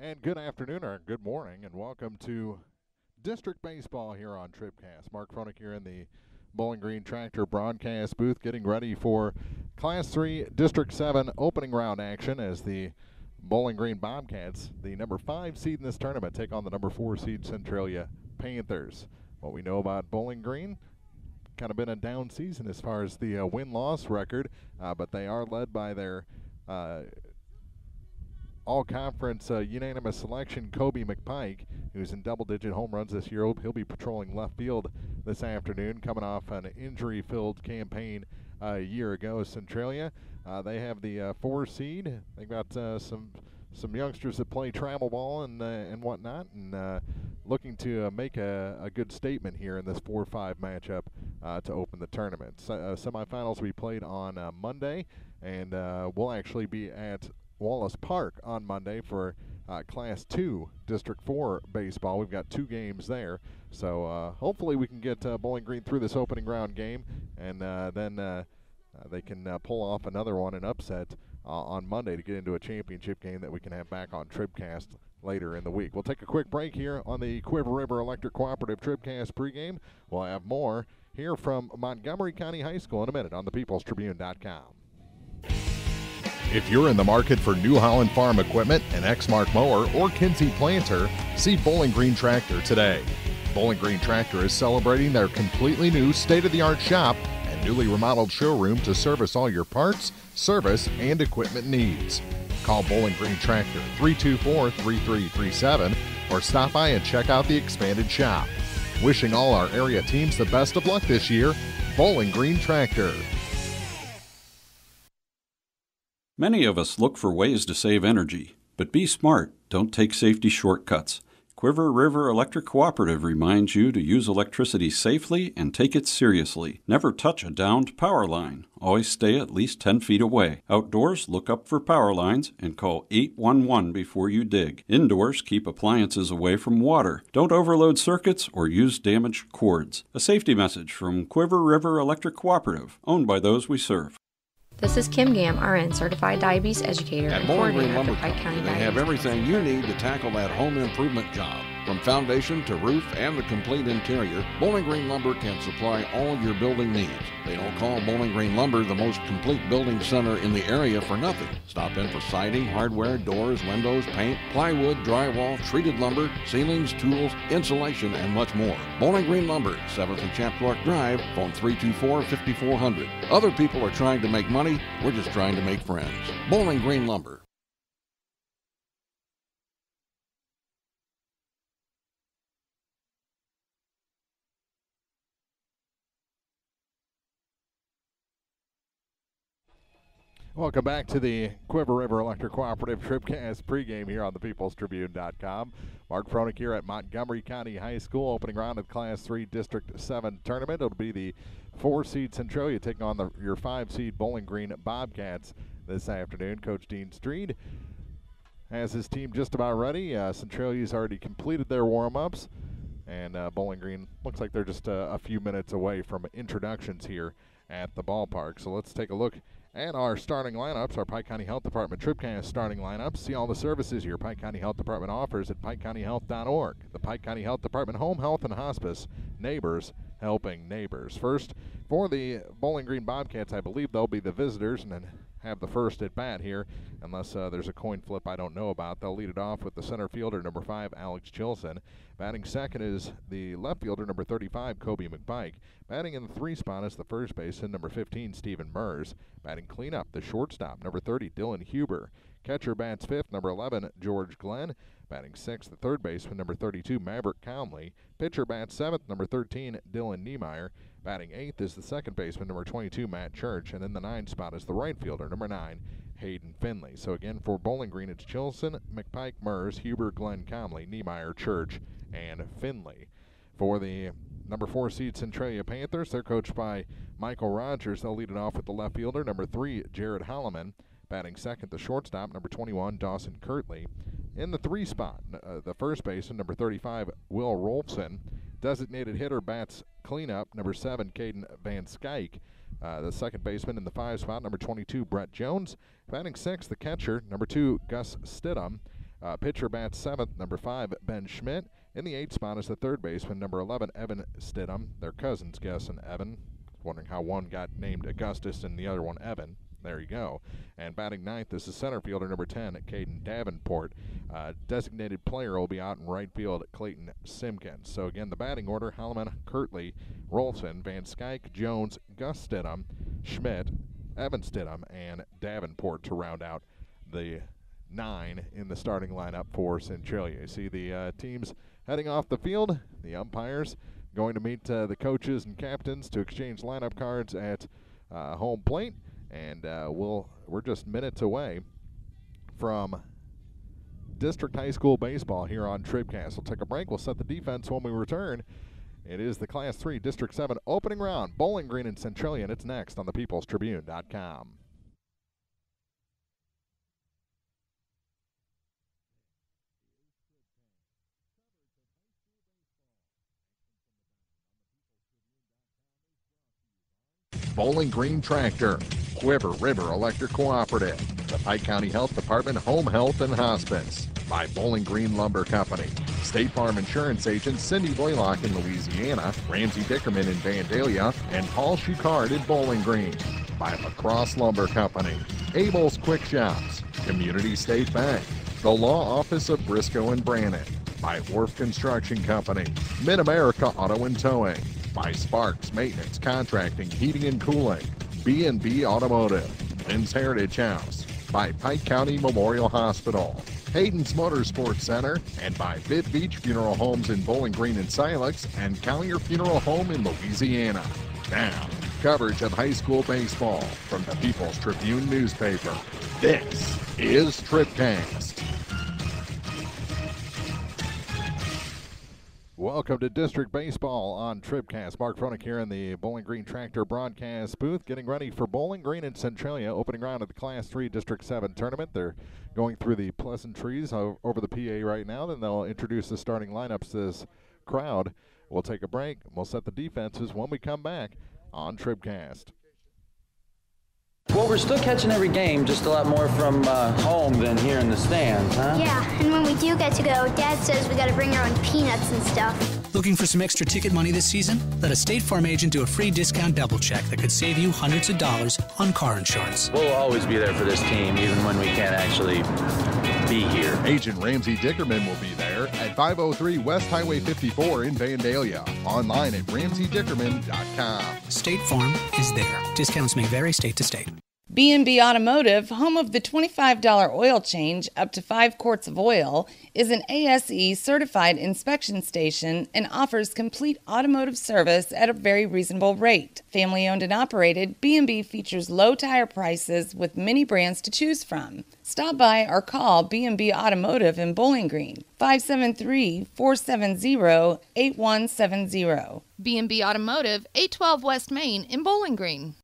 And good afternoon or good morning, and welcome to District Baseball here on TribCast. Mark Froelich here in the Bowling Green Tractor broadcast booth, getting ready for Class 3 District 7 opening round action as the Bowling Green Bobcats, the number 5 seed in this tournament, take on the number 4 seed Centralia Panthers. What we know about Bowling Green, kind of been a down season as far as the win-loss record, but they are led by their all-conference unanimous selection, Kobe McPike, who's in double-digit home runs this year. He'll be patrolling left field this afternoon, coming off an injury-filled campaign a year ago. Centralia, they have the 4 seed. They've got some youngsters that play travel ball and whatnot, and looking to make a good statement here in this 4-5 matchup to open the tournament. Semifinals will be played on Monday, and we'll actually be at Wallace Park on Monday for Class 2 District 4 baseball. We've got 2 games there, so hopefully we can get Bowling Green through this opening round game, and then they can pull off another one, an upset on Monday, to get into a championship game that we can have back on TribCast later in the week. We'll take a quick break here on the Quiver River Electric Cooperative TribCast pregame. We'll have more here from Montgomery County High School in a minute on thepeoplestribune.com. If you're in the market for New Holland Farm equipment, an Exmark mower, or Kinsey planter, see Bowling Green Tractor today. Bowling Green Tractor is celebrating their completely new state-of-the-art shop and newly remodeled showroom to service all your parts, service, and equipment needs. Call Bowling Green Tractor 324-3337 or stop by and check out the expanded shop. Wishing all our area teams the best of luck this year, Bowling Green Tractor. Many of us look for ways to save energy, but be smart, don't take safety shortcuts. Quiver River Electric Cooperative reminds you to use electricity safely and take it seriously. Never touch a downed power line. Always stay at least 10 feet away. Outdoors, look up for power lines and call 811 before you dig. Indoors, keep appliances away from water. Don't overload circuits or use damaged cords. A safety message from Quiver River Electric Cooperative, owned by those we serve. This is Kim Gam, RN, Certified Diabetes Educator and Coordinator of the Pike County They have everything you need to tackle that home improvement job. From foundation to roof and the complete interior, Bowling Green Lumber can supply all your building needs. They don't call Bowling Green Lumber the most complete building center in the area for nothing. Stop in for siding, hardware, doors, windows, paint, plywood, drywall, treated lumber, ceilings, tools, insulation, and much more. Bowling Green Lumber, 7th and Chapdelac Drive, phone 324-5400. Other people are trying to make money, we're just trying to make friends. Bowling Green Lumber. Welcome back to the Quiver River Electric Cooperative TribCast pregame here on thepeoplestribune.com. Mark Froelich here at Montgomery County High School, opening round of Class 3 District 7 tournament. It'll be the 4-seed Centralia taking on your 5-seed Bowling Green Bobcats this afternoon. Coach Dean Streed has his team just about ready. Centralia's already completed their warm-ups, and Bowling Green looks like they're just a few minutes away from introductions here at the ballpark. So let's take a look and our starting lineups, our Pike County Health Department TribCast starting lineups. See all the services your Pike County Health Department offers at PikeCountyHealth.org. The Pike County Health Department Home Health and Hospice, neighbors helping neighbors. First, for the Bowling Green Bobcats, I believe they'll be the visitors and then have the first at bat here, unless there's a coin flip I don't know about. They'll lead it off with the center fielder, number 5, Alex Chilson. Batting second is the left fielder, number 35, Kobe McPike. Batting in the 3 spot is the first baseman, number 15, Stephen Mers. Batting cleanup, the shortstop, number 30, Dylan Huber. Catcher bats 5th, number 11, George Glenn. Batting 6th, the third baseman, number 32, Maverick Conley. Pitcher bats 7th, number 13, Dylan Niemeyer. Batting 8th is the second baseman, number 22, Matt Church. And in the 9 spot is the right fielder, number 9, Hayden Finley. So again, for Bowling Green, it's Chilson, McPike, Mers, Huber, Glenn, Conley, Niemeyer, Church, and Finley. For the number 4 seed Centralia Panthers, they're coached by Michael Rogers. They'll lead it off with the left fielder, number 3, Jared Holloman. Batting second, the shortstop, number 21, Dawson Kirtley. In the 3 spot, the first baseman, number 35, Will Rolfson. Designated hitter bats cleanup, number 7, Caden Van Skyke. The second baseman in the 5 spot, number 22, Brett Jones. Batting 6th, the catcher, number 2, Gus Stidham. Pitcher bats seventh, number 5, Ben Schmidt. In the 8th spot is the third baseman, number 11, Evan Stidham. Their cousins, Gus and Evan. Wondering how one got named Augustus and the other one Evan. There you go. And batting ninth is the center fielder, number 10, Caden Davenport. Designated player will be out in right field, Clayton Simpkins. So again, the batting order: Holloman, Kirtley, Rolfson, Van Skyke, Jones, Gus Stidham, Schmidt, Evan Stidham, and Davenport to round out the 9 in the starting lineup for Centralia. You see the teams heading off the field. The umpires going to meet the coaches and captains to exchange lineup cards at home plate. And we're just minutes away from District High School baseball here on TribCast. We'll take a break. We'll set the defense when we return. It is the Class 3 District 7 opening round, Bowling Green and Centralia, and it's next on thepeoplestribune.com. Bowling Green Tractor, Quiver River Electric Cooperative, the Pike County Health Department Home Health and Hospice, by Bowling Green Lumber Company, State Farm Insurance Agent Cindy Boylock in Louisiana, Ramsey Dickerman in Vandalia, and Paul Schuchard in Bowling Green, by LaCrosse Lumber Company, Abel's Quick Shops, Community State Bank, the Law Office of Briscoe and Brannon, by Wharf Construction Company, Mid-America Auto and Towing, by Sparks Maintenance, Contracting, Heating and Cooling, B&B Automotive, Lynn's Heritage House, by Pike County Memorial Hospital, Hayden's Motorsports Center, and by Bid Beach Funeral Homes in Bowling Green and Silex, and Collier Funeral Home in Louisiana. Now, coverage of high school baseball from the People's Tribune newspaper. This is TribCast. Welcome to District Baseball on TribCast. Mark Fronick here in the Bowling Green Tractor broadcast booth, getting ready for Bowling Green and Centralia, opening round of the Class 3 District 7 tournament. They're going through the pleasantries over the PA right now. Then they'll introduce the starting lineups to this crowd. We'll take a break. We'll set the defenses when we come back on TribCast. Well, we're still catching every game, just a lot more from home than here in the stands, huh? Yeah, and when we do get to go, Dad says we got to bring our own peanuts and stuff. Looking for some extra ticket money this season? Let a State Farm agent do a free discount double check that could save you hundreds of dollars on car insurance. We'll always be there for this team, even when we can't actually be here. Agent Ramsey Dickerman will be there at 503 West Highway 54 in Vandalia. Online at RamseyDickerman.com. State Farm is there. Discounts may vary state to state. B&B Automotive, home of the $25 oil change up to 5 quarts of oil, is an ASE certified inspection station and offers complete automotive service at a very reasonable rate. Family owned and operated, B&B features low tire prices with many brands to choose from. Stop by or call B&B Automotive in Bowling Green, 573-470-8170. B&B Automotive, 812 West Main in Bowling Green.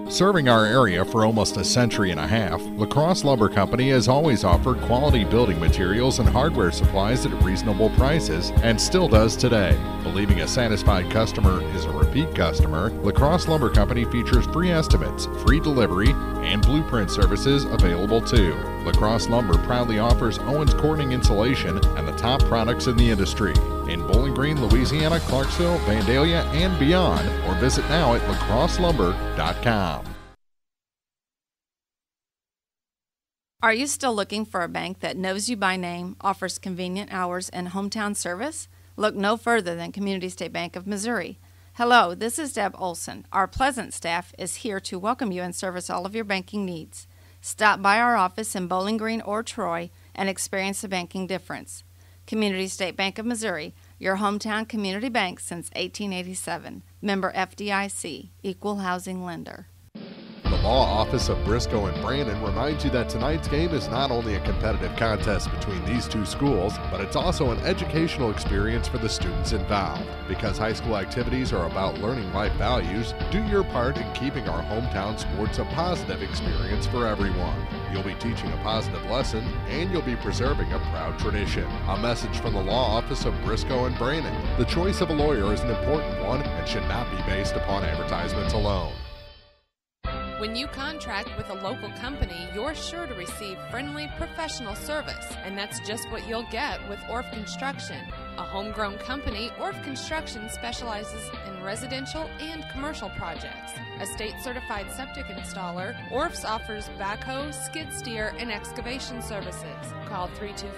Serving our area for almost a century and a half, LaCrosse Lumber Company has always offered quality building materials and hardware supplies at reasonable prices and still does today. Believing a satisfied customer is a repeat customer, LaCrosse Lumber Company features free estimates, free delivery, and blueprint services available too. LaCrosse Lumber proudly offers Owens Corning insulation and the top products in the industry. In Bowling Green, Louisiana, Clarksville, Vandalia, and beyond, or visit now at lacrosselumber.com. Are you still looking for a bank that knows you by name, offers convenient hours, and hometown service? Look no further than Community State Bank of Missouri. Hello, this is Deb Olson. Our pleasant staff is here to welcome you and service all of your banking needs. Stop by our office in Bowling Green or Troy and experience the banking difference. Community State Bank of Missouri, your hometown community bank since 1887. Member FDIC, Equal Housing Lender. The Law Office of Briscoe and Brannon reminds you that tonight's game is not only a competitive contest between these two schools, but it's also an educational experience for the students involved. Because high school activities are about learning life values, do your part in keeping our hometown sports a positive experience for everyone. You'll be teaching a positive lesson, and you'll be preserving a proud tradition. A message from the Law Office of Briscoe and Brannon. The choice of a lawyer is an important one and should not be based upon advertisements alone. When you contract with a local company, you're sure to receive friendly, professional service, and that's just what you'll get with Orff Construction. A homegrown company, Orff Construction specializes in residential and commercial projects. A state-certified septic installer, Orff's offers backhoe, skid steer, and excavation services. Call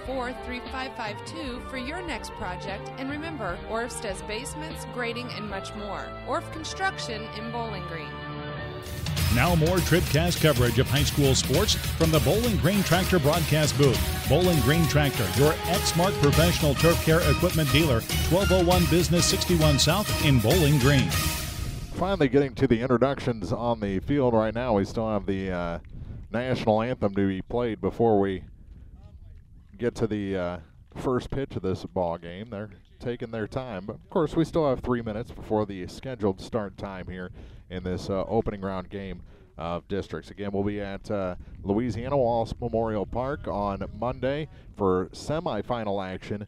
324-3552 for your next project, and remember, Orff's does basements, grading, and much more. Orff Construction in Bowling Green. Now more TribCast coverage of high school sports from the Bowling Green Tractor broadcast booth. Bowling Green Tractor, your Exmark professional turf care equipment dealer, 1201 Business 61 South in Bowling Green. Finally getting to the introductions on the field right now. We still have the national anthem to be played before we get to the first pitch of this ball game. They're taking their time, but of course we still have 3 minutes before the scheduled start time here in this opening round game of districts. Again, we'll be at Louisiana Wallace Memorial Park on Monday for semifinal action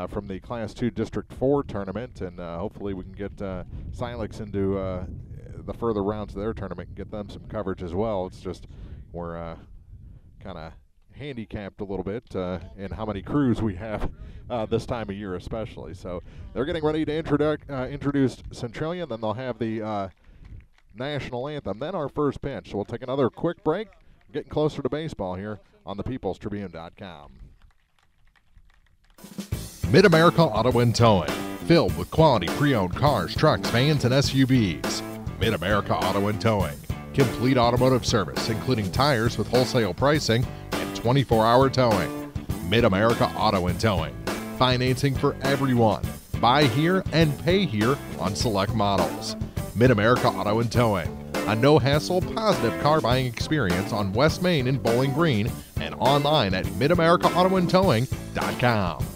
from the Class 2 District 4 tournament, and hopefully we can get Silex into the further rounds of their tournament and get them some coverage as well. It's just we're kind of handicapped a little bit in how many crews we have this time of year especially. So they're getting ready to introduce Centralia, then they'll have the national anthem, then our first pitch. So we'll take another quick break, getting closer to baseball here on thepeoplestribune.com. Mid-America Auto and Towing, filled with quality pre-owned cars, trucks, vans, and SUVs. Mid-America Auto and Towing, complete automotive service, including tires with wholesale pricing and 24-hour towing. Mid-America Auto and Towing, financing for everyone. Buy here and pay here on select models. Mid-America Auto and Towing, a no-hassle, positive car buying experience on West Main in Bowling Green and online at midamericaautoandtowing.com.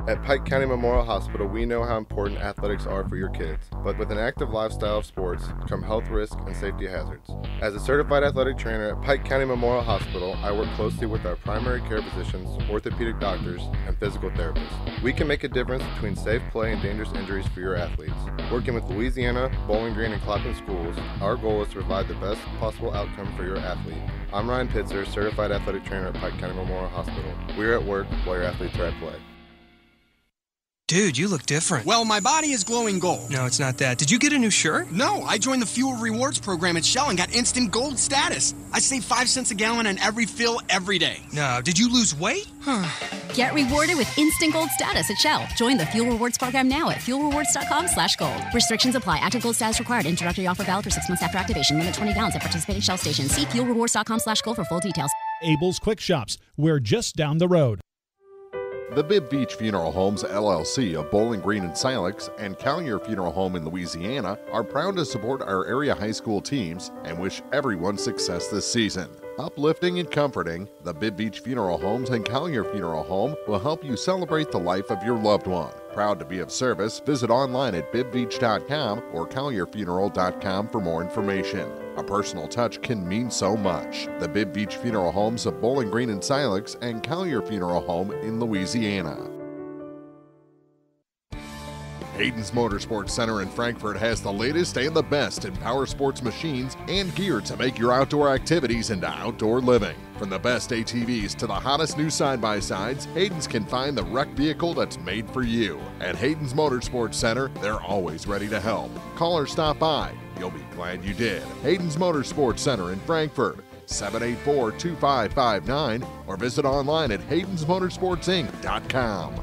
At Pike County Memorial Hospital, we know how important athletics are for your kids, but with an active lifestyle of sports come health risks and safety hazards. As a certified athletic trainer at Pike County Memorial Hospital, I work closely with our primary care physicians, orthopedic doctors, and physical therapists. We can make a difference between safe play and dangerous injuries for your athletes. Working with Louisiana, Bowling Green, and Clapham schools, our goal is to provide the best possible outcome for your athlete. I'm Ryan Pitzer, certified athletic trainer at Pike County Memorial Hospital. We're at work while your athletes are at play. Dude, you look different. Well, my body is glowing gold. No, it's not that. Did you get a new shirt? No, I joined the Fuel Rewards program at Shell and got instant gold status. I save 5 cents a gallon on every fill every day. No, did you lose weight? Get rewarded with instant gold status at Shell. Join the Fuel Rewards program now at fuelrewards.com/gold. Restrictions apply. Active gold status required. Introductory offer valid for 6 months after activation. Limit 20 gallons at participating Shell stations. See fuelrewards.com/gold for full details. Abel's Quick Shops. We're just down the road. The Bibb Beach Funeral Homes LLC of Bowling Green and Silex and Collier Funeral Home in Louisiana are proud to support our area high school teams and wish everyone success this season. Uplifting and comforting, the Bibb Beach Funeral Homes and Collier Funeral Home will help you celebrate the life of your loved one. Proud to be of service, visit online at bibbbeach.com or collierfuneral.com for more information. A personal touch can mean so much. The Bibb Beach Funeral Homes of Bowling Green and Silex and Collier Funeral Home in Louisiana. Hayden's Motorsports Center in Frankfort has the latest and the best in power sports machines and gear to make your outdoor activities into outdoor living. From the best ATVs to the hottest new side-by-sides, Hayden's can find the wrecked vehicle that's made for you. At Hayden's Motorsports Center, they're always ready to help. Call or stop by. You'll be glad you did. Hayden's Motorsports Center in Frankfort, 784-2559, or visit online at haydensmotorsportsinc.com.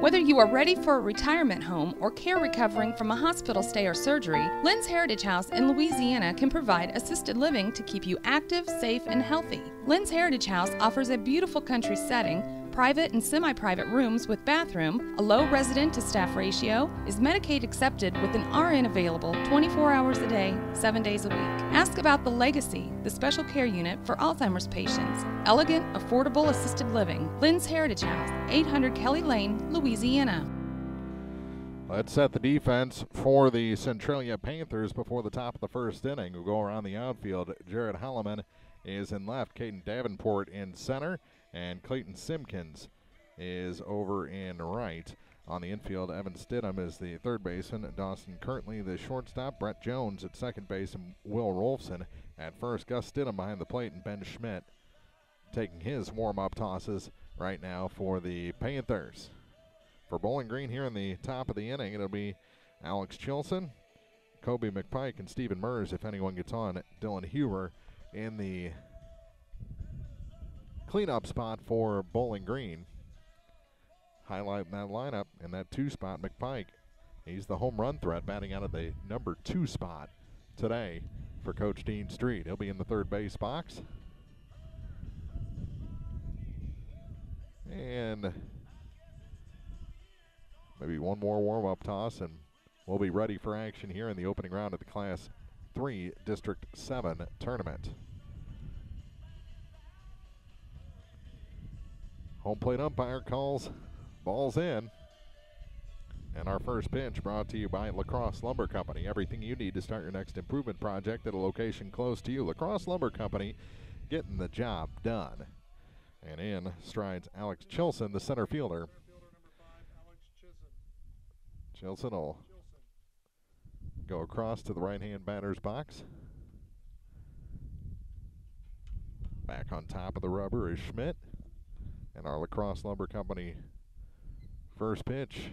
Whether you are ready for a retirement home or care recovering from a hospital stay or surgery, Lynn's Heritage House in Louisiana can provide assisted living to keep you active, safe, and healthy. Lynn's Heritage House offers a beautiful country setting, private and semi-private rooms with bathroom, a low resident-to-staff ratio, is Medicaid accepted with an RN available 24 hours a day, 7 days a week. Ask about the Legacy, the special care unit for Alzheimer's patients. Elegant, affordable assisted living. Lynn's Heritage House, 800 Kelly Lane, Louisiana. Let's set the defense for the Centralia Panthers before the top of the first inning. We'll go around the outfield. Jared Holloman is in left, Caden Davenport in center, and Clayton Simpkins is over in right. On the infield, Evan Stidham is the third baseman. Dawson Kirtley, the shortstop. Brett Jones at second base, and Will Rolfson at first. Gus Stidham behind the plate, and Ben Schmidt taking his warm-up tosses right now for the Panthers. For Bowling Green here in the top of the inning, it'll be Alex Chilson, Kobe McPike, and Stephen Mers, if anyone gets on. Dylan Huber in the cleanup spot for Bowling Green. Highlighting that lineup in that 2 spot, McPike. He's the home run threat, batting out of the number 2 spot today for Coach Dean Street. He'll be in the third base box. And maybe one more warm-up toss, and we'll be ready for action here in the opening round of the Class 3 District 7 tournament. Home plate umpire calls balls in. And our first pitch brought to you by LaCrosse Lumber Company. Everything you need to start your next improvement project at a location close to you. LaCrosse Lumber Company, getting the job done. And in strides Alex Chilson, the center fielder. Chilson will go across to the right-hand batter's box. Back on top of the rubber is Schmidt. And our LaCrosse Lumber Company first pitch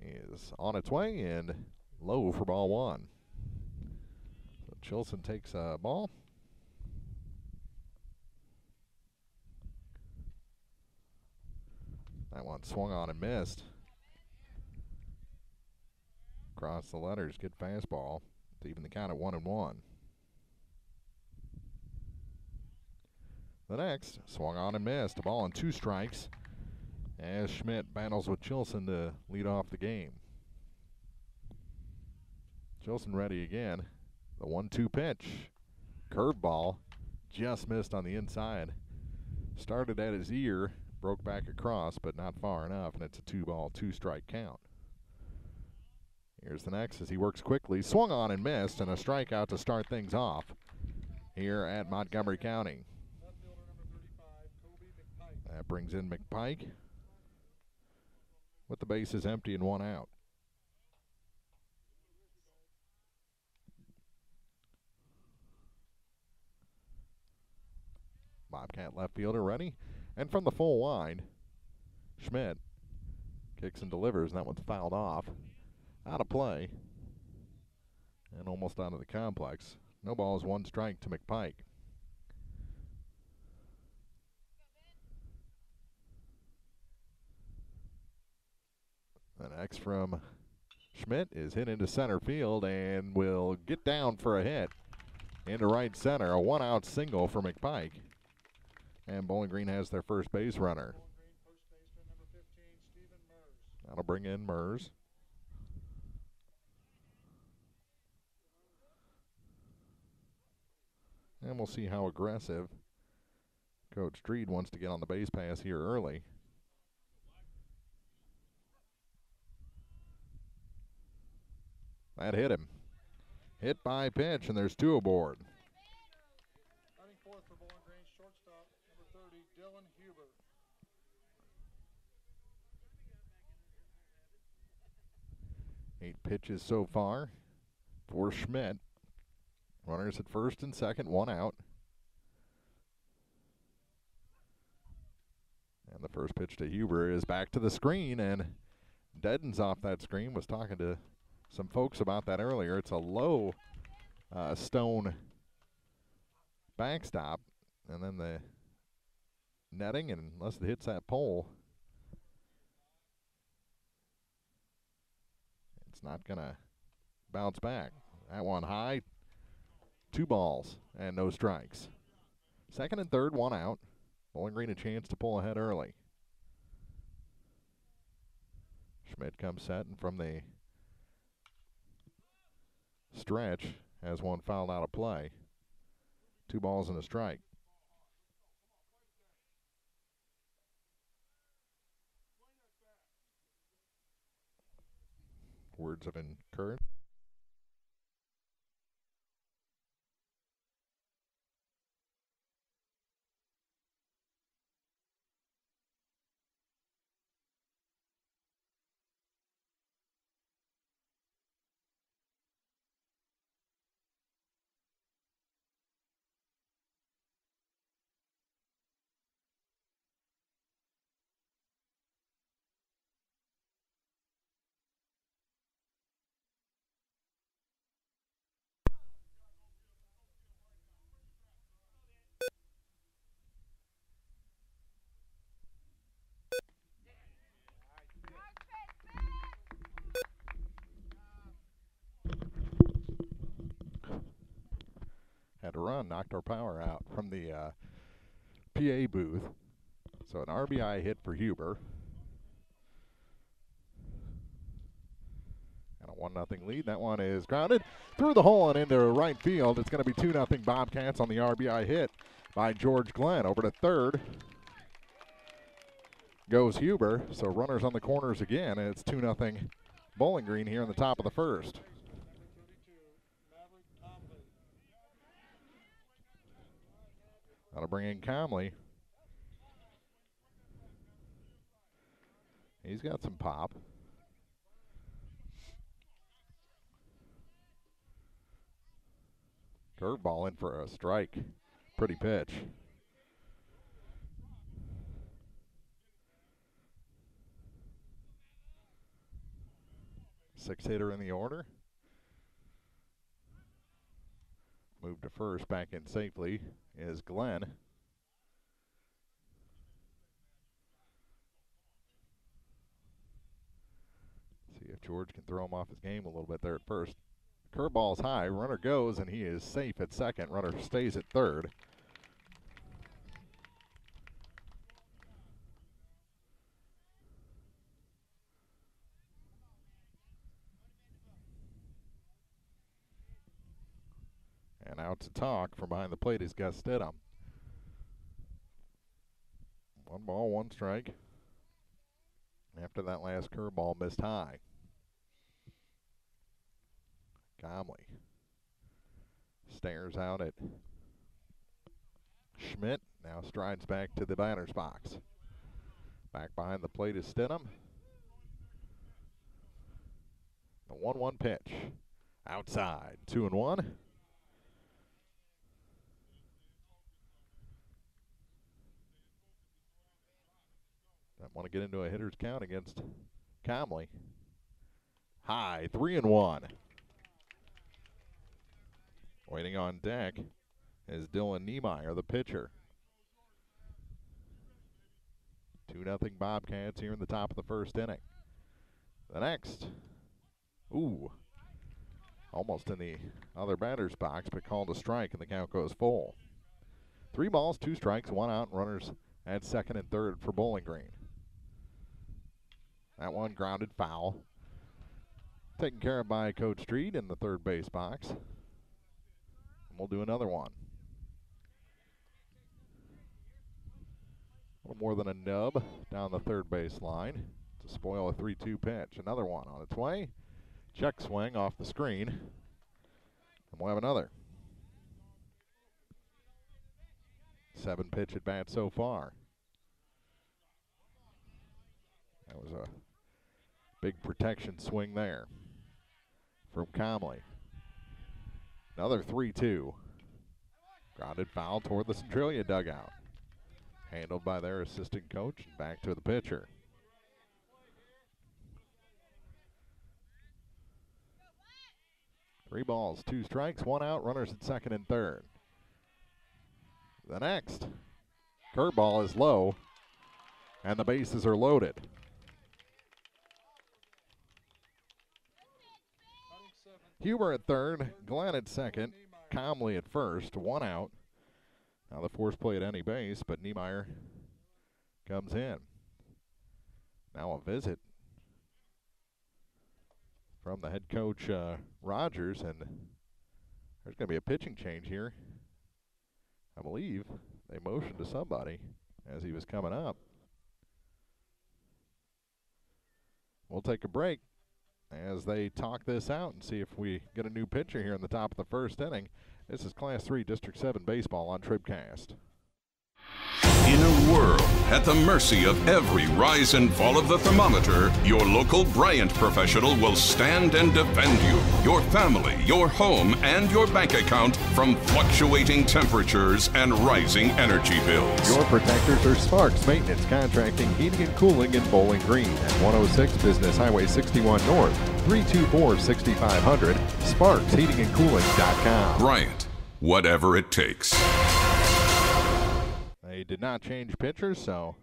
is on its way and low for ball 1. So Chilson takes a ball. That one swung on and missed. Across the letters, good fastball to even the count at 1-1. The next, swung on and missed. A ball and 2 strikes as Schmidt battles with Chilson to lead off the game. Chilson ready again. The 1-2 pitch. Curveball just missed on the inside. Started at his ear, broke back across, but not far enough, and it's a 2-ball, 2-strike count. Here's the next as he works quickly. Swung on and missed, and a strikeout to start things off here at Montgomery County. That brings in McPike with the bases empty and 1 out. Bobcat left fielder ready. And from the full wide, Schmidt kicks and delivers, and that one's fouled off. Out of play. And almost out of the complex. No balls, 1 strike to McPike. The next from Schmidt is hit into center field and will get down for a hit into right center. A 1-out single for McPike. And Bowling Green has their first base runner. That'll bring in Mers. And we'll see how aggressive Coach Dreed wants to get on the base pass here early. That hit him. Hit by pitch, and there's 2 aboard. Batting fourth for Bowling Green, shortstop, number 30, Dylan Huber. Eight pitches so far for Schmidt. Runners at first and second, 1 out. And the first pitch to Huber is back to the screen and deadens off that screen. Was talking to some folks about that earlier. It's a low stone backstop, and then the netting, and unless it hits that pole, it's not going to bounce back. That one high, 2 balls and no strikes. Second and third, 1 out. Bowling Green a chance to pull ahead early. Schmidt comes set, and from the stretch has one fouled out of play. 2 balls and a strike. Words of encouragement. on, knocked our power out from the PA booth. So an RBI hit for Huber. And a 1-0 lead. That one is grounded through the hole and into right field. It's going to be 2-0 Bobcats on the RBI hit by George Glenn. Over to third goes Huber. So runners on the corners again, and it's 2-0 Bowling Green here in the top of the first. That'll bring in Comley. He's got some pop. Curveball in for a strike. Pretty pitch. Six hitter in the order. Move to first, back in safely is Glenn. See if George can throw him off his game a little bit there at first. Curveball's high, runner goes, and he is safe at second. Runner stays at third. And out to talk from behind the plate is Gus Stidham. 1 ball, 1 strike. After that last curveball missed high. Comley stares out at Schmidt. Now strides back to the batter's box. Back behind the plate is Stidham. The 1-1 pitch. Outside. 2-1. Don't want to get into a hitter's count against Comley. High. 3-1. Waiting on deck is Dylan Niemeyer, the pitcher. 2-0 Bobcats here in the top of the first inning. The next, almost in the other batter's box, but called a strike, and the count goes full. 3 balls, 2 strikes, 1 out, runners at second and third for Bowling Green. That one grounded foul. Taken care of by Coach Street in the third base box. We'll do another one. A little more than a nub down the third base line to spoil a 3-2 pitch. Another one on its way. Check swing off the screen. And we'll have another. 7 pitch at bat so far. That was a big protection swing there from Comley. Another 3-2. Grounded foul toward the Centralia dugout. Handled by their assistant coach. Back to the pitcher. Three balls, 2 strikes, 1 out. Runners at second and third. The next. Curveball is low. And the bases are loaded. Huber at third, Glenn at second, Comley at first, 1 out. Now the force play at any base, but Niemeyer comes in. Now a visit from the head coach, Rogers, and there's going to be a pitching change here. I believe they motioned to somebody as he was coming up. We'll take a break as they talk this out and see if we get a new pitcher here in the top of the first inning. This is Class 3 District 7 baseball on TribCast. In a world at the mercy of every rise and fall of the thermometer, your local Bryant professional will stand and defend you, your family, your home, and your bank account from fluctuating temperatures and rising energy bills. Your protectors are Sparks Maintenance Contracting, Heating and Cooling in Bowling Green at 106 Business Highway 61 North, 324-6500, SparksHeatingandCooling.com. Bryant, whatever it takes. They did not change pitchers, so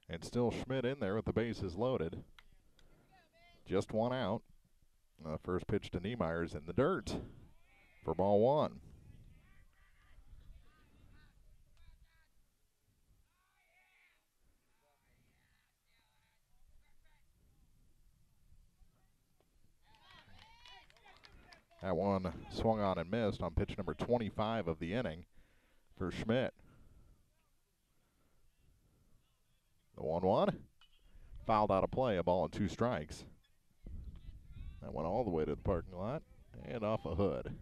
it's still Schmidt in there with the bases loaded. Just 1 out. First pitch to Niemeyer's in the dirt for ball 1. That one swung on and missed on pitch number 25 of the inning for Schmidt. The 1-1. Fouled out of play, a ball and 2 strikes. That went all the way to the parking lot and off a hood.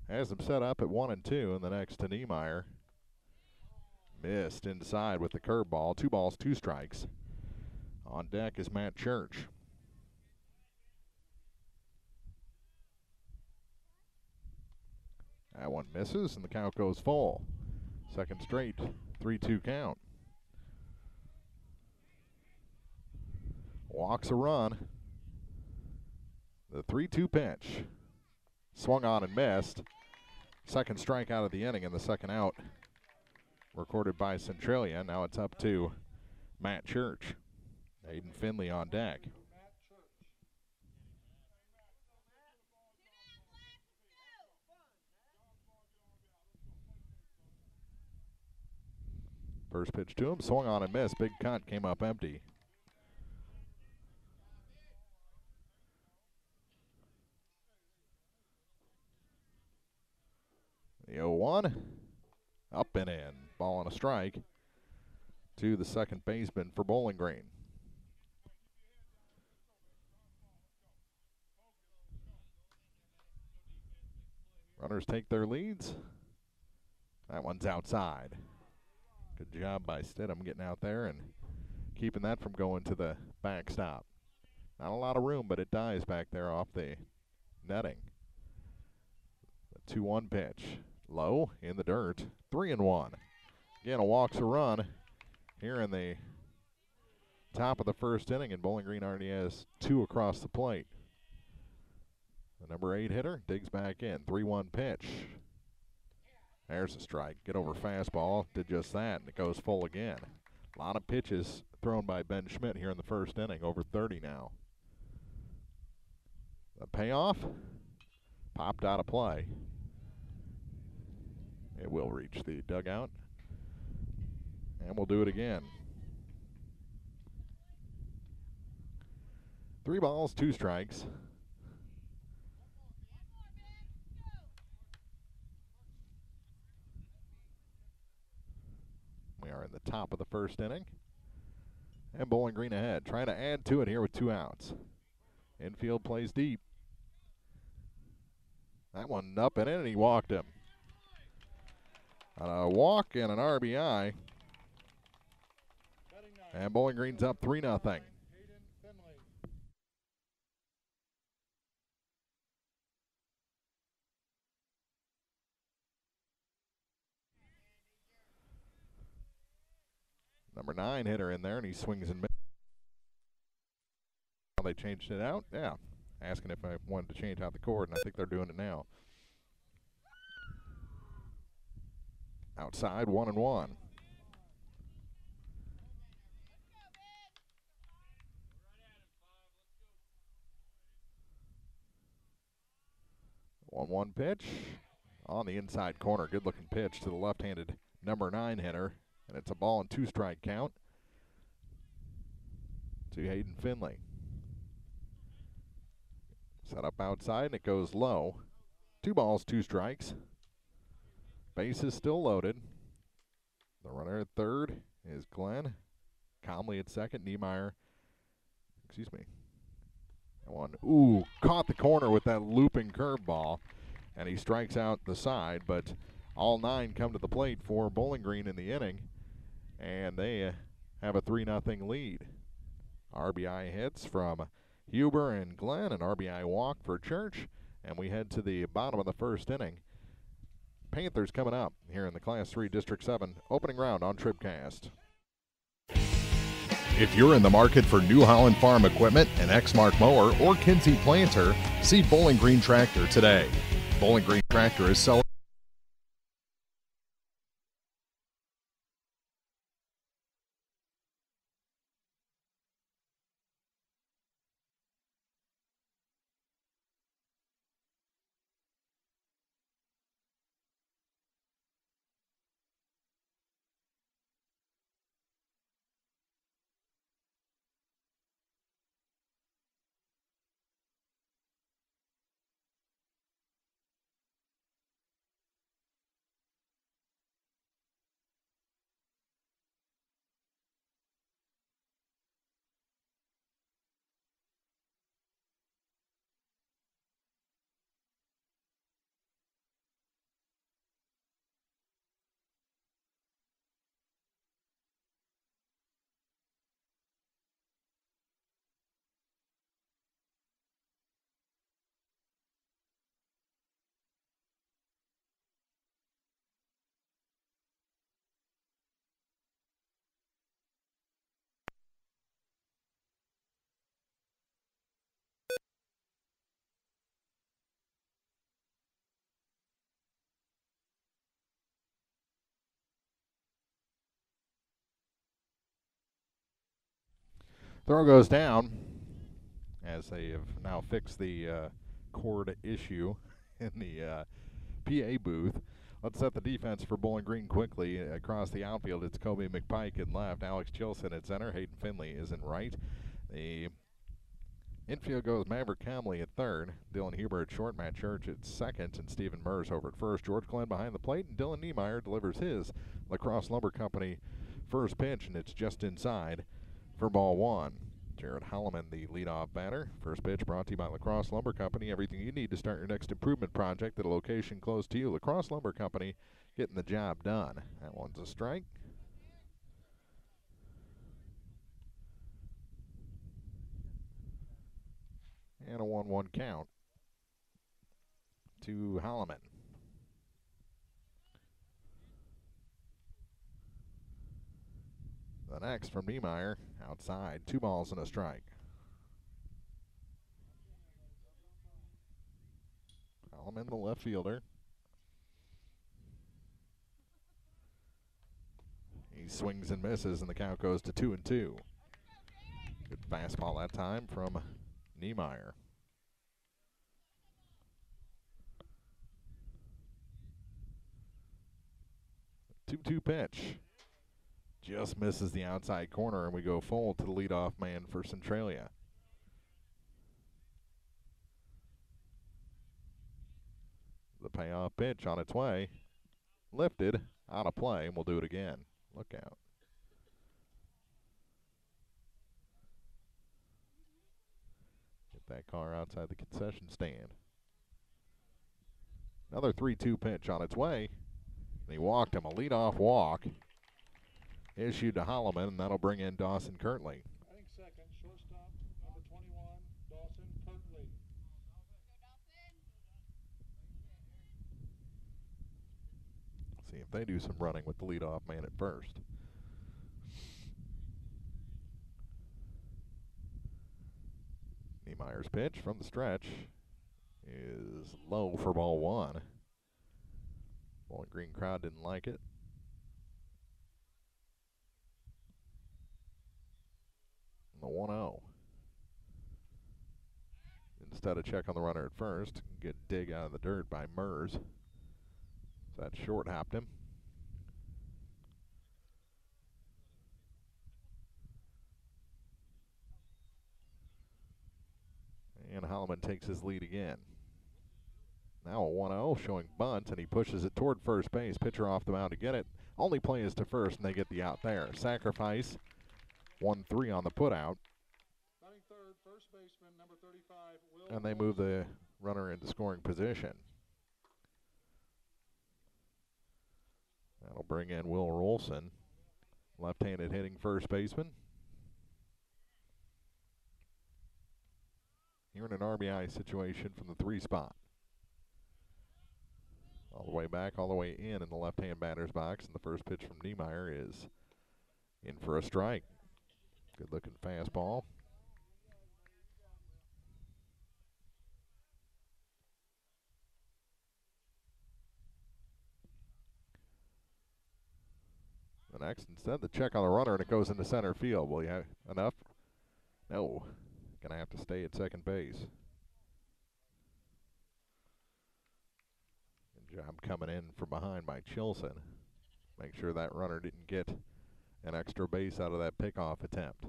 Has him set up at 1-2, and the next to Niemeyer. Missed inside with the curveball. 2 balls, 2 strikes. On deck is Matt Church. That one misses, and the count goes full. Second straight, 3-2 count. Walks a run. The 3-2 pitch. Swung on and missed. Second strikeout of the inning and the second out. Recorded by Centralia. Now it's up to Matt Church. Aiden Finley on deck. First pitch to him, swung on and missed. Big cut, came up empty. The 0-1, up and in. Ball and a strike to the second baseman for Bowling Green. Runners take their leads. That one's outside. Good job by Stidham getting out there and keeping that from going to the backstop. Not a lot of room, but it dies back there off the netting. The 2-1 pitch. Low in the dirt. 3-1. Again, a walks a run here in the top of the first inning, and Bowling Green already has 2 across the plate. The number 8 hitter digs back in. 3-1 pitch. There's a strike. Get over fastball. Did just that, and it goes full again. A lot of pitches thrown by Ben Schmidt here in the first inning. Over 30 now. The payoff popped out of play. It will reach the dugout. And we'll do it again. 3 balls, 2 strikes. We are in the top of the first inning. And Bowling Green ahead. Trying to add to it here with 2 outs. Infield plays deep. That one up and in, and he walked him. A walk and an RBI. And Bowling Green's up 3-0. Number 9 hitter in there, and he swings and misses. They changed it out? Yeah. Asking if I wanted to change out the cord, and I think they're doing it now. Outside, 1-1. One pitch on the inside corner. Good looking pitch to the left-handed number 9 hitter. And it's a ball and 2 strike count to Hayden Finley. Set up outside, and it goes low. 2 balls, 2 strikes. Base is still loaded. The runner at third is Glenn. Calmly at second, Niemeyer. Excuse me. That one, ooh, caught the corner with that looping curveball. And he strikes out the side, but all 9 come to the plate for Bowling Green in the inning. And they have a 3-0 lead. RBI hits from Huber and Glenn, an RBI walk for Church. And we head to the bottom of the first inning. Panthers coming up here in the Class 3 District 7 opening round on TribCast. If you're in the market for New Holland Farm equipment, an Exmark mower, or Kinsey planter, see Bowling Green Tractor today. Bowling Green Tractor is selling Throw goes down as they have now fixed the cord issue in the PA booth. Let's set the defense for Bowling Green quickly. Across the outfield, it's Kobe McPike in left, Alex Chilson at center, Hayden Finley is in right. The infield goes Maverick Camley at third, Dylan Huber at short, Matt Church at second, and Stephen Mers over at first. George Glenn behind the plate, and Dylan Niemeyer delivers his La Crosse Lumber Company first pitch, and it's just inside for ball one. Jared Holloman, the leadoff batter. First pitch brought to you by La Crosse Lumber Company. Everything you need to start your next improvement project at a location close to you. La Crosse Lumber Company, getting the job done. That one's a strike. And a 1-1 count to Holloman. The next from Niemeyer, outside, 2 balls and a strike. Holloman, the left fielder. He swings and misses, and the count goes to 2-2. Good fastball that time from Niemeyer. 2-2 pitch. Just misses the outside corner, and we go full to the leadoff man for Centralia. The payoff pitch on its way. Lifted, out of play, and we'll do it again. Look out. Get that car outside the concession stand. Another 3-2 pitch on its way. And he walked him, a leadoff walk. Issued to Holloman, and that'll bring in Dawson Kirtley. Batting second, shortstop, number 21, Dawson Kirtley. See if they do some running with the leadoff man at first. Niemeyer's pitch from the stretch is low for ball one. Bowling Green crowd didn't like it. The 1-0. Instead of check on the runner at first, get dig out of the dirt by Mers. So that short hopped him. And Holloman takes his lead again. Now a 1-0 showing bunt, and he pushes it toward first base. Pitcher off the mound to get it. Only play is to first, and they get the out there. Sacrifice. 1-3 on the putout. Batting third, first baseman, number 35, Will. And they move the runner into scoring position. That'll bring in Will Rolson, left-handed hitting first baseman. Here in an RBI situation from the 3 spot. All the way back, all the way in the left-hand batter's box. And the first pitch from Niemeyer is in for a strike. Good-looking fastball. The next, instead, the check on the runner, and it goes into center field. Will you have enough? No. Gonna have to stay at second base. Good job coming in from behind by Chilson. Make sure that runner didn't get an extra base out of that pickoff attempt.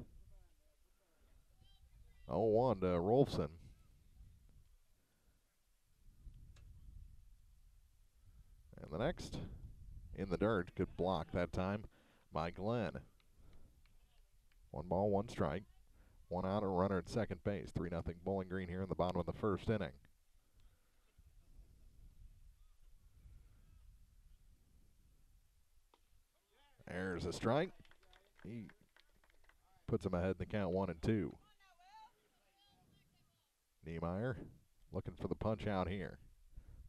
0-1 to Rolfson. And the next, in the dirt, good block that time by Glenn. 1 ball, 1 strike. 1 out, a runner at second base. 3-0 Bowling Green here in the bottom of the first inning. There's a strike. He puts him ahead in the count 1-2. Niemeyer looking for the punch out here.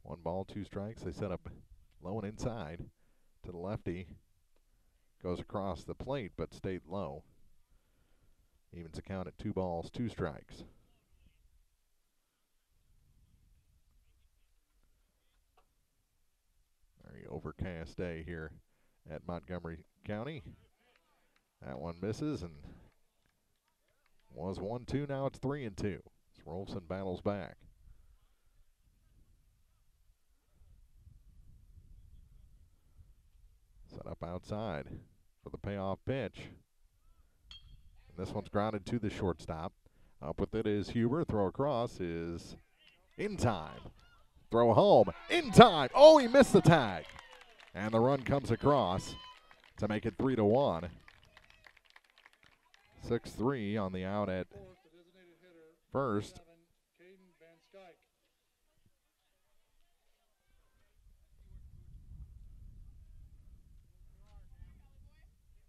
1 ball, 2 strikes. They set up low and inside to the lefty. Goes across the plate but stayed low. Evens the count at 2 balls, 2 strikes. Very overcast day here at Montgomery County. That one misses, and Was 1-2, now it's 3-2. Rolfson battles back. Set up outside for the payoff pitch. And this one's grounded to the shortstop. Up with it is Huber. Throw across is in time. Throw home in time. Oh, he missed the tag. And the run comes across to make it 3-1. 6-3 on the out at first.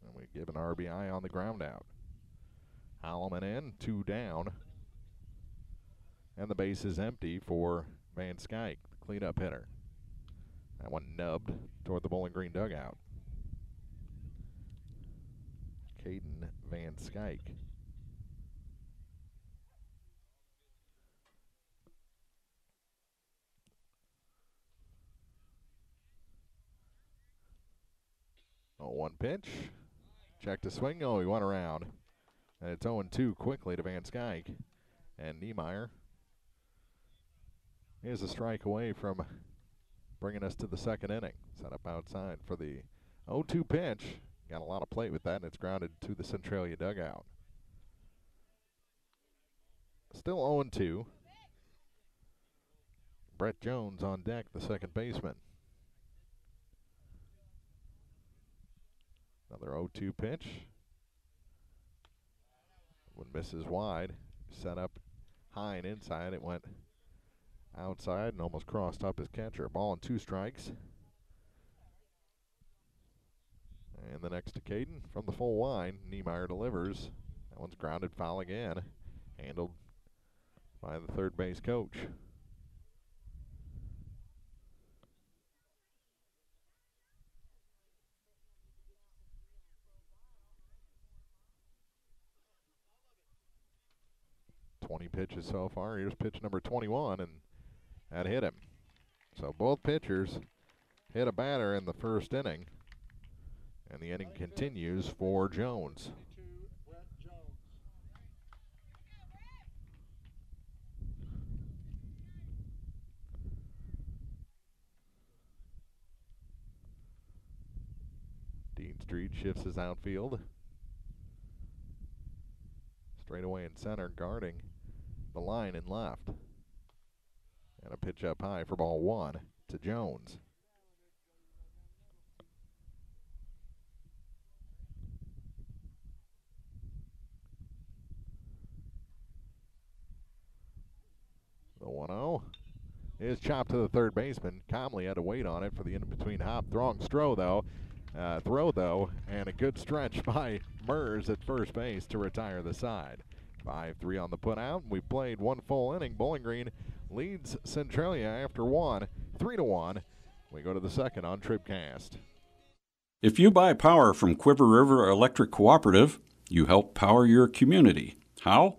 And we give an RBI on the ground out. Holloman in, 2 down. And the base is empty for Van Skyke, the cleanup hitter. That one nubbed toward the Bowling Green dugout. Caden Van Skyke. Oh, 1 pitch. Check to swing. Oh, he went around. And it's 0-2 quickly to Van Skyke. And Niemeyer is a strike away from bringing us to the second inning. Set up outside for the 0-2 pitch. Got a lot of plate with that, and it's grounded to the Centralia dugout. Still 0-2. Brett Jones on deck, the second baseman. Another 0-2 pitch. One misses wide. Set up high and inside. It went outside and almost crossed up his catcher. Ball and 2 strikes. And the next to Caden from the full line. Niemeyer delivers. That one's grounded foul again. Handled by the third base coach. Pitches so far. Here's pitch number 21, and that hit him. So both pitchers hit a batter in the first inning, and the inning continues for Jones. Dean Street shifts his outfield. Straight away in center, guarding the line and left. And a pitch up high for ball 1 to Jones. The 1-0 is chopped to the third baseman. Comley had to wait on it for the in-between hop. Throw though, and a good stretch by Mers at first base to retire the side. 5-3 on the put out. We played 1 full inning. Bowling Green leads Centralia after 1, 3-1. We go to the second on TribCast. If you buy power from Quiver River Electric Cooperative, you help power your community. How?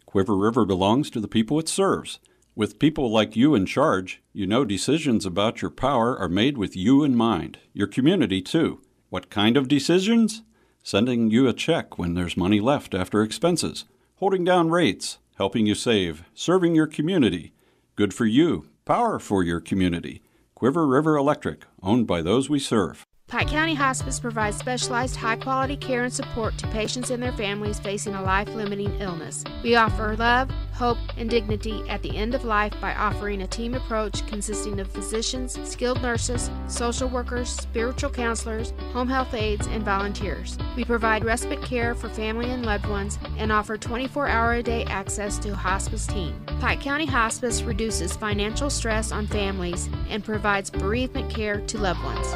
Quiver River belongs to the people it serves. With people like you in charge, you know decisions about your power are made with you in mind, your community too. What kind of decisions? Sending you a check when there's money left after expenses. Holding down rates, helping you save, serving your community. Good for you, power for your community. Quiver River Electric, owned by those we serve. Pike County Hospice provides specialized high-quality care and support to patients and their families facing a life-limiting illness. We offer love, hope, and dignity at the end of life by offering a team approach consisting of physicians, skilled nurses, social workers, spiritual counselors, home health aides, and volunteers. We provide respite care for family and loved ones and offer 24-hour-a-day access to a hospice team. Pike County Hospice reduces financial stress on families and provides bereavement care to loved ones.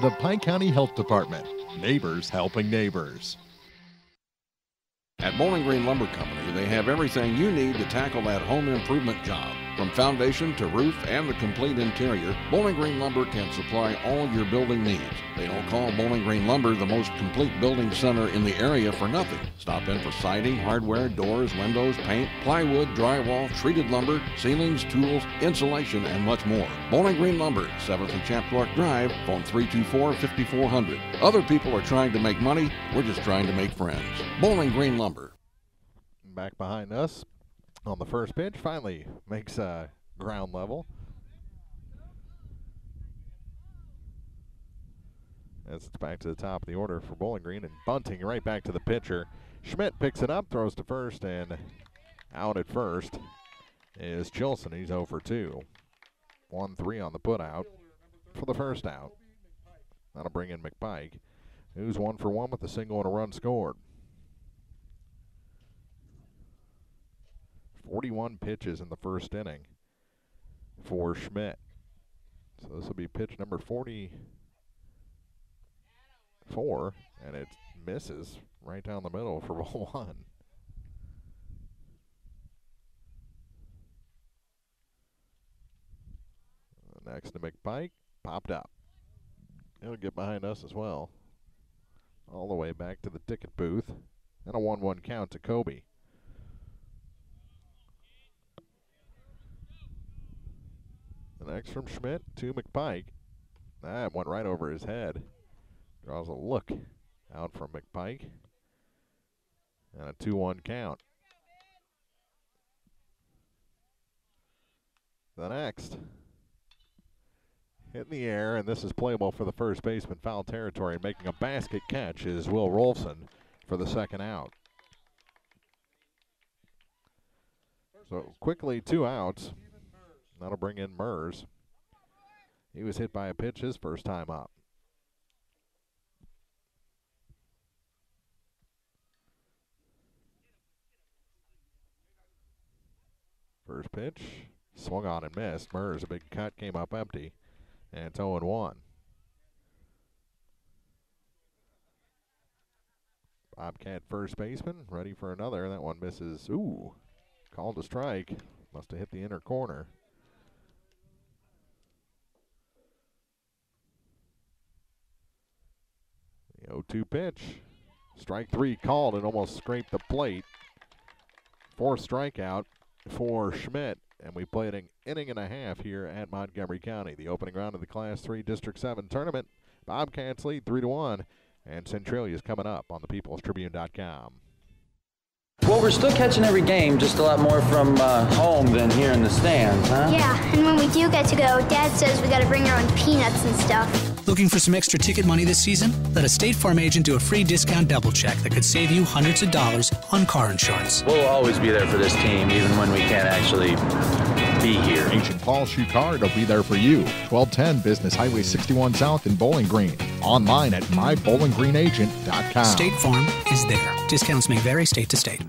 The Pike County Health Department. Neighbors helping neighbors. At Bowling Green Lumber Company, they have everything you need to tackle that home improvement job. From foundation to roof and the complete interior, Bowling Green Lumber can supply all your building needs. They don't call Bowling Green Lumber the most complete building center in the area for nothing. Stop in for siding, hardware, doors, windows, paint, plywood, drywall, treated lumber, ceilings, tools, insulation, and much more. Bowling Green Lumber, 7th and Chapdelac Drive, phone 324-5400. Other people are trying to make money, we're just trying to make friends. Bowling Green Lumber. back behind us on the first pitch. Finally makes ground level. As it's back to the top of the order for Bowling Green, and bunting right back to the pitcher. Schmidt picks it up, throws to first, and out at first is Chilson. He's 0 for 2. 1-3 on the putout for the first out. That'll bring in McPike, who's 1 for 1 with a single and a run scored. 41 pitches in the first inning for Schmidt. So this will be pitch number 44, and it misses right down the middle for ball 1. Next to McPike, popped up. It'll get behind us as well. All the way back to the ticket booth. And a 1-1 count to Kobe. The next from Schmidt to McPike. That went right over his head. Draws a look out from McPike. And a 2-1 count. The next. Hit in the air, and this is playable for the first baseman, foul territory, and making a basket catch is Will Rolfson for the second out. So quickly 2 outs. That'll bring in Mers. He was hit by a pitch his first time up. First pitch, swung on and missed. Mers, a big cut, came up empty. And it's 0-1. Bobcat first baseman, ready for another. That one misses. Ooh, called a strike. Must have hit the inner corner. The 0-2 pitch. Strike 3 called and almost scraped the plate. 4th strikeout for Schmidt. And we played an inning and a half here at Montgomery County. The opening round of the Class 3 District 7 tournament. Bobcats lead 3-1. And Centralia is coming up on thepeoplestribune.com. Well, we're still catching every game, just a lot more from home than here in the stands, huh? Yeah, and when we do get to go, Dad says we got to bring our own peanuts and stuff. Looking for some extra ticket money this season? Let a State Farm agent do a free discount double check that could save you hundreds of dollars on car insurance. We'll always be there for this team, even when we can't actually be here. Agent Paul Shucard will be there for you. 1210 Business Highway 61 South in Bowling Green. Online at mybowlingreenagent.com. State Farm is there. Discounts may vary state to state.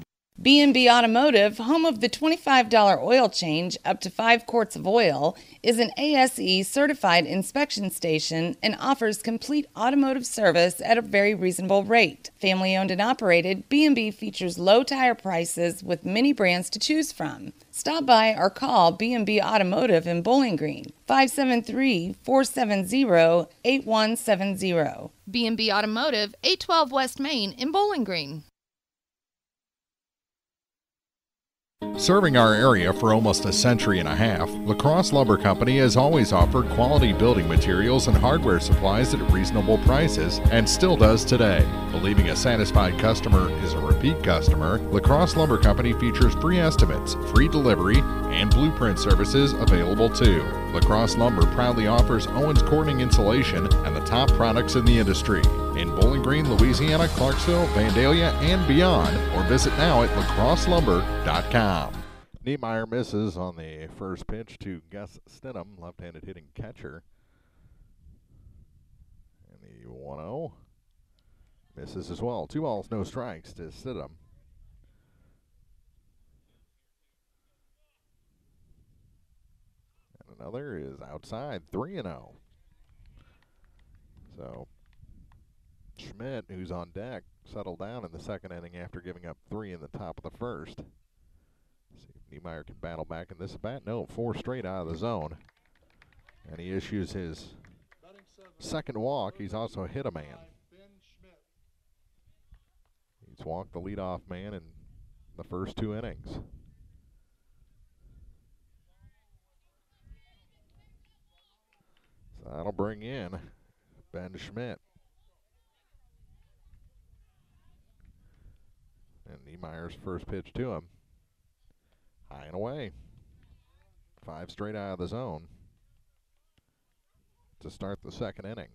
B&B Automotive, home of the $25 oil change up to 5 quarts of oil, is an ASE certified inspection station and offers complete automotive service at a very reasonable rate. Family owned and operated, B&B features low tire prices with many brands to choose from. Stop by or call B&B Automotive in Bowling Green, 573-470-8170. B&B Automotive, 812 West Main in Bowling Green. Serving our area for almost a century and a half, La Crosse Lumber Company has always offered quality building materials and hardware supplies at reasonable prices and still does today. Believing a satisfied customer is a repeat customer, La Crosse Lumber Company features free estimates, free delivery, and blueprint services available too. La Crosse Lumber proudly offers Owens Corning insulation and the top products in the industry. In Bowling Green, Louisiana, Clarksville, Vandalia, and beyond, or visit now at lacrosselumber.com. Niemeyer misses on the first pitch to Gus Stidham, left-handed hitting catcher. And the 1-0 misses as well. 2 balls, no strikes to Stidham. And another is outside, 3-0. So Schmidt, who's on deck, settled down in the second inning after giving up 3 in the top of the first. See if Niemeyer can battle back in this bat. No, 4 straight out of the zone. And he issues his second walk. He's also hit a man. He's walked the leadoff man in the first 2 innings. So that'll bring in Ben Schmidt. And Niemeyer's first pitch to him. High and away. 5 straight out of the zone to start the second inning.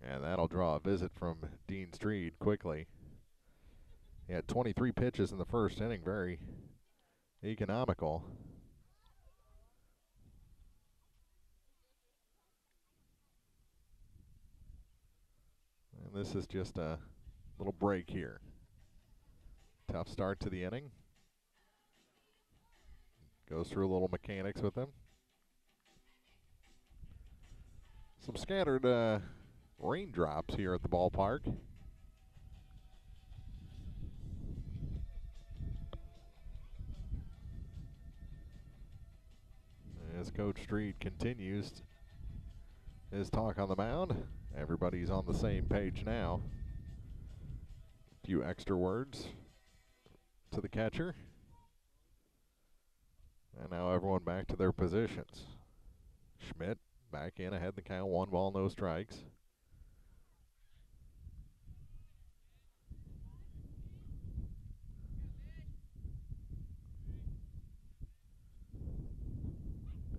And that'll draw a visit from Dean Street quickly. He had 23 pitches in the first inning, very economical. And this is just a little break here. Tough start to the inning. Goes through a little mechanics with him. Some scattered raindrops here at the ballpark. As Coach Street continues his talk on the mound, everybody's on the same page now. A few extra words to the catcher. And now everyone back to their positions. Schmidt back in ahead of the count, 1 ball, no strikes.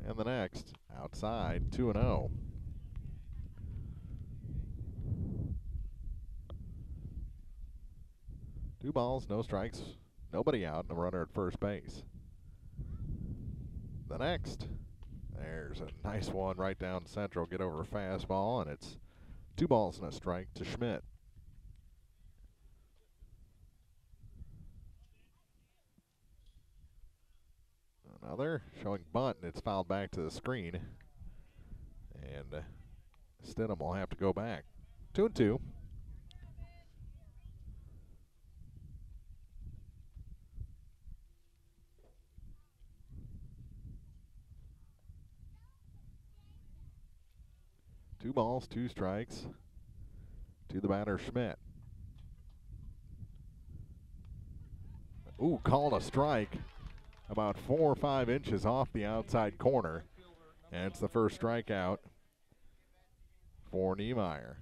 And the next, outside, 2-0. Two balls, no strikes, nobody out, and a runner at first base. The next, there's a nice one right down central, get over a fastball, and it's 2 balls and a strike to Schmidt. Another showing bunt, and it's fouled back to the screen. And Stidham will have to go back. 2-2. Two balls, 2 strikes to the batter, Schmidt. Ooh, called a strike about 4 or 5 inches off the outside corner. And it's the first strikeout for Niemeyer.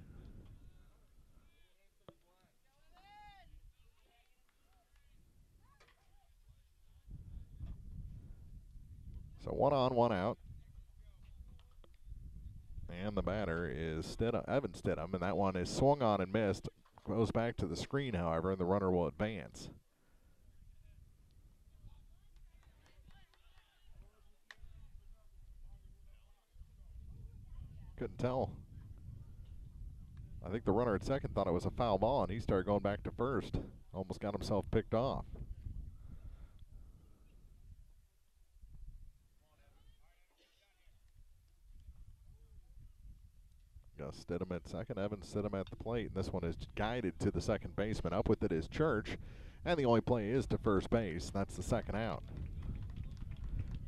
So 1 on, 1 out. And the batter is Evan Stidham, and that one is swung on and missed. Goes back to the screen, however, and the runner will advance. Couldn't tell. I think the runner at second thought it was a foul ball, and he started going back to first. Almost got himself picked off. Gus Stidham at second, Evan Stidham at the plate, and this one is guided to the second baseman. Up with it is Church, and the only play is to first base. That's the second out.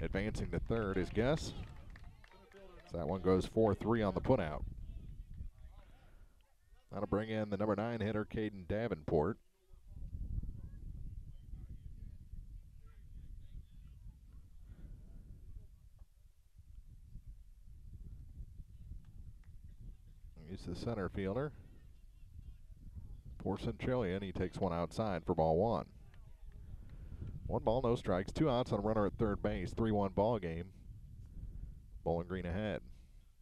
Advancing to third is Guess. So that one goes 4-3 on the putout. That'll bring in the number 9 hitter, Caden Davenport. He's the center fielder for Centralia, and he takes one outside for ball 1. 1 ball, no strikes, 2 outs on a runner at third base, 3-1 ball game. Bowling Green ahead,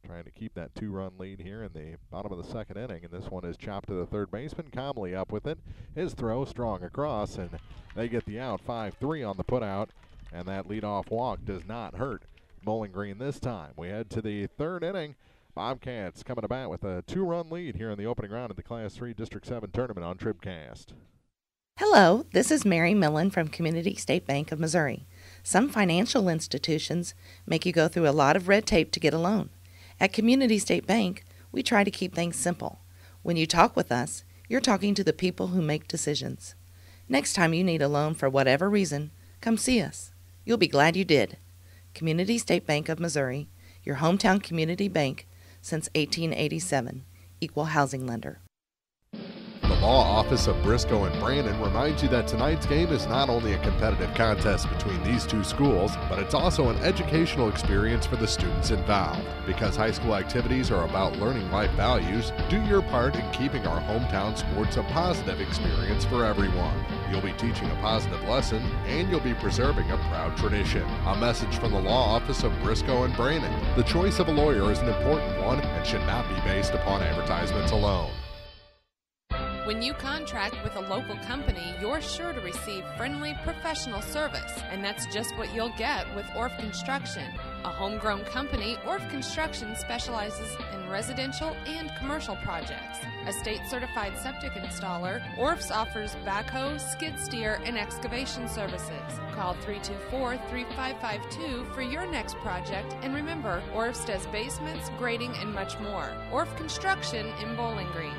trying to keep that 2-run lead here in the bottom of the second inning, and this one is chopped to the third baseman. Comley up with it. His throw strong across, and they get the out. 5-3 on the putout, and that leadoff walk does not hurt Bowling Green this time. We head to the third inning. Bobcats coming to bat with a 2-run lead here in the opening round of the Class 3 District 7 tournament on TribCast. Hello, this is Mary Millen from Community State Bank of Missouri. Some financial institutions make you go through a lot of red tape to get a loan. At Community State Bank, we try to keep things simple. When you talk with us, you're talking to the people who make decisions. Next time you need a loan for whatever reason, come see us. You'll be glad you did. Community State Bank of Missouri, your hometown community bank since 1887, equal housing lender. The Law Office of Briscoe and Brandon reminds you that tonight's game is not only a competitive contest between these two schools, but it's also an educational experience for the students involved. Because high school activities are about learning life values, do your part in keeping our hometown sports a positive experience for everyone. You'll be teaching a positive lesson, and you'll be preserving a proud tradition. A message from the Law Office of Briscoe and Brandon. The choice of a lawyer is an important one and should not be based upon advertisements alone. When you contract with a local company, you're sure to receive friendly, professional service, and that's just what you'll get with Orff Construction. A homegrown company, Orff Construction specializes in residential and commercial projects. A state-certified septic installer, Orff's offers backhoe, skid steer, and excavation services. Call 324-3552 for your next project, and remember, Orff's does basements, grading, and much more. Orff Construction in Bowling Green.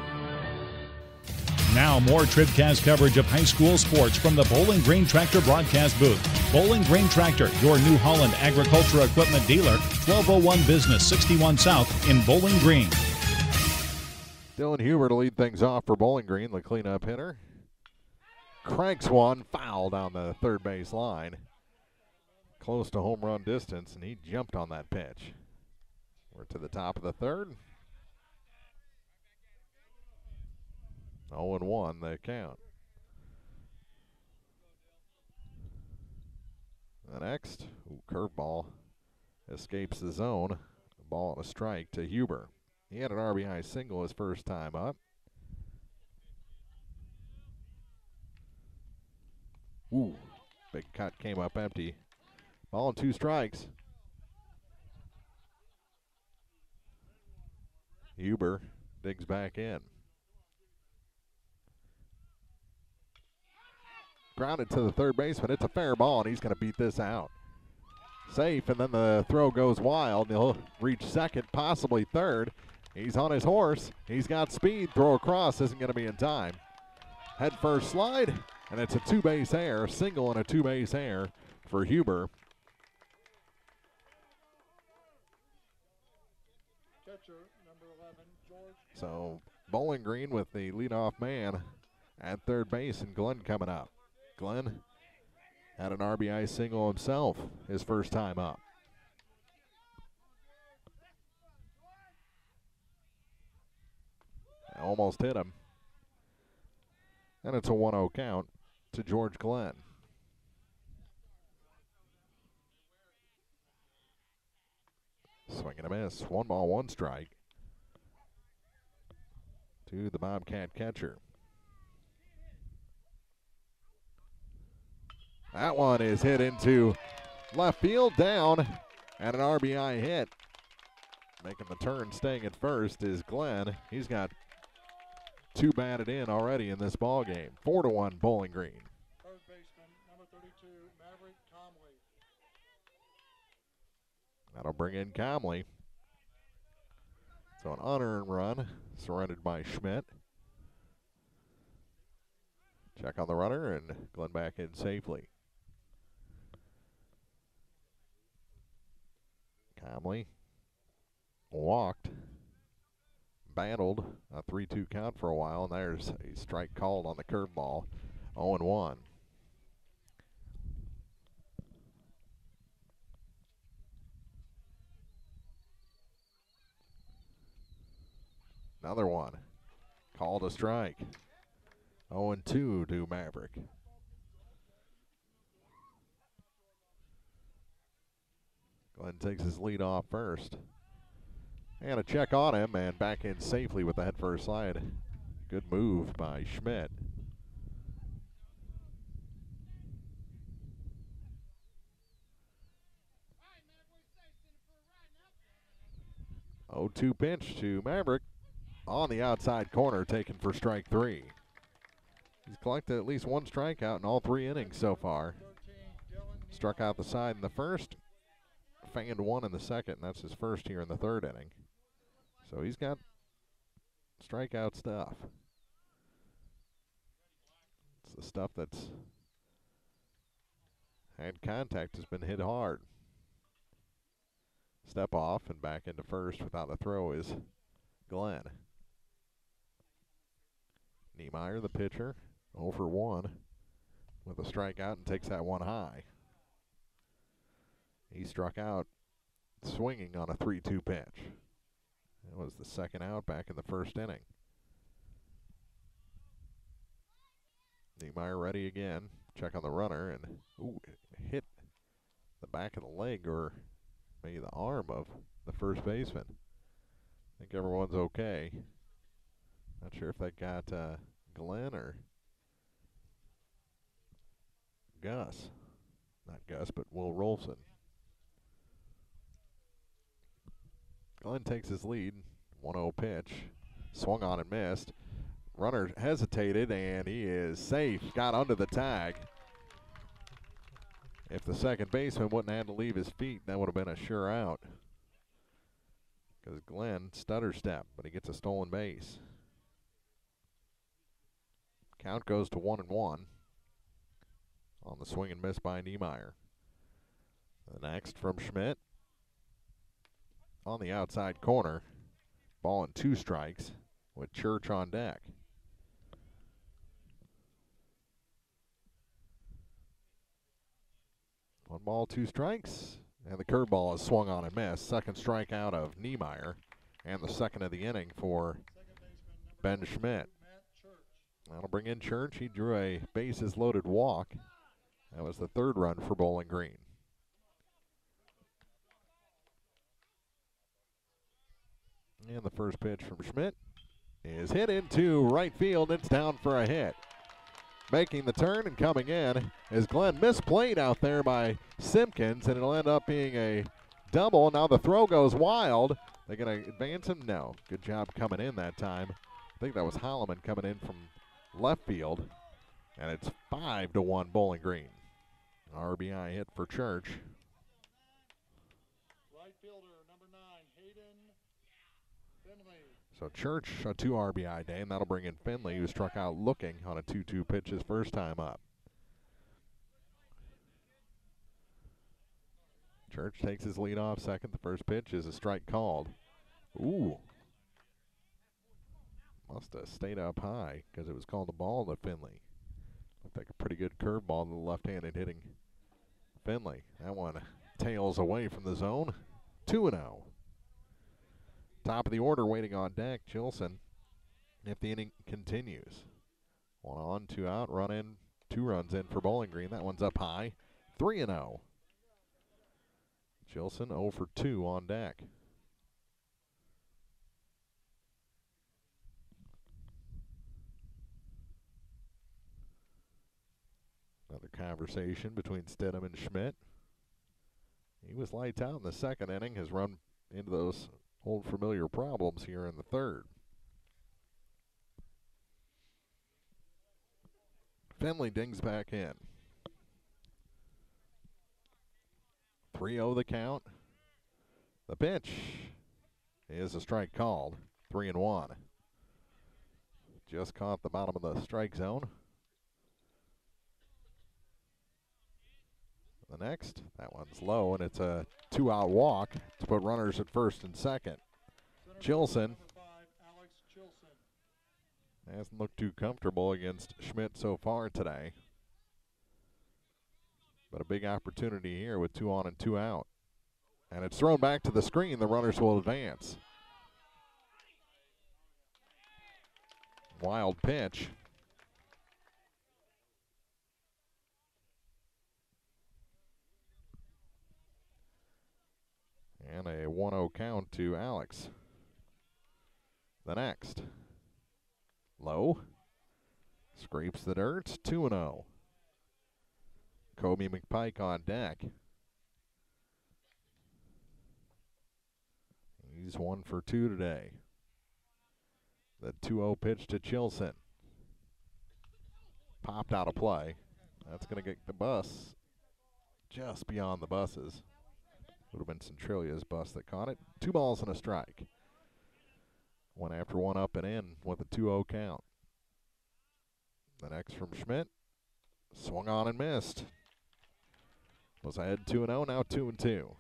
Now more TribCast coverage of high school sports from the Bowling Green Tractor broadcast booth. Bowling Green Tractor, your New Holland agriculture equipment dealer, 1201 Business 61 South in Bowling Green. Dylan Huber to lead things off for Bowling Green, the cleanup hitter. Cranks one, foul down the third base line. Close to home run distance, and he jumped on that pitch. We're to the top of the third. 0-1 the count. The next, curveball escapes the zone. Ball and a strike to Huber. He had an RBI single his first time up. Ooh, big cut came up empty. Ball and 2 strikes. Huber digs back in. Grounded to the third baseman. It's a fair ball, and he's going to beat this out. Safe, and then the throw goes wild. He'll reach second, possibly third. He's on his horse. He's got speed. Throw across isn't going to be in time. Head first slide, and it's a 2-base error. Single and a 2-base error for Huber. Catcher, number 11, George. So Bowling Green with the leadoff man at third base, and Glenn coming up. Glenn had an RBI single himself his first time up. Almost hit him. And it's a 1-0 count to George Glenn. Swing and a miss. 1 ball, 1 strike to the Bobcat catcher. That one is hit into left field, down, and an RBI hit. Making the turn, staying at first, is Glenn. He's got 2 batted in already in this ball game. 4-1 Bowling Green. Third baseman, number 32, Maverick Comley. That'll bring in Comley. So an unearned run surrendered by Schmidt. Check on the runner, and Glenn back in safely. Comley walked, battled a 3-2 count for a while, and there's a strike called on the curveball. 0-1. Another one. Called a strike. 0-2 to Maverick. Glenn takes his lead off first. And a check on him, and back in safely with the head first slide. Good move by Schmidt. Oh, 2 pitch to Maverick on the outside corner, taken for strike 3. He's collected at least 1 strikeout in all 3 innings so far. Struck out the side in the first, fanned 1 in the second, and that's his first here in the 3rd inning. So he's got strikeout stuff. It's the stuff that's had contact, has been hit hard. Step off and back into first without a throw is Glenn. Niemeyer, the pitcher, 0 for 1 with a strikeout and takes that one high. He struck out swinging on a 3-2 pitch. That was the second out back in the first inning. Niemeyer ready again. Check on the runner, and it hit the back of the leg or maybe the arm of the first baseman. I think everyone's okay. Not sure if that got Glenn or Gus. Not Gus, but Will Rolfson. Glenn takes his lead. 1-0 pitch. Swung on and missed. Runner hesitated, and he is safe. Got under the tag. If the second baseman wouldn't have had to leave his feet, that would have been a sure out. Because Glenn stutter step, but he gets a stolen base. Count goes to 1-1 on the swing and miss by Niemeyer. The next from Schmidt on the outside corner. Ball and 2 strikes with Church on deck. One ball, 2 strikes, and the curveball is swung on and missed. Second strikeout of Niemeyer, and the second of the inning for Ben Schmidt. That'll bring in Church. He drew a bases-loaded walk. That was the 3rd run for Bowling Green. And the first pitch from Schmidt is hit into right field. It's down for a hit. Making the turn and coming in is Glenn. Misplayed out there by Simpkins, and it'll end up being a double. Now the throw goes wild. They're going to advance him? No. Good job coming in that time. I think that was Holloman coming in from left field. And it's 5-1 Bowling Green. RBI hit for Church. Right fielder, number 9, Hayden Finley. So Church, a 2 RBI day, and that'll bring in Finley, who struck out looking on a 2-2 pitch his first time up. Church takes his lead off second. The first pitch is a strike called. Ooh. Must have stayed up high because it was called a ball to Finley. Looked like a pretty good curveball to the left-handed hitting Finley. That one tails away from the zone. 2-0. Top of the order waiting on deck, Chilson, if the inning continues. 1 on, 2 out, run in, 2 runs in for Bowling Green. That one's up high, 3-0. Chilson 0 for 2 on deck. Another conversation between Stidham and Schmidt. He was lights out in the second inning, has run into those old familiar problems here in the third. Finley dings back in. 3-0 the count. The pitch is a strike called. 3-1. Just caught the bottom of the strike zone. The next, that one's low, and it's a 2-out walk to put runners at first and second. Chilson hasn't looked too comfortable against Schmidt so far today. But a big opportunity here with 2 on and 2 out. And it's thrown back to the screen. The runners will advance. Wild pitch. And a 1-0 count to Alex. The next. Low. Scrapes the dirt. 2-0. Kobe McPike on deck. He's 1 for 2 today. The 2-0 pitch to Chilson. Popped out of play. That's going to get the bus just beyond the buses. Would have been Centralia's bus that caught it. 2 balls and a strike. 1 after 1 up and in with a 2-0 count. The next from Schmidt. Swung on and missed. Was ahead 2-0, now 2-2.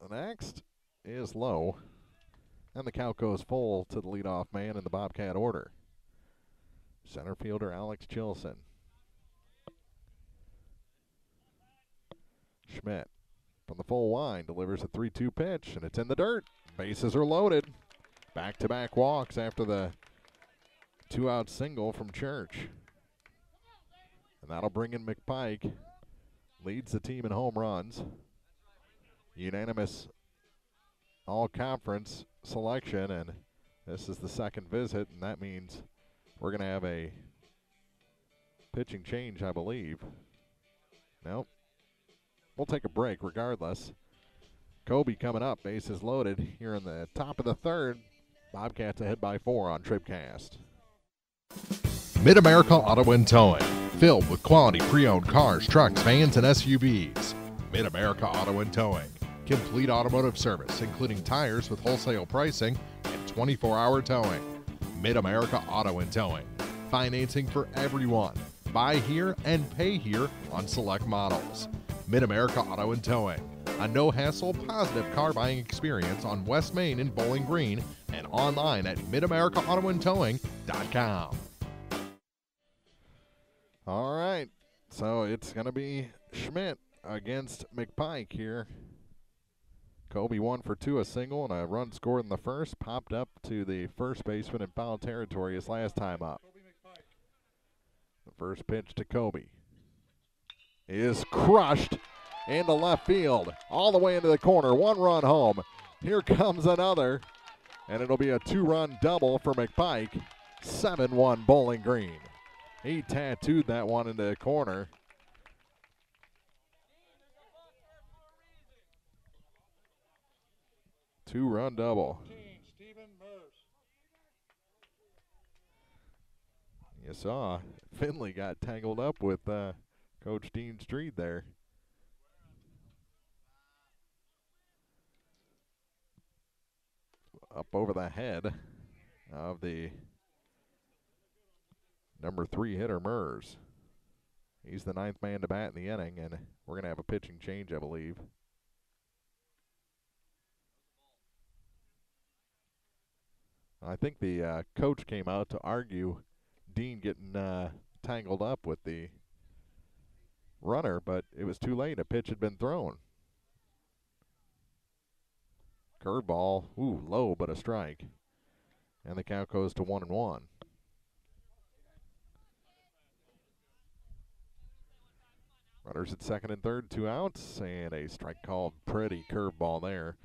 The next is low. And the count goes full to the leadoff man in the Bobcat order. Center fielder Alex Chilson. Schmidt from the full line delivers a 3-2 pitch, and it's in the dirt. Bases are loaded. Back-to-back walks after the 2-out single from Church. And that'll bring in McPike. Leads the team in home runs. Unanimous all-conference selection, and this is the second visit, and that means we're going to have a pitching change, I believe. Nope. We'll take a break regardless. Kobe coming up, bases loaded here in the top of the third. Bobcats ahead by 4 on TribCast. Mid-America Auto and Towing, filled with quality pre-owned cars, trucks, vans, and SUVs. Mid-America Auto and Towing, complete automotive service, including tires with wholesale pricing and 24-hour towing. Mid-America Auto and Towing, financing for everyone. Buy here and pay here on select models. Mid-America Auto and Towing, a no-hassle, positive car buying experience on West Main in Bowling Green and online at midamericaautoandtowing.com. All right, so it's going to be Schmidt against McPike here. Kobe 1 for 2, a single, and a run scored in the first. Popped up to the first baseman in foul territory his last time up. The first pitch to Kobe is crushed into left field, all the way into the corner. 1 run home. Here comes another, and it'll be a 2-run double for McPike. 7-1 Bowling Green. He tattooed that one into the corner. Two-run double. You saw Finley got tangled up with Coach Dean Street there. Up over the head of the number 3 hitter, Mers. He's the 9th man to bat in the inning, and we're going to have a pitching change, I believe. I think the coach came out to argue Dean getting tangled up with the runner, but it was too late. A pitch had been thrown. Curveball, low, but a strike. And the count goes to 1-1. Runners at second and third, 2 outs, and a strike called. Pretty curveball there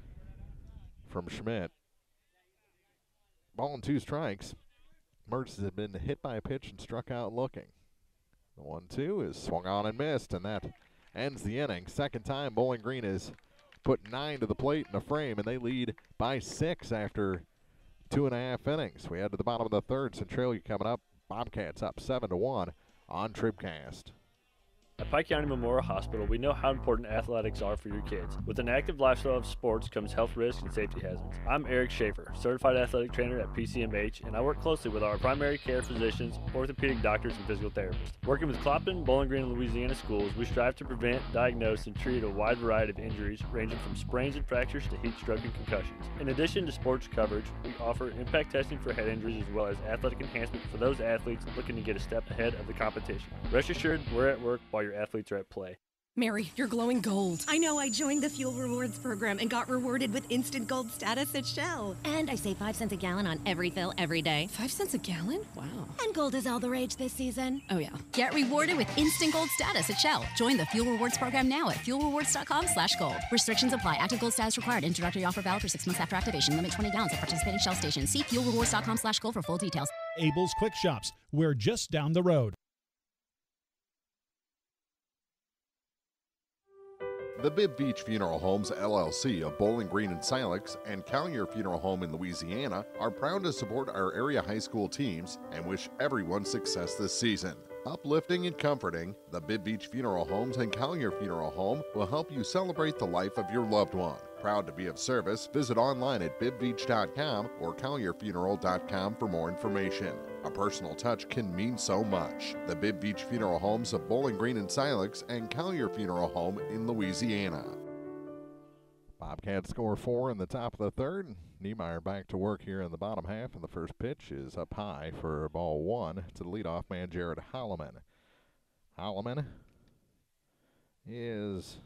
from Schmidt. Ball and 2 strikes. Mertz had been hit by a pitch and struck out looking. The 1-2 is swung on and missed, and that ends the inning. Second time Bowling Green has put 9 to the plate in a frame, and they lead by 6 after 2.5 innings. We head to the bottom of the third. Centralia coming up. Bobcats up 7-1 on TribCast. At Pike County Memorial Hospital, we know how important athletics are for your kids. With an active lifestyle of sports comes health risks and safety hazards. I'm Eric Schaefer, certified athletic trainer at PCMH, and I work closely with our primary care physicians, orthopedic doctors, and physical therapists. Working with Clopton, Bowling Green, and Louisiana schools, we strive to prevent, diagnose, and treat a wide variety of injuries, ranging from sprains and fractures to heat stroke and concussions. In addition to sports coverage, we offer impact testing for head injuries as well as athletic enhancement for those athletes looking to get a step ahead of the competition. Rest assured, we're at work while your athletes are at play. Mary, you're glowing gold. I know. I joined the Fuel Rewards program and got rewarded with instant gold status at Shell. And I save 5 cents a gallon on every fill every day. 5 cents a gallon? Wow. And gold is all the rage this season. Oh, yeah. Get rewarded with instant gold status at Shell. Join the Fuel Rewards program now at fuelrewards.com/gold. Restrictions apply. Active gold status required. Introductory offer valid for 6 months after activation. Limit 20 gallons at participating Shell stations. See fuelrewards.com/gold for full details. Abel's Quick Shops. We're just down the road. The Bibb Beach Funeral Homes LLC of Bowling Green and Silex and Collier Funeral Home in Louisiana are proud to support our area high school teams and wish everyone success this season. Uplifting and comforting, the Bibb Beach Funeral Homes and Collier Funeral Home will help you celebrate the life of your loved one. Proud to be of service, visit online at bibbbeach.com or collierfuneral.com for more information. A personal touch can mean so much. The Bibb Beach Funeral Homes of Bowling Green and Silex and Collier Funeral Home in Louisiana. Bobcats score 4 in the top of the third. Niemeyer back to work here in the bottom half, and the first pitch is up high for ball 1 to the leadoff man, Jared Holloman. Holloman is,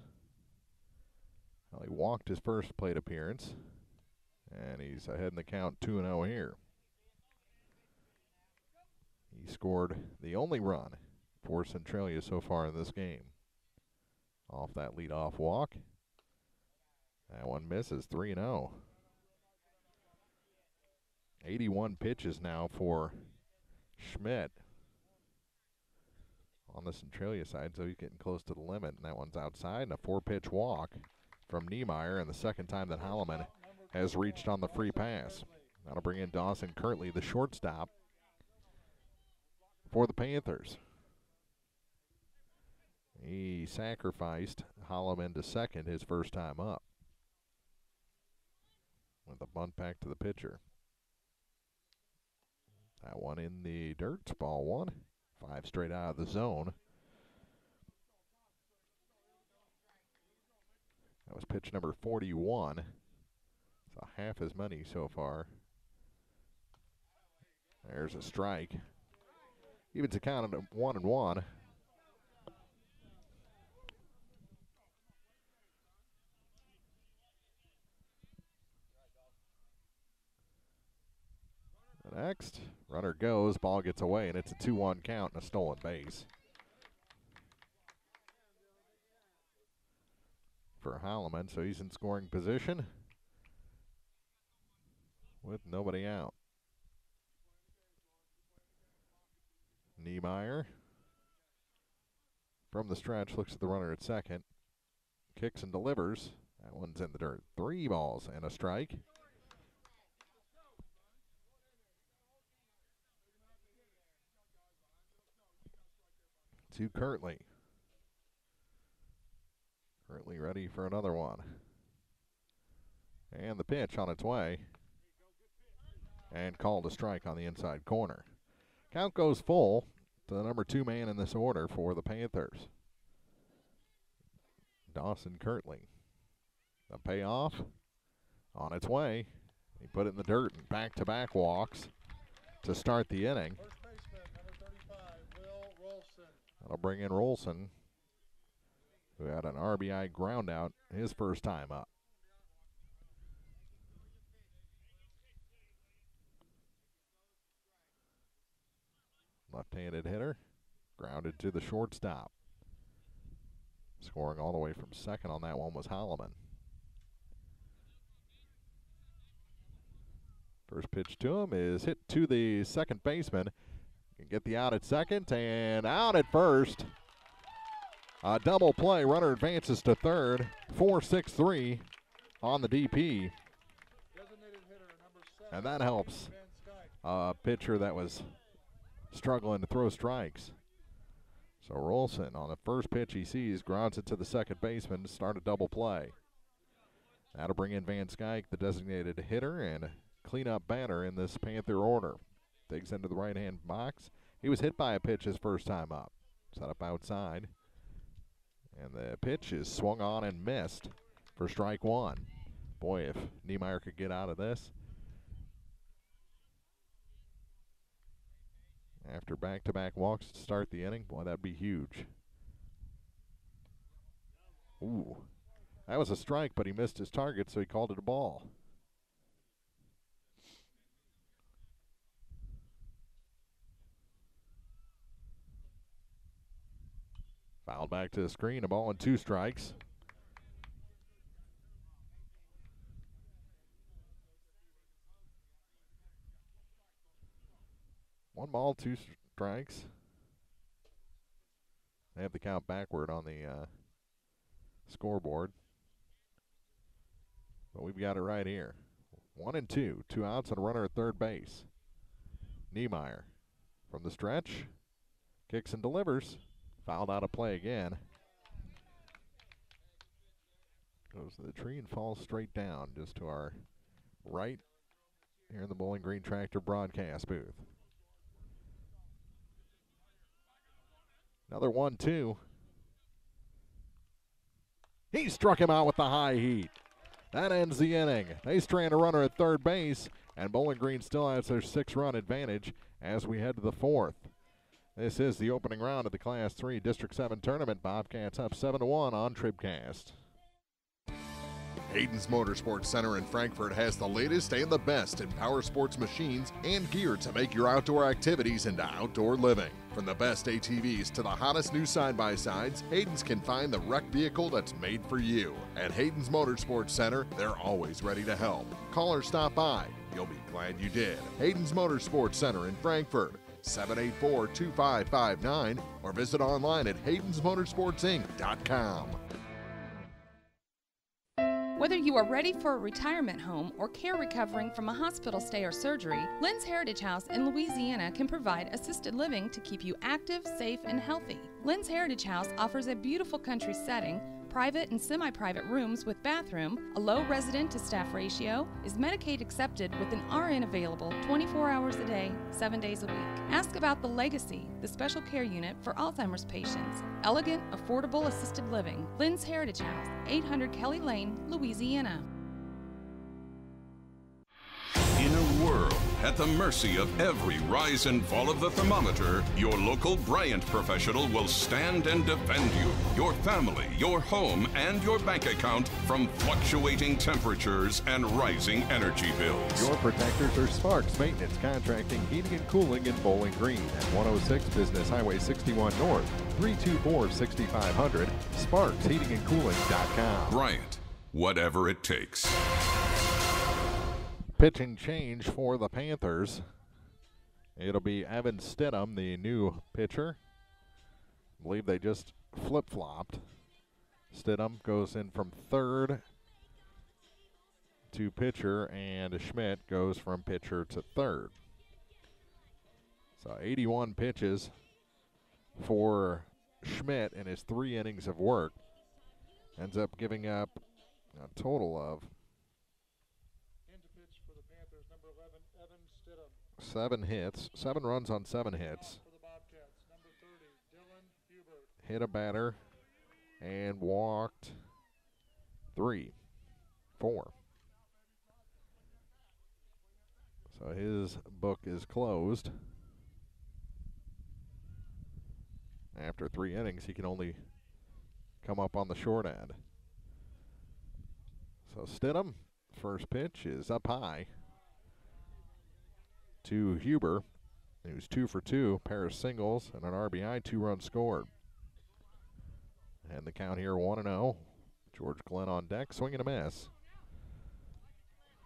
well, he walked his first plate appearance, and he's ahead in the count 2-0 here. He scored the only run for Centralia so far in this game. Off that leadoff walk. That one misses, 3-0. 81 pitches now for Schmidt on the Centralia side, so he's getting close to the limit, and that one's outside, and a 4-pitch walk from Niemeyer, and the second time that Holloman has reached on the free pass. That'll bring in Dawson Kirtley, the shortstop for the Panthers. He sacrificed Holloman to second his first time up with a bunt back to the pitcher. That one in the dirt, ball 1. 5 straight out of the zone. That was pitch number 41. So half as many so far. There's a strike. Evens the count at 1-1. Next, runner goes, ball gets away, and it's a 2-1 count and a stolen base. For Holloman, so he's in scoring position with nobody out. Niemeyer from the stretch looks at the runner at second, kicks and delivers. That one's in the dirt. 3 balls and a strike. To Kirtley. Kirtley ready for another one. And the pitch on its way. And called a strike on the inside corner. Count goes full to the number 2 man in this order for the Panthers. Dawson Kirtley. The payoff on its way. He put it in the dirt and back-to-back walks to start the inning. That'll bring in Rolson, who had an RBI ground out his first time up. Left-handed hitter, grounded to the shortstop. Scoring all the way from second on that one was Holloman. First pitch to him is hit to the second baseman. Can get the out at second and out at first. A double play. Runner advances to third. 4-6-3 on the DP. And that helps a pitcher that was struggling to throw strikes. So Rolson on the first pitch he sees grounds it to the second baseman to start a double play. That'll bring in Van Skyke, the designated hitter and cleanup batter in this Panther order. Digs into the right-hand box. He was hit by a pitch his first time up. Set up outside. And the pitch is swung on and missed for strike 1. Boy, if Niemeyer could get out of this. After back-to-back walks to start the inning, boy, that'd be huge. Ooh. That was a strike, but he missed his target, so he called it a ball. Fouled back to the screen, a ball and 2 strikes. One ball, 2 strikes. They have the count backward on the scoreboard. But we've got it right here. 1-2, 2 outs and a runner at third base. Niemeyer from the stretch, kicks and delivers. Fouled out of play again. Goes to the tree and falls straight down just to our right here in the Bowling Green Tractor broadcast booth. Another 1-2. He struck him out with the high heat. That ends the inning. They strand a runner at third base, and Bowling Green still has their 6-run advantage as we head to the fourth. This is the opening round of the Class 3 District 7 tournament. Bobcats up 7-1 on TribCast. Hayden's Motorsports Center in Frankfort has the latest and the best in power sports machines and gear to make your outdoor activities into outdoor living. From the best ATVs to the hottest new side-by-sides, Hayden's can find the wrecked vehicle that's made for you. At Hayden's Motorsports Center, they're always ready to help. Call or stop by. You'll be glad you did. Hayden's Motorsports Center in Frankfort, 784-2559, or visit online at haydensmotorsportsinc.com. Whether you are ready for a retirement home or care recovering from a hospital stay or surgery, Lynn's Heritage House in Louisiana can provide assisted living to keep you active, safe, and healthy. Lynn's Heritage House offers a beautiful country setting, private and semi-private rooms with bathroom, a low resident-to-staff ratio, is Medicaid accepted with an RN available 24 hours a day, 7 days a week. Ask about the Legacy, the special care unit for Alzheimer's patients. Elegant, affordable assisted living. Lynn's Heritage House, 800 Kelly Lane, Louisiana. In a world at the mercy of every rise and fall of the thermometer, your local Bryant professional will stand and defend you, your family, your home, and your bank account from fluctuating temperatures and rising energy bills. Your protectors are Sparks Maintenance Contracting, Heating and Cooling in Bowling Green at 106 Business Highway 61 North, 324-6500, SparksHeatingandCooling.com. Bryant, whatever it takes. Pitching change for the Panthers. It'll be Evan Stidham, the new pitcher. I believe they just flip-flopped. Stidham goes in from third to pitcher, and Schmidt goes from pitcher to third. So 81 pitches for Schmidt in his 3 innings of work. Ends up giving up a total of 7 hits, 7 runs on 7 hits. Hit a batter and walked 3, 4. So his book is closed. After 3 innings, he can only come up on the short end. So Stidham, first pitch is up high to Huber, who's 2 for 2, pair of singles and an RBI, 2 runs scored. And the count here 1-0. George Glenn on deck, swing and a miss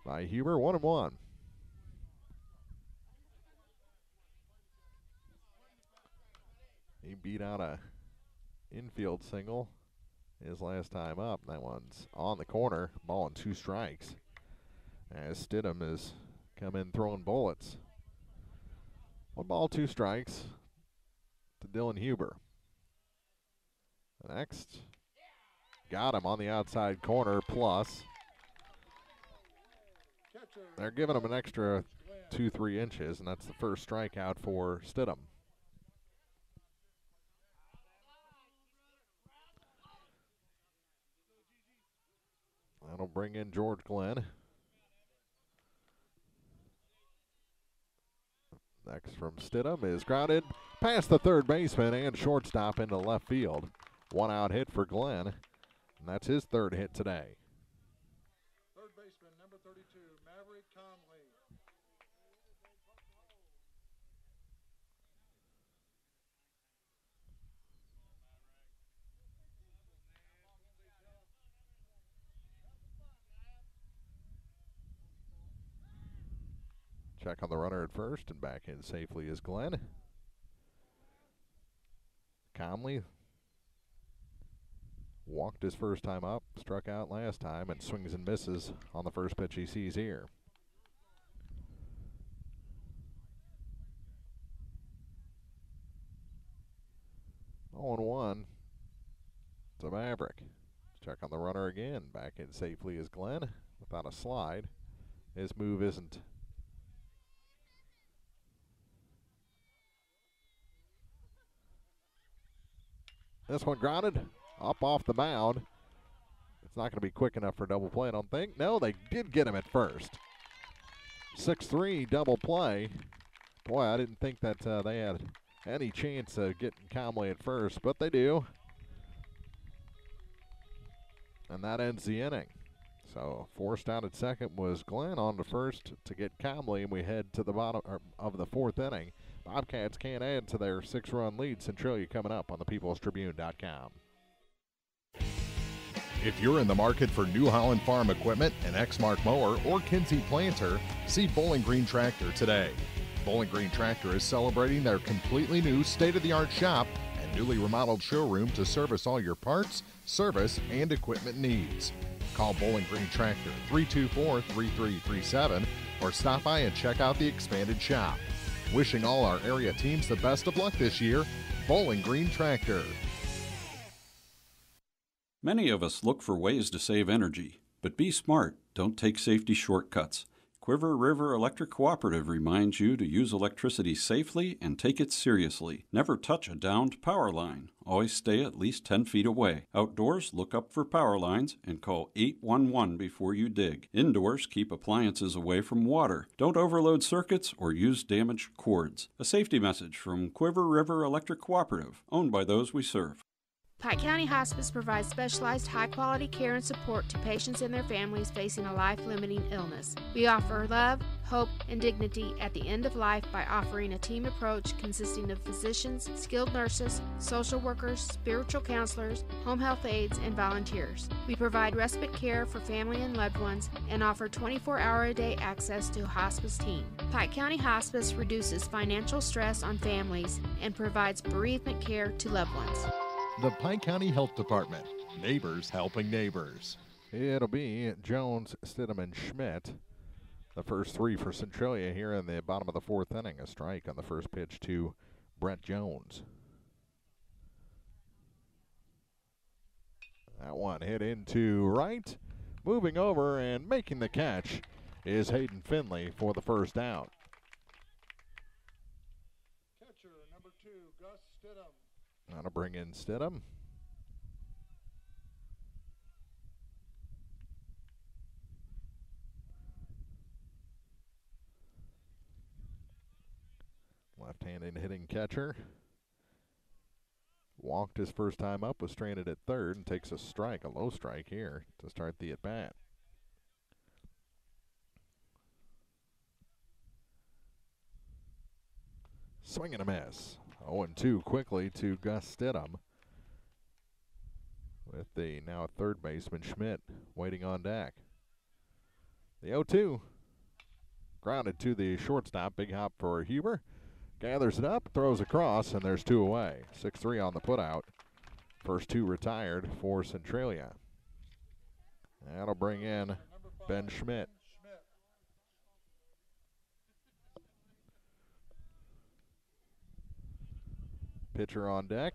by Huber, 1-1. He beat out a infield single his last time up. That one's on the corner, ball and 2 strikes. As Stidham has come in throwing bullets. 1 ball, 2 strikes to Dylan Huber. The next, got him on the outside corner, plus. They're giving him an extra 2-3 inches, and that's the first strikeout for Stidham. That'll bring in George Glenn. Next from Stidham is grounded past the third baseman and shortstop into left field. 1 out hit for Glenn, and that's his 3rd hit today. Third baseman, number 32, Maverick Conley. Check on the runner at first, and back in safely is Glenn. Conley walked his first time up, struck out last time, and swings and misses on the first pitch he sees here. Oh, 1 to Maverick. Check on the runner again. Back in safely is Glenn without a slide. His move isn't this one grounded up off the mound. It's not going to be quick enough for a double play, I don't think. No, they did get him at first. 6-3 double play. Boy, I didn't think that they had any chance of getting Comley at first, but they do. And that ends the inning. So forced out at second was Glenn on to first to get Comley, and we head to the bottom of the fourth inning. Bobcats can't add to their 6-run lead. Centralia coming up on the peoplestribune.com. If you're in the market for New Holland Farm equipment, an Exmark mower, or Kinsey planter, see Bowling Green Tractor today. Bowling Green Tractor is celebrating their completely new state-of-the-art shop and newly remodeled showroom to service all your parts, service, and equipment needs. Call Bowling Green Tractor 324-3337 or stop by and check out the expanded shop. Wishing all our area teams the best of luck this year, Bowling Green Tractor. Many of us look for ways to save energy, but be smart. Don't take safety shortcuts. Quiver River Electric Cooperative reminds you to use electricity safely and take it seriously. Never touch a downed power line. Always stay at least 10 feet away. Outdoors, look up for power lines and call 811 before you dig. Indoors, keep appliances away from water. Don't overload circuits or use damaged cords. A safety message from Quiver River Electric Cooperative, owned by those we serve. Pike County Hospice provides specialized high-quality care and support to patients and their families facing a life-limiting illness. We offer love, hope, and dignity at the end of life by offering a team approach consisting of physicians, skilled nurses, social workers, spiritual counselors, home health aides, and volunteers. We provide respite care for family and loved ones and offer 24-hour-a-day access to a hospice team. Pike County Hospice reduces financial stress on families and provides bereavement care to loved ones. The Pike County Health Department. Neighbors helping neighbors. It'll be Jones, Stidham, and Schmidt. The first three for Centralia here in the bottom of the fourth inning. A strike on the first pitch to Brett Jones. That one hit into right. Moving over and making the catch is Hayden Finley for the first out. Catcher, number 2, Gus Stidham. That'll bring in Stidham. Left-handed hitting catcher. Walked his first time up, was stranded at third, and takes a strike, a low strike here to start the at-bat. Swing and a miss. 0-2 quickly to Gus Stidham. With the now third baseman Schmidt waiting on deck. The 0-2. Grounded to the shortstop. Big hop for Huber. Gathers it up, throws across, and there's 2 away. 6-3 on the putout. First 2 retired for Centralia. That'll bring in Ben Schmidt. Pitcher on deck.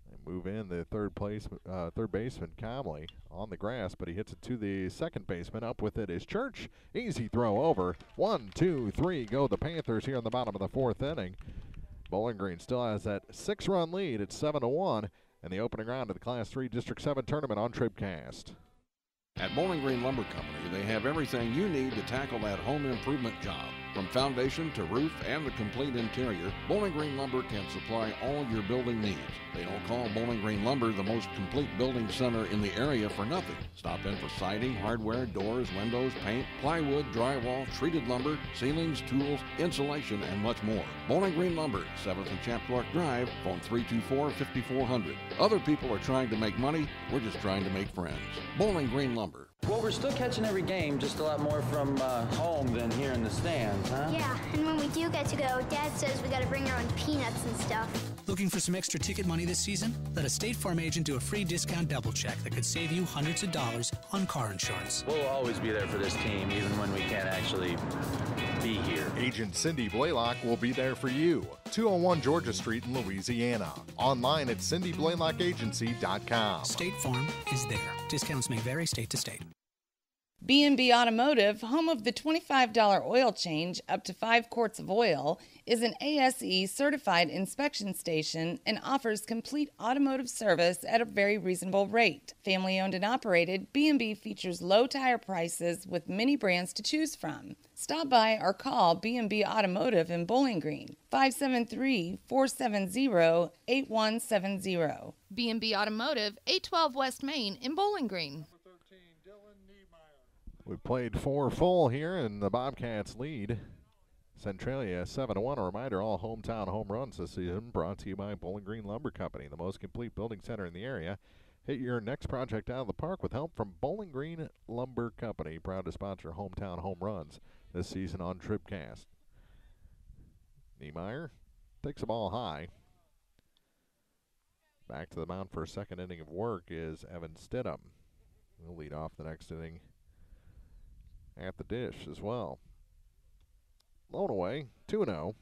They move in the third baseman Comley on the grass, but he hits it to the second baseman. Up with it is Church. Easy throw over. 1, 2, 3 go the Panthers here in the bottom of the fourth inning. Bowling Green still has that 6-run lead. It's 7-1 in the opening round of the Class 3 District 7 tournament on TribCast. At Bowling Green Lumber Company, they have everything you need to tackle that home improvement job. From foundation to roof and the complete interior, Bowling Green Lumber can supply all your building needs. They don't call Bowling Green Lumber the most complete building center in the area for nothing. Stop in for siding, hardware, doors, windows, paint, plywood, drywall, treated lumber, ceilings, tools, insulation, and much more. Bowling Green Lumber, 7th and Chapdelac Drive, phone 324-5400. Other people are trying to make money, we're just trying to make friends. Bowling Green Lumber. Well, we're still catching every game, just a lot more from home than here in the stands, huh? Yeah, and when we do get to go, Dad says we gotta bring our own peanuts and stuff. Looking for some extra ticket money this season? Let a State Farm agent do a free discount double check that could save you hundreds of dollars on car insurance. We'll always be there for this team, even when we can't actually be here. Agent Cindy Blaylock will be there for you. 201 Georgia Street in Louisiana. Online at cindyblaylockagency.com. State Farm is there. Discounts may vary state to state. B&B Automotive, home of the $25 oil change up to 5 quarts of oil, is an ASE certified inspection station and offers complete automotive service at a very reasonable rate. Family owned and operated, B&B features low tire prices with many brands to choose from. Stop by or call B&B Automotive in Bowling Green, 573-470-8170. B&B Automotive, 812 West Main in Bowling Green. We played 4 full here, and the Bobcats lead Centralia 7-1. A reminder, all hometown home runs this season brought to you by Bowling Green Lumber Company, the most complete building center in the area. Hit your next project out of the park with help from Bowling Green Lumber Company, proud to sponsor hometown home runs this season on TribCast. Niemeyer takes the ball high. Back to the mound for a second inning of work is Evan Stidham. He'll lead off the next inning at the dish as well. Blown away, 2-0.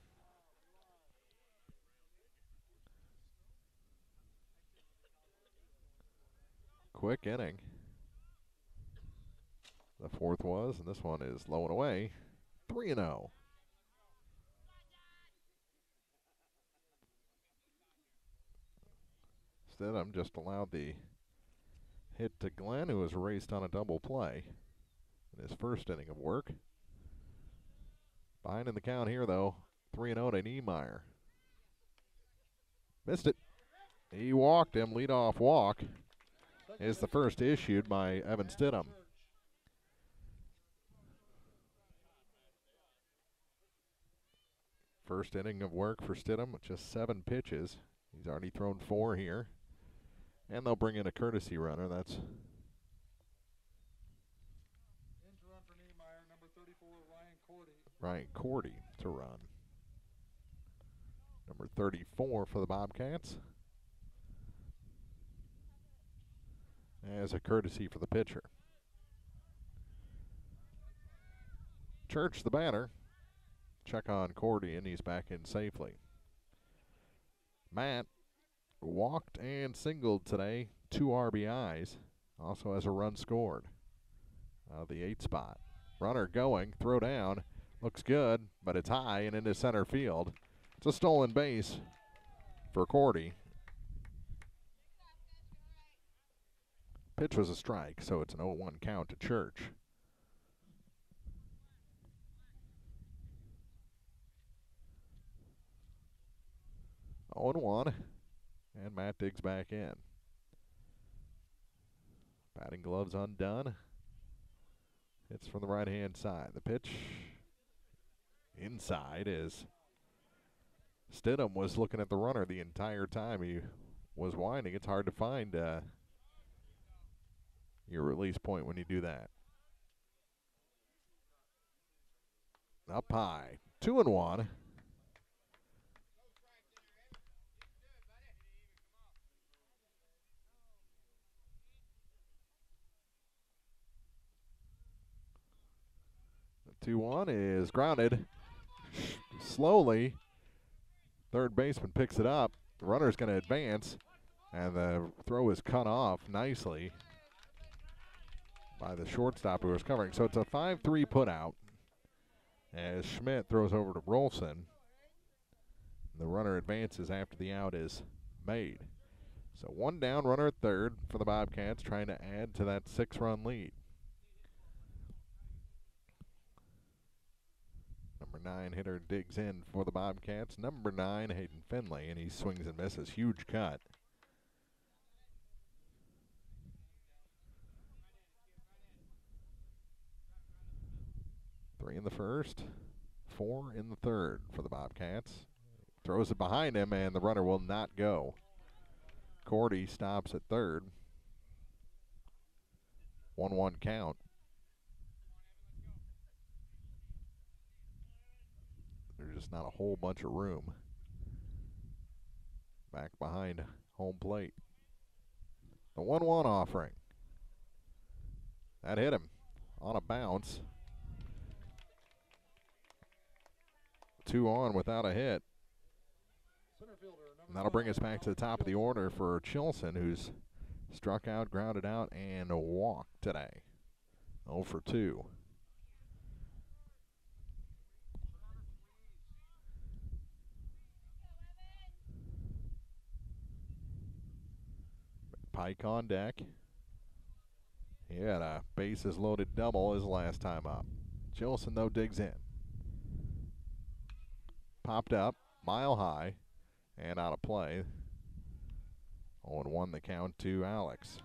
Quick inning. The fourth was, and this one is low and away, 3-0. Stidham just allowed the hit to Glenn, who was raced on a double play in his first inning of work. Behind in the count here, though, 3-0 to Niemeyer. Missed it. He walked him. Leadoff walk is the first issued by Evan Stidham. First inning of work for Stidham with just 7 pitches. He's already thrown 4 here. And they'll bring in a courtesy runner. That's Ryan Cordy to run. Number 34 for the Bobcats. As a courtesy for the pitcher. Church the batter. Check on Cordy, and he's back in safely. Matt walked and singled today, 2 RBIs. Also has a run scored. The 8 spot. Runner going, throw down. Looks good, but it's high and into center field. It's a stolen base for Cordy. Pitch was a strike, so it's an 0-1 count to Church. Oh, 1, and Matt digs back in. Batting gloves undone. Hits from the right-hand side. The pitch inside is Stidham was looking at the runner the entire time he was winding. It's hard to find your release point when you do that. Up high, 2-1. The 2-1 is grounded slowly. Third baseman picks it up. The runner's going to advance, and the throw is cut off nicely by the shortstop who was covering. So it's a 5-3 putout as Schmidt throws over to Rolfson. The runner advances after the out is made. So 1 down, runner at third for the Bobcats, trying to add to that 6-run lead. Number 9 hitter digs in for the Bobcats. Number 9, Hayden Finley, and he swings and misses. Huge cut. Three in the first, 4 in the third for the Bobcats. Throws it behind him, and the runner will not go. Cordy stops at third. 1-1 count. There's just not a whole bunch of room back behind home plate. The 1-1 offering. That hit him on a bounce. 2 on without a hit. And that'll bring us back to the top of the order for Chilson, who's struck out, grounded out, and walked today. 0 for 2. Pike on deck. He had a bases loaded double his last time up. Chilson, though, digs in. Popped up, mile high, and out of play. 0-1 the count to Alex.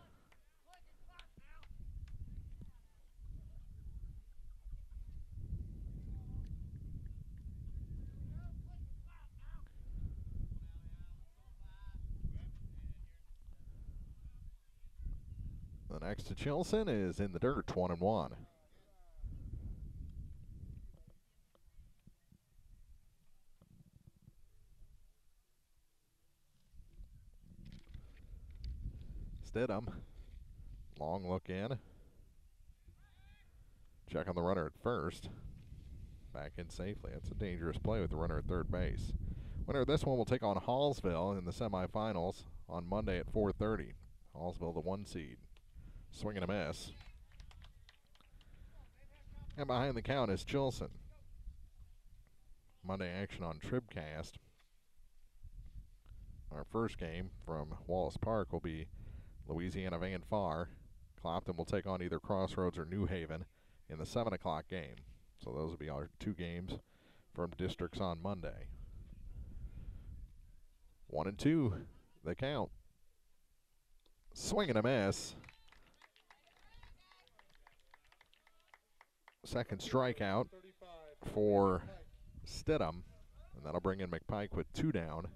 The next to Chilson is in the dirt, 1-1. Stidham, long look in. Check on the runner at first. Back in safely. That's a dangerous play with the runner at third base. Winner of this one will take on Hallsville in the semifinals on Monday at 4:30. Hallsville, the 1 seed. Swing and a miss. And behind the count is Chilson. Monday action on TribCast. Our first game from Wallace Park will be Louisiana Van Far. Clopton will take on either Crossroads or New Haven in the 7 o'clock game. So those will be our 2 games from districts on Monday. 1-2, the count. Swing and a miss. Second strikeout for Stidham, and that'll bring in McPike with 2 down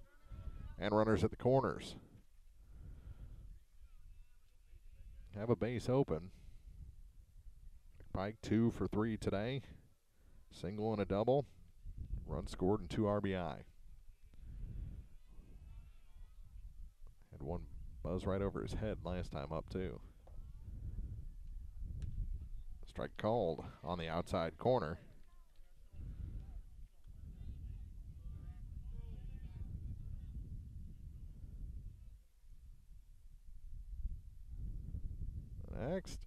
and runners at the corners. Have a base open. McPike 2 for 3 today. Single and a double. Run scored and 2 RBI. Had one buzz right over his head last time up too. Strike called on the outside corner. Next,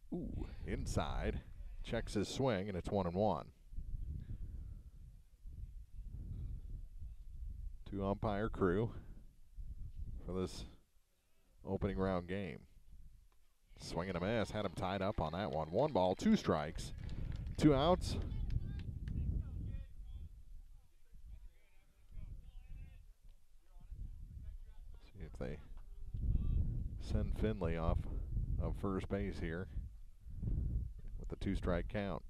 inside. Checks his swing, and it's 1-1. 2 umpire crew for this opening round game. Swing and a miss, had him tied up on that one. 1 ball, 2 strikes, 2 outs. See if they send Finley off of first base here with the 2-strike count.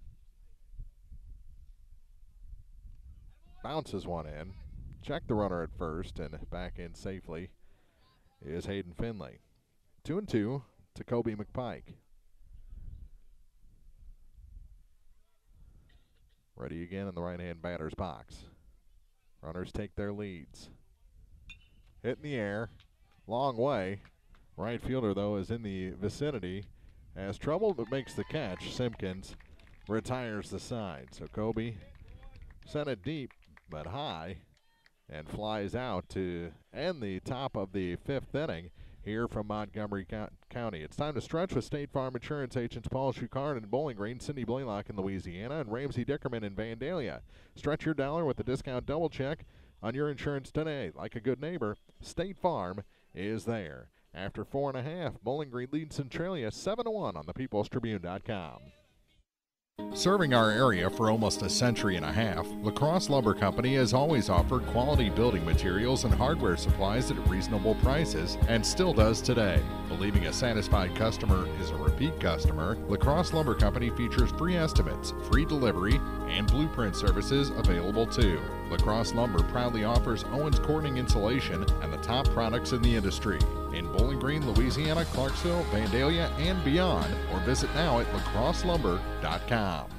Bounces one in. Check the runner at first, and back in safely is Hayden Finley. 2-2 to Kobe McPike. Ready again in the right-hand batter's box. Runners take their leads. Hit in the air, long way. Right fielder, though, is in the vicinity. Has trouble, but makes the catch. Simpkins retires the side. So Kobe sent it deep, but high, and flies out to end the top of the 5th inning here from Montgomery County. It's time to stretch with State Farm Insurance agents Paul Shucard in Bowling Green, Cindy Blaylock in Louisiana, and Ramsey Dickerman in Vandalia. Stretch your dollar with the discount double check on your insurance today. Like a good neighbor, State Farm is there. After 4.5, Bowling Green leads Centralia 7-1 on thepeoplestribune.com. Serving our area for almost a century and a half, La Crosse Lumber Company has always offered quality building materials and hardware supplies at reasonable prices and still does today. Believing a satisfied customer is a repeat customer, La Crosse Lumber Company features free estimates, free delivery, and blueprint services available too. La Crosse Lumber proudly offers Owens Corning insulation and the top products in the industry. In Bowling Green, Louisiana, Clarksville, Vandalia, and beyond, or visit now at lacrosselumber.com.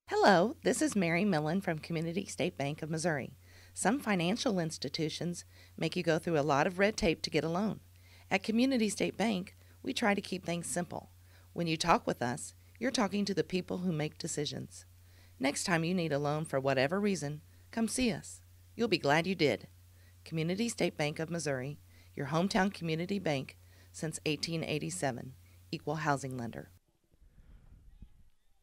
Hello, this is Mary Millen from Community State Bank of Missouri. Some financial institutions make you go through a lot of red tape to get a loan. At Community State Bank, we try to keep things simple. When you talk with us, you're talking to the people who make decisions. Next time you need a loan for whatever reason, come see us. You'll be glad you did. Community State Bank of Missouri, your hometown community bank since 1887. equal housing lender.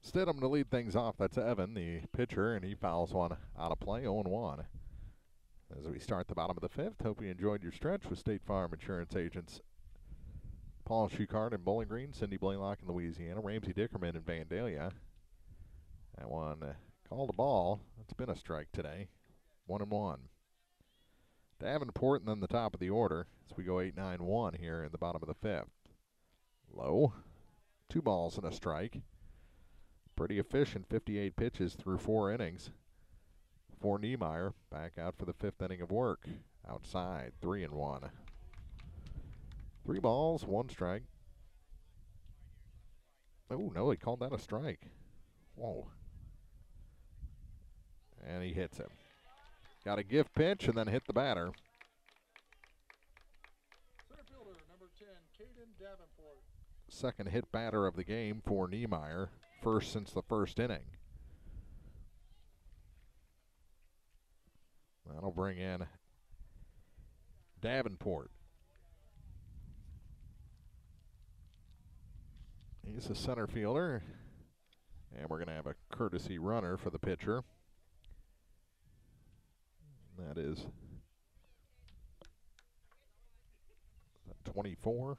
Stidham to lead things off. That's Evan, the pitcher, and he fouls one out of play, 0-1. As we start the bottom of the fifth, hope you enjoyed your stretch with State Farm Insurance agents Paul Schuchard in Bowling Green, Cindy Blaylock in Louisiana, Ramsey Dickerman in Vandalia. That one called a ball. It's been a strike today, 1-1. Davenport and then the top of the order as we go 8-9-1 here in the bottom of the fifth. Low, 2 balls and a strike. Pretty efficient, 58 pitches through 4 innings. For Niemeyer, back out for the 5th inning of work. Outside, 3-1. 3 balls, 1 strike. Oh, no, he called that a strike. Whoa. And he hits him. Got a gift pitch and then hit the batter. Center fielder, number 10, Caden Davenport. Second hit batter of the game for Niemeyer. First since the 1st inning. That'll bring in Davenport. He's a center fielder. And we're going to have a courtesy runner for the pitcher. That is 24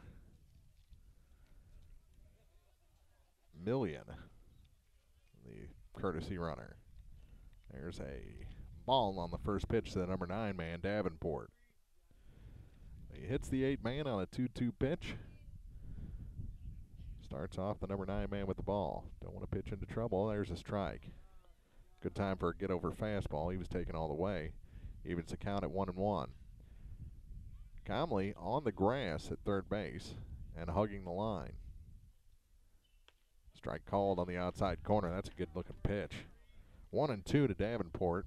million. The courtesy runner. There's a ball on the first pitch to the number 9 man, Davenport. He hits the 8 man on a 2-2 pitch. Starts off the number 9 man with the ball. Don't want to pitch into trouble. There's a strike. Good time for a get over fastball. He was taken all the way. Evens the count at 1-1. Comley on the grass at third base and hugging the line. Strike called on the outside corner. That's a good looking pitch. 1-2 to Davenport.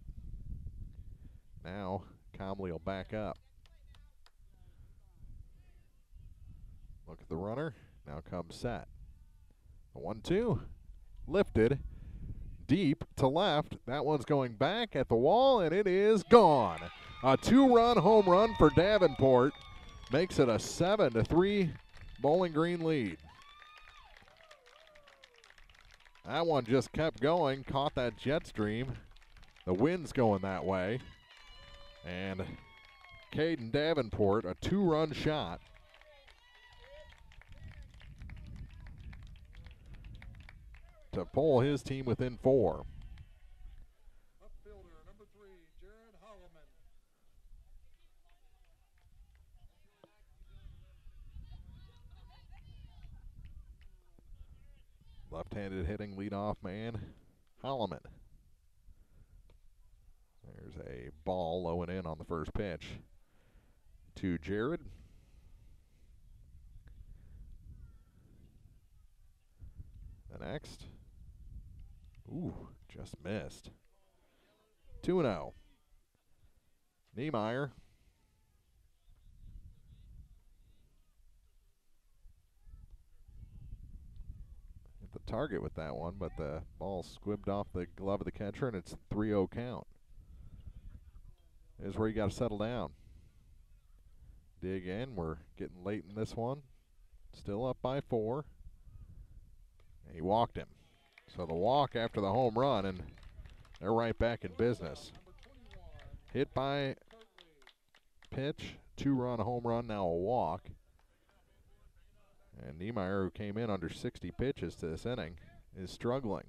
Now Comley will back up. Look at the runner. Now comes set. The 1-2. Lifted. Deep to left. That one's going back at the wall, and it is gone. A 2-run home run for Davenport. Makes it a 7-3 Bowling Green lead. That one just kept going, caught that jet stream. The wind's going that way. And Caden Davenport, a 2-run shot. To pull his team within 4. Upfielder, number 3, Jared Holloman. Left-handed hitting leadoff man, Holloman. There's a ball low and in on the first pitch to Jared. The next. Ooh, just missed. 2-0. Niemeyer. Hit the target with that one, but the ball squibbed off the glove of the catcher, and it's 3-0 count. This is where you got to settle down. Dig in. We're getting late in this one. Still up by 4. He walked him. So the walk after the home run, and they're right back in business. Hit by pitch, 2-run home run, now a walk. And Niemeyer, who came in under 60 pitches to this inning, is struggling.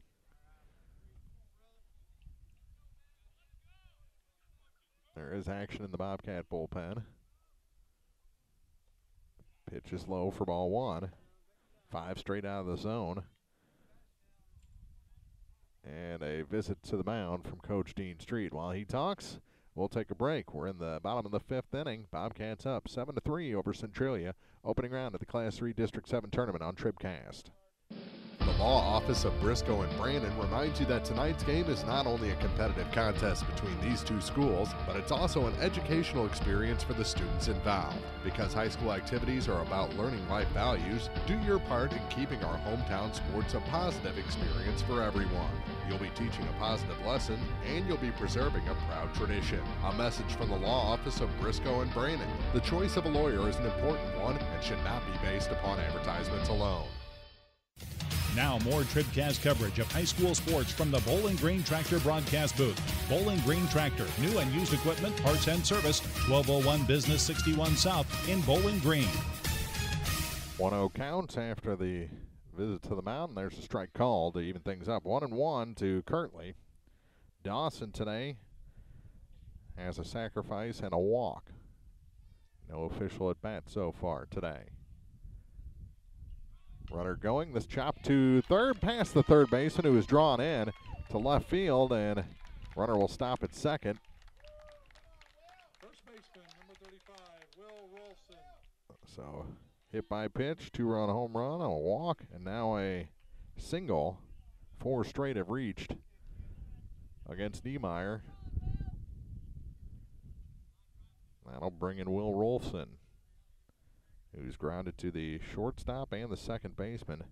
There is action in the Bobcat bullpen. Pitch is low for ball 1. 5 straight out of the zone. And a visit to the mound from Coach Dean Street. While he talks, we'll take a break. We're in the bottom of the 5th inning. Bobcats up 7-3 over Centralia. Opening round of the Class 3 District 7 tournament on TribCast. The Law Office of Briscoe and Brandon reminds you that tonight's game is not only a competitive contest between these two schools, but it's also an educational experience for the students involved. Because high school activities are about learning life values, do your part in keeping our hometown sports a positive experience for everyone. You'll be teaching a positive lesson, and you'll be preserving a proud tradition. A message from the Law Office of Briscoe and Brandon. The choice of a lawyer is an important one and should not be based upon advertisements alone. Now more TribCast coverage of high school sports from the Bowling Green Tractor broadcast booth. Bowling Green Tractor, new and used equipment, parts and service, 1201 Business 61 South in Bowling Green. 1-0 count after the visit to the mound. There's a strike call to even things up. 1-1 to Kirtley. Dawson today has a sacrifice and a walk. No official at bat so far today. Runner going. This chop to third, past the third baseman, who is drawn in to left field, and runner will stop at second. First baseman, number 35, Will Rolson. So hit by pitch, 2-run home run, a walk, and now a single. 4 straight have reached against Niemeyer. That'll bring in Will Rolson, who's grounded to the shortstop and the second baseman,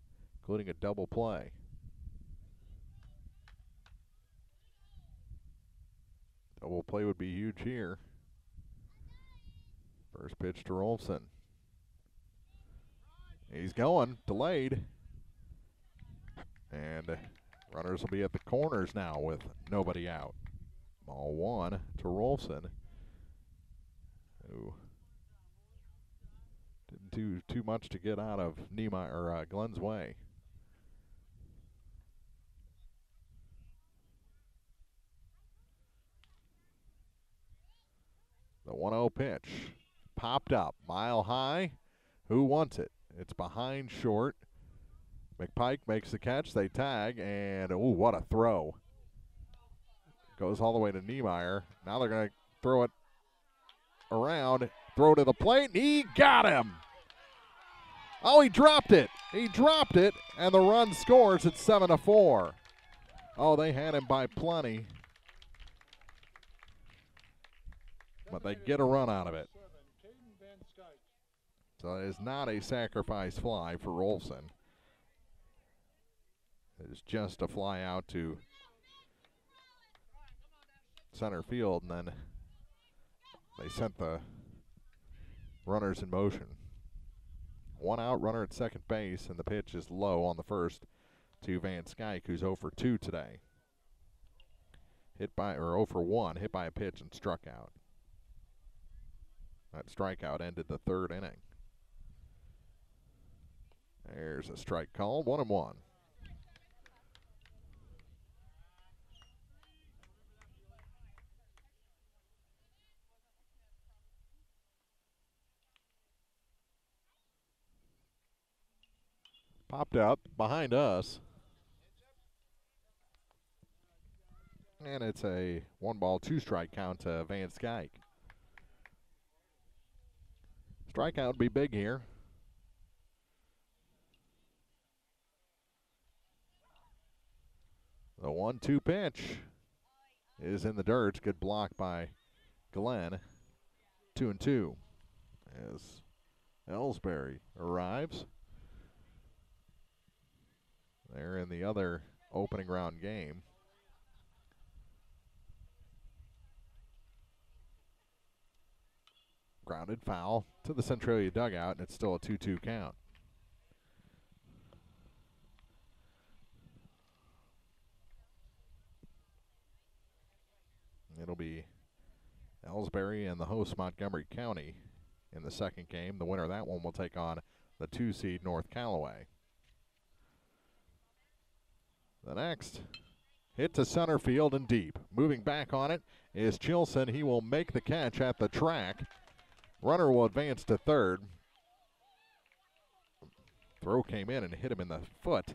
including a double play. Double play would be huge here. First pitch to Rolson. He's going, delayed. And runners will be at the corners now with nobody out. Ball 1 to Rolson, who didn't do too much to get out of Niemeyer or Glenn's way. The 1-0 pitch popped up, mile high. Who wants it? It's behind short. McPike makes the catch. They tag, and ooh, what a throw! Goes all the way to Niemeyer. Now they're going to throw it around, throw to the plate, and he got him. Oh, he dropped it. He dropped it, and the run scores at 7-4. Oh, they had him by plenty, but they get a run out of it. So it is not a sacrifice fly for Rolson. It is just a fly out to center field, and then they sent the runners in motion. 1 out, runner at second base, and the pitch is low on the first to Van Skyke, who's 0 for 2 today. 0 for 1, hit by a pitch and struck out. That strikeout ended the third inning. There's a strike call, 1-1. Popped up behind us. And it's a 1-ball, 2-strike count to Van Skyke. Strikeout would be big here. The 1-2 pitch is in the dirt. Good block by Glenn. 2-2 as Ellsbury arrives. They're in the other opening round game. Grounded foul to the Centralia dugout, and it's still a 2-2 count. It'll be Ellsbury and the host Montgomery County in the second game. The winner of that one will take on the 2-seed North Callaway. The next hit to center field and deep. Moving back on it is Chilson. He will make the catch at the track. Runner will advance to third. Throw came in and hit him in the foot.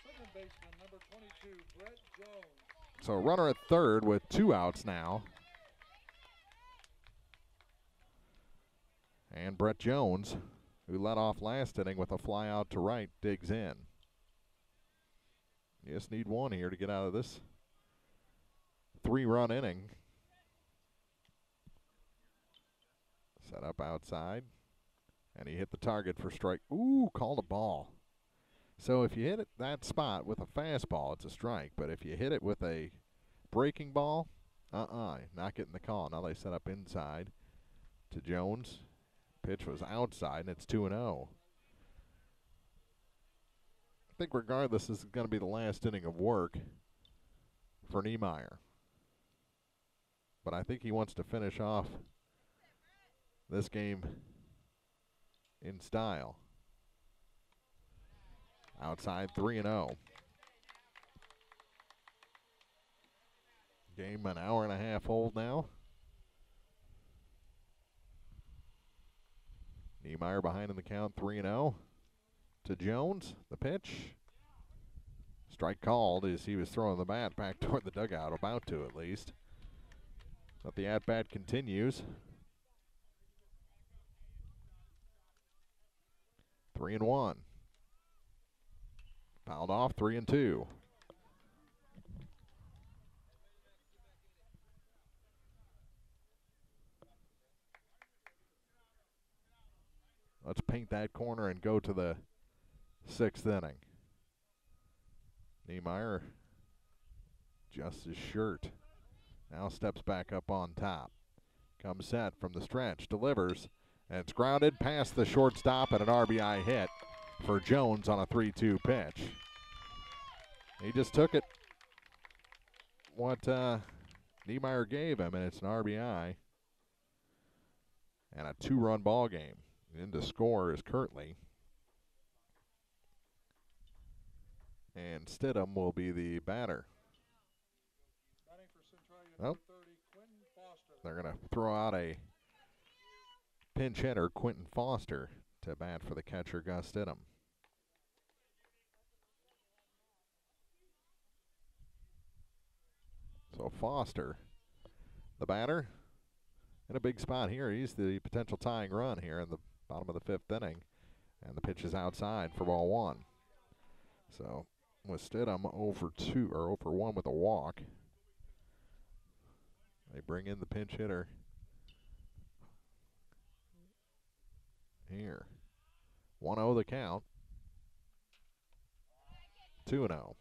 Second baseman, number 22, Brett Jones. So runner at third with 2 outs now. And Brett Jones, who led off last inning with a fly out to right, digs in. You just need 1 here to get out of this 3-run inning. Set up outside, and he hit the target for strike. Ooh, called a ball. So if you hit it that spot with a fastball, it's a strike. But if you hit it with a breaking ball, not getting the call. Now they set up inside to Jones. Pitch was outside, and it's 2-0. think regardless, this is going to be the last inning of work for Niemeyer. But I think he wants to finish off this game in style. Outside 3-0. Game an hour and a half old now. Niemeyer behind in the count, 3-0 to Jones. The pitch. Strike called as he was throwing the bat back toward the dugout, about to at least. But the at-bat continues. 3-1. Fouled off, 3-2. Let's paint that corner and go to the 6th inning. Niemeyer adjusts his shirt. Now steps back up on top. Comes set from the stretch, delivers, and it's grounded past the shortstop and an RBI hit for Jones on a 3-2 pitch. He just took it, what Niemeyer gave him, and it's an RBI. And a 2-run ball game. In to score is Kirtley. And Stidham will be the batter. Batting for Centralia, Oh, 30, Quentin Foster. they're going to throw out a pinch hitter, Quentin Foster, to bat for the catcher, Gus Stidham. So Foster, the batter, in a big spot here. He's the potential tying run here in the bottom of the 5th inning. And the pitch is outside for ball 1. So with Stidham 0-2 or 0-1 with a walk, they bring in the pinch hitter here. 1-0 the count. 2-0.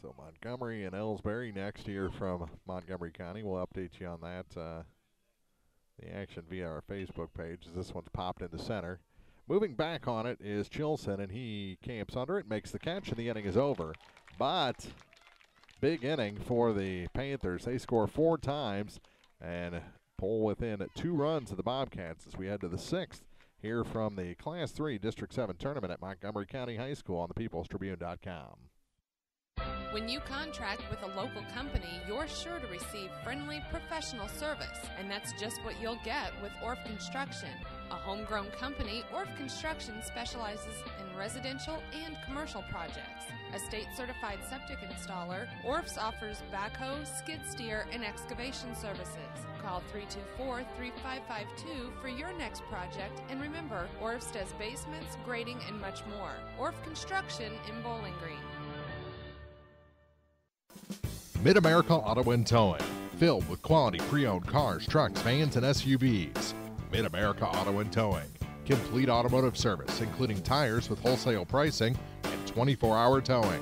So Montgomery and Ellsbury next year from Montgomery County. We'll update you on that. The action via our Facebook page as this one's popped into center. Moving back on it is Chilson, and he camps under it, makes the catch, and the inning is over. But big inning for the Panthers. They score 4 times and pull within 2 runs of the Bobcats as we head to the 6th here from the Class 3 District 7 tournament at Montgomery County High School on the peoplestribune.com. When you contract with a local company, you're sure to receive friendly, professional service, and that's just what you'll get with Orff Construction. A homegrown company, Orff Construction specializes in residential and commercial projects. A state-certified septic installer, Orff's offers backhoe, skid steer, and excavation services. Call 324-3552 for your next project, and remember, Orff's does basements, grading, and much more. Orff Construction in Bowling Green. Mid-America Auto and Towing, filled with quality pre-owned cars, trucks, vans, and SUVs. Mid-America Auto and Towing, complete automotive service, including tires with wholesale pricing and 24-hour towing.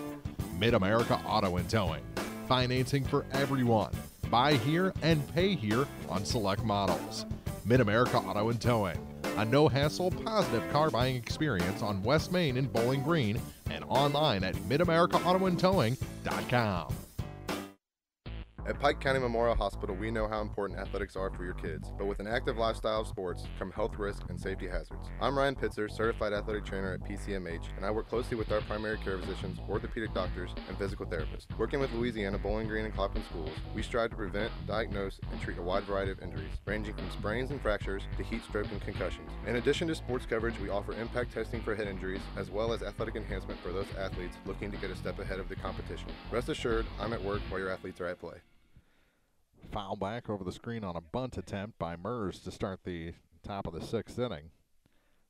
Mid-America Auto and Towing, financing for everyone. Buy here and pay here on select models. Mid-America Auto and Towing, a no-hassle, positive car buying experience on West Main in Bowling Green and online at midamericaautoandtowing.com. At Pike County Memorial Hospital, we know how important athletics are for your kids, but with an active lifestyle of sports come health risks and safety hazards. I'm Ryan Pitzer, certified athletic trainer at PCMH, and I work closely with our primary care physicians, orthopedic doctors, and physical therapists. Working with Louisiana, Bowling Green, and Clapham schools, we strive to prevent, diagnose, and treat a wide variety of injuries, ranging from sprains and fractures to heat stroke and concussions. In addition to sports coverage, we offer impact testing for head injuries, as well as athletic enhancement for those athletes looking to get a step ahead of the competition. Rest assured, I'm at work while your athletes are at play. Foul back over the screen on a bunt attempt by Mers to start the top of the 6th inning.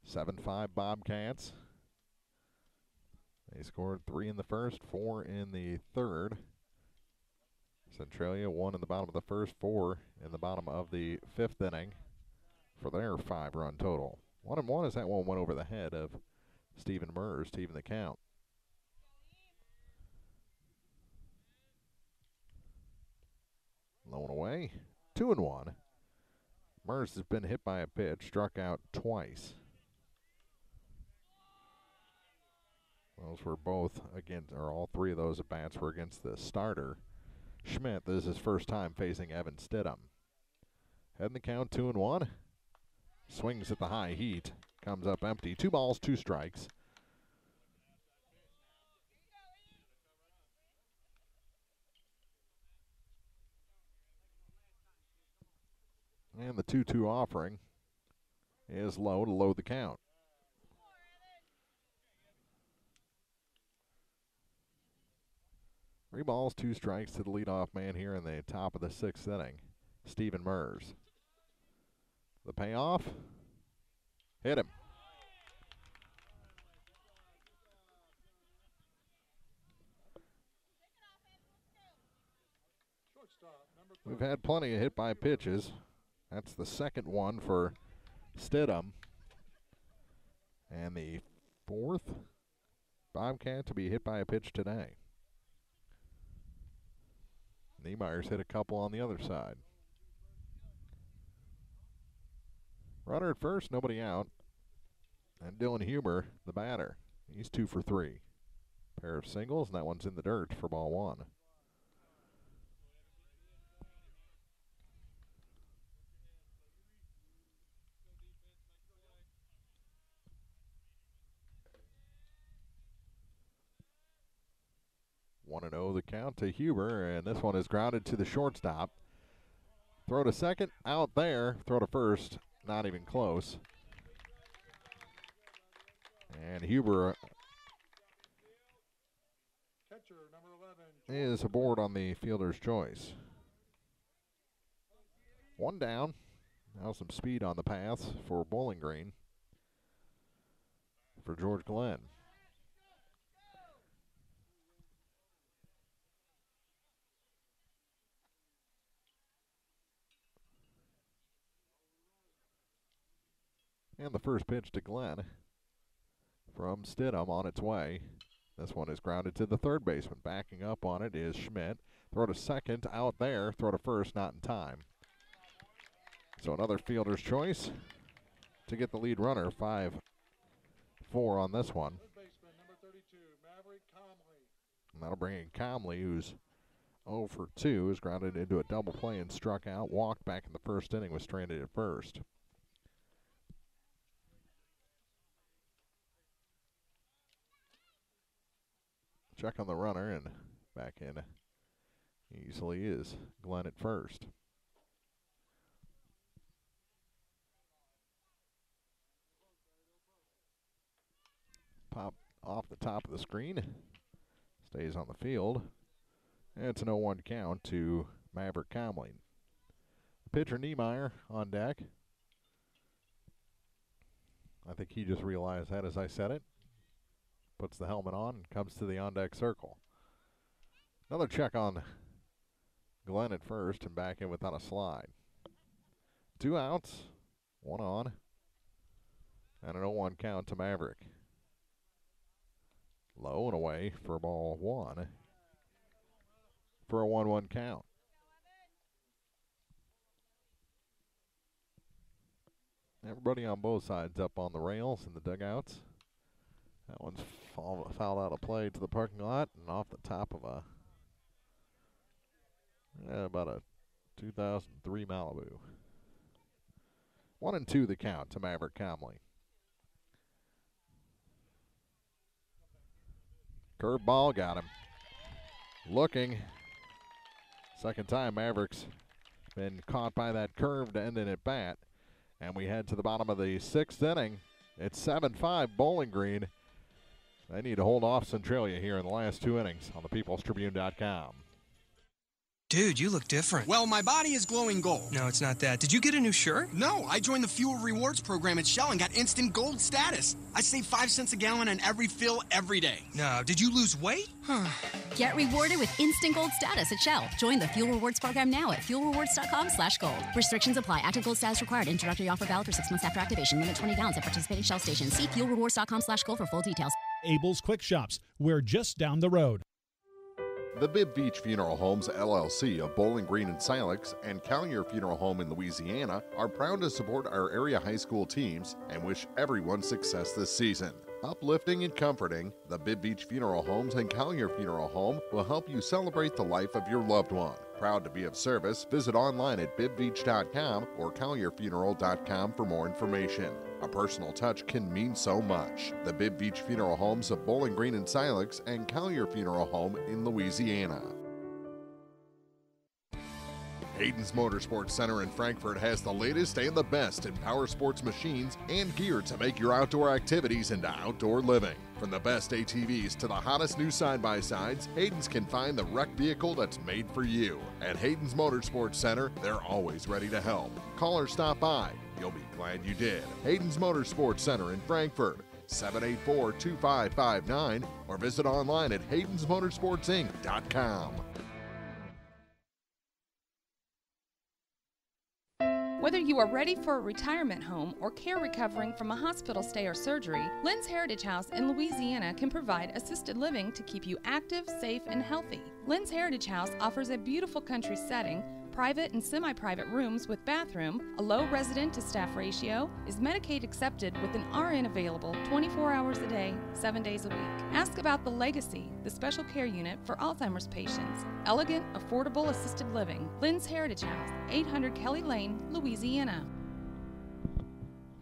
7-5 Bobcats. They scored 3 in the first, 4 in the third. Centralia 1 in the bottom of the first, 4 in the bottom of the 5th inning for their 5-run total. 1-1 as that one went over the head of Stephen Mers to even the count. Low and away. 2-1. Mers has been hit by a pitch, struck out twice. Those were both against, or all three of those at-bats were against the starter, Schmidt. This is his first time facing Evan Stidham. Heading the count 2-1. Swings at the high heat. Comes up empty. 2 balls, 2 strikes. And the 2-2 offering is low to load the count. Three balls, 2 strikes to the leadoff man here in the top of the 6th inning, Stephen Mers. The payoff, hit him. We've had plenty of hit by pitches. That's the second one for Stidham. And the 4th Bobcat to be hit by a pitch today. Niemeyer's hit a couple on the other side. Runner at first, nobody out. And Dylan Huber, the batter. He's 2 for 3. Pair of singles, and that one's in the dirt for ball 1. One and 0 the count to Huber, and this one is grounded to the shortstop. Throw to second, out there. Throw to first, not even close. And Huber is aboard on the fielder's choice. One down. Now some speed on the paths for Bowling Green for George Glenn. And the first pitch to Glenn from Stidham on its way. This one is grounded to the third baseman. Backing up on it is Schmidt. Throw to second, out there. Throw to first, not in time. So another fielder's choice to get the lead runner. 5-4 on this one. And that'll bring in Comley, who's 0 for 2, is grounded into a double play and struck out. Walked back in the first inning, was stranded at first. Check on the runner, and back in easily is Glenn at first. Pop off the top of the screen. Stays on the field. And it's an 0-1 count to Maverick Comley. Pitcher Niemeyer on deck. I think he just realized that as I said it. Puts the helmet on and comes to the on-deck circle. Another check on Glenn at first and back in without a slide. 2 outs, 1 on, and an 0-1 count to Maverick. Low and away for ball 1 for a 1-1 count. Everybody on both sides up on the rails in the dugouts. That one's fouled out of play to the parking lot and off the top of about a 2003 Malibu. 1-2 the count to Maverick Comley. Curve ball got him. Looking. Second time Maverick's been caught by that curve to end an at bat. And we head to the bottom of the 6th inning. It's 7-5 Bowling Green. They need to hold off Centralia here in the last 2 innings on thepeoplestribune.com. Dude, you look different. Well, my body is glowing gold. No, it's not that. Did you get a new shirt? No, I joined the Fuel Rewards program at Shell and got instant gold status. I save 5 cents a gallon on every fill every day. No, did you lose weight? Get rewarded with instant gold status at Shell. Join the Fuel Rewards program now at fuelrewards.com/gold. Restrictions apply. Active gold status required. Introductory offer valid for 6 months after activation. Limit 20 gallons at participating Shell stations. See fuelrewards.com/gold for full details. Abel's Quick Shops. We're just down the road. The Bibb Beach Funeral Homes LLC of Bowling Green and Silex and Collier Funeral Home in Louisiana are proud to support our area high school teams and wish everyone success this season. Uplifting and comforting, the Bibb Beach Funeral Homes and Collier Funeral Home will help you celebrate the life of your loved one. Proud to be of service, visit online at bibbbeach.com or collierfuneral.com for more information. A personal touch can mean so much. The Bibb Beach Funeral Homes of Bowling Green and Silex and Collier Funeral Home in Louisiana. Hayden's Motorsports Center in Frankfort has the latest and the best in power sports machines and gear to make your outdoor activities into outdoor living. From the best ATVs to the hottest new side-by-sides, Hayden's can find the wrecked vehicle that's made for you. At Hayden's Motorsports Center, they're always ready to help. Call or stop by. You'll be glad you did. Hayden's Motorsports Center in Frankfort, 784-2559, or visit online at haydensmotorsportsinc.com. Whether you are ready for a retirement home or care recovering from a hospital stay or surgery, Lynn's Heritage House in Louisiana can provide assisted living to keep you active, safe, and healthy. Lynn's Heritage House offers a beautiful country setting, private and semi-private rooms with bathroom, a low resident to staff ratio, is Medicaid accepted with an RN available 24 hours a day, 7 days a week. Ask about the Legacy, the special care unit for Alzheimer's patients. Elegant, affordable assisted living. Lynn's Heritage House, 800 Kelly Lane, Louisiana.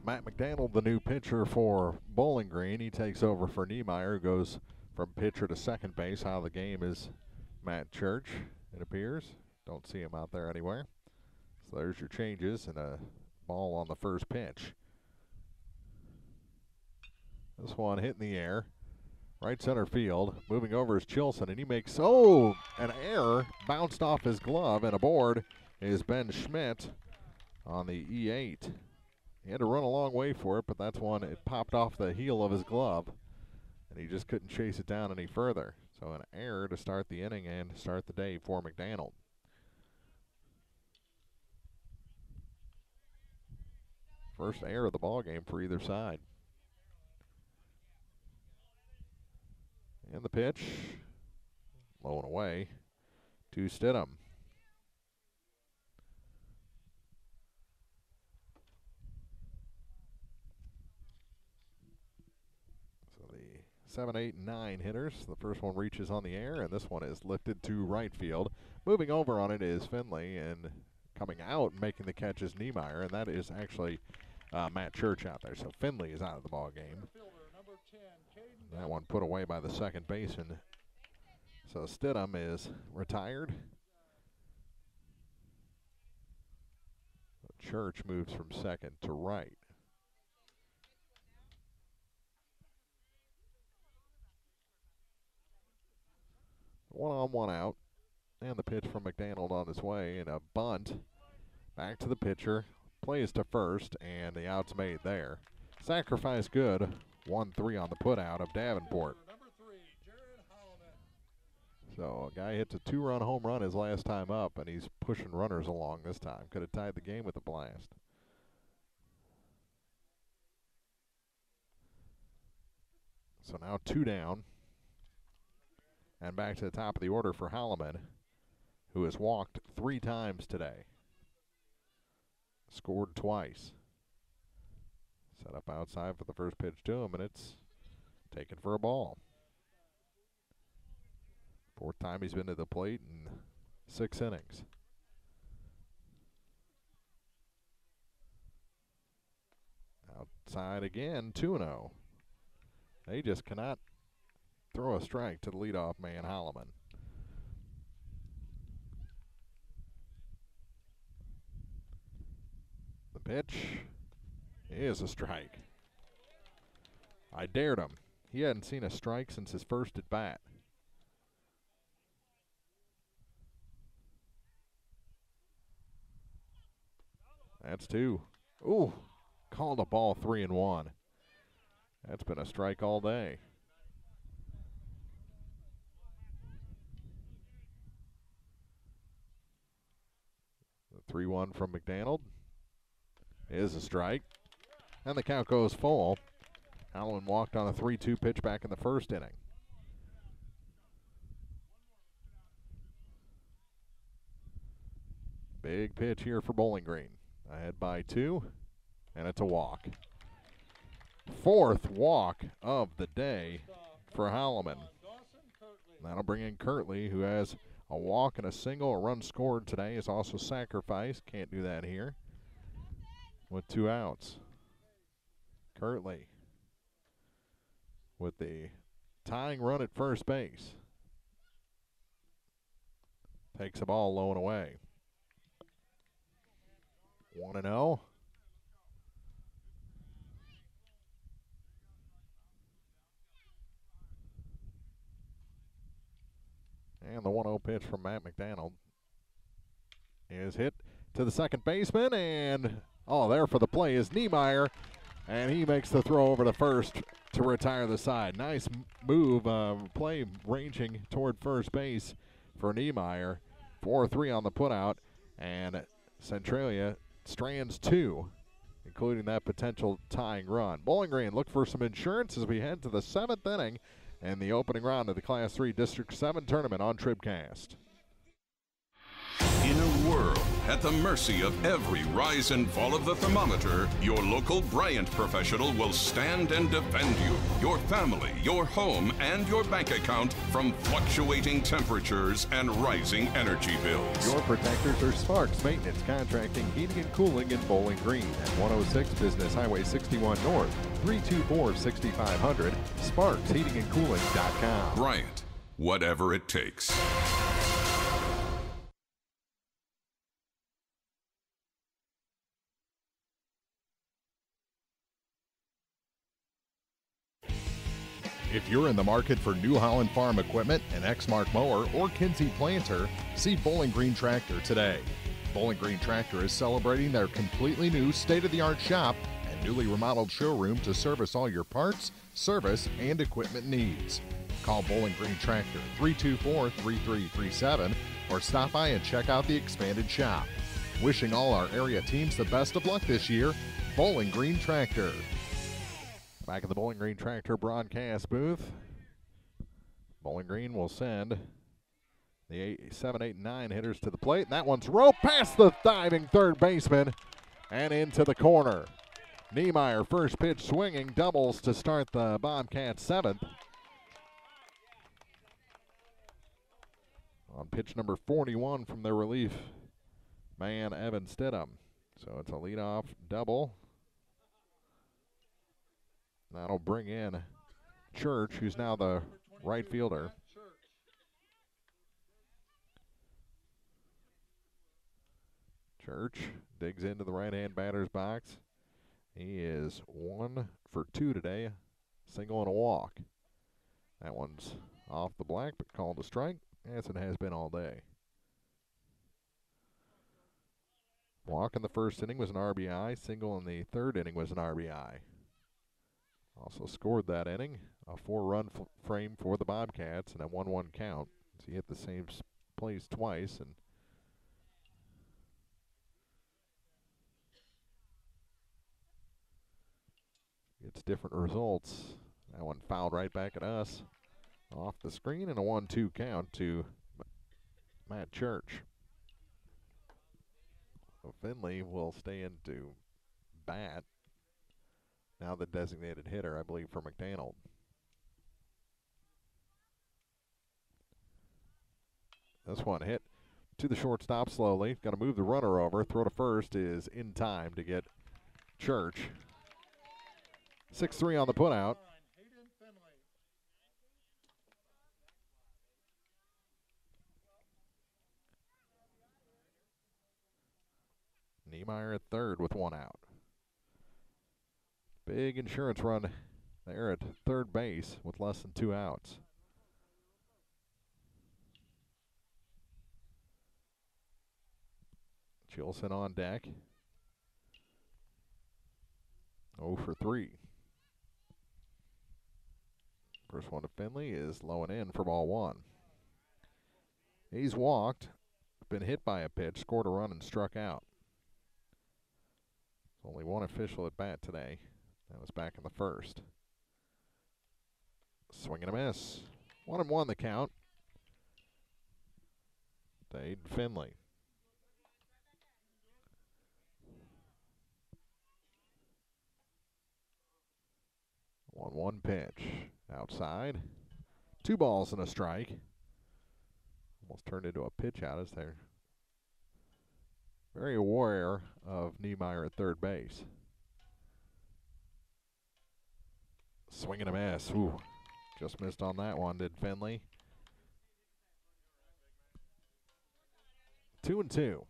Matt McDaniel, the new pitcher for Bowling Green. He takes over for Niemeyer, who goes from pitcher to second base. Out of the game is Matt Church, it appears. Don't see him out there anywhere. So there's your changes and a ball on the first pitch. This one hit in the air. Right center field. Moving over is Chilson, and he makes, an error. Bounced off his glove, and aboard is Ben Schmidt on the E8. He had to run a long way for it, but that's one, it popped off the heel of his glove, and he just couldn't chase it down any further. So an error to start the inning and start the day for McDaniel. First error of the ball game for either side. And the pitch, low and away to Stidham. So the 7, 8, and 9 hitters. The first one reaches on the air, and this one is lifted to right field. Moving over on it is Finley, and coming out and making the catch is Niemeyer, and that is actually Matt Church out there. So Finley is out of the ball game. That one put away by the second baseman. So Stidham is retired. Church moves from second to right. One on, one out. And the pitch from McDaniel on his way, and a bunt back to the pitcher. Plays to first, and the out's made there. Sacrifice good. 1-3 on the putout of Davenport. So a guy hits a 2-run home run his last time up, and he's pushing runners along this time. Could have tied the game with a blast. So now 2 down. And back to the top of the order for Holloman, who has walked 3 times today. Scored twice. Set up outside for the first pitch to him, and it's taken for a ball. 4th time he's been to the plate in 6 innings. Outside again, 2-0. They just cannot throw a strike to the leadoff man, Holloman. The pitch is a strike. I dared him. He hadn't seen a strike since his first at bat. That's 2. Ooh, called a ball 3-1. That's been a strike all day. The 3-1 from McDaniel is a strike. And the count goes full. Allen walked on a 3-2 pitch back in the first inning. Big pitch here for Bowling Green. Ahead by 2, and it's a walk. 4th walk of the day for Holloman. That'll bring in Kirtley, who has a walk and a single. A run scored today is also sacrificed. Can't do that here with 2 outs. Kirtley with the tying run at first base. Takes the ball low and away. 1-0. And the 1-0 pitch from Matt McDonald is hit to the second baseman, and there for the play is Niemeyer, and he makes the throw over to first to retire the side. Nice move, play ranging toward first base for Niemeyer. 4-3 on the putout, and Centralia strands 2, including that potential tying run. Bowling Green look for some insurance as we head to the 7th inning and the opening round of the Class 3 District 7 tournament on TribCast. In a world at the mercy of every rise and fall of the thermometer, your local Bryant professional will stand and defend you, your family, your home, and your bank account from fluctuating temperatures and rising energy bills. Your protectors are Sparks Maintenance Contracting, Heating and Cooling in Bowling Green at 106 Business Highway 61 North, 324-6500, sparksheatingandcooling.com. Bryant, whatever it takes. If you're in the market for New Holland Farm equipment, an Exmark mower, or Kinsey planter, see Bowling Green Tractor today. Bowling Green Tractor is celebrating their completely new state-of-the-art shop and newly remodeled showroom to service all your parts, service, and equipment needs. Call Bowling Green Tractor 324-3337 or stop by and check out the expanded shop. Wishing all our area teams the best of luck this year, Bowling Green Tractor. Back at the Bowling Green Tractor broadcast booth, Bowling Green will send the 7, 8, and 9 hitters to the plate. And that one's roped past the diving third baseman and into the corner. Niemeyer, first pitch swinging, doubles to start the Bobcats 7th. On pitch number 41 from their relief man, Evan Stidham. So it's a leadoff double. That'll bring in Church, who's now the right fielder. Church digs into the right-hand batter's box. He is 1 for 2 today, single and a walk. That one's off the black, but called a strike, as it has been all day. Walk in the first inning was an RBI. Single in the third inning was an RBI. Also scored that inning, a 4-run frame for the Bobcats and a 1-1 count. So he hit the same place twice, and gets different results. That one fouled right back at us off the screen, and a 1-2 count to Matt Church. So Finley will stay into bat. Now the designated hitter, I believe, for McDonald. This one hit to the shortstop slowly. Got to move the runner over. Throw to first is in time to get Church. 6-3 on the putout. Niemeyer at third with 1 out. Big insurance run there at third base with less than 2 outs. Chilson on deck. 0 for 3. First one to Finley is low and in for ball 1. He's walked, been hit by a pitch, scored a run, and struck out. Only one official at bat today. That was back in the first. Swing and a miss. 1-1 the count. Dade Finley. 1-1 pitch. Outside. 2 balls and a strike. Almost turned into a pitch out as they're very aware of Niemeyer at third base. Swing and a miss. Ooh, just missed on that one, did Finley. 2-2.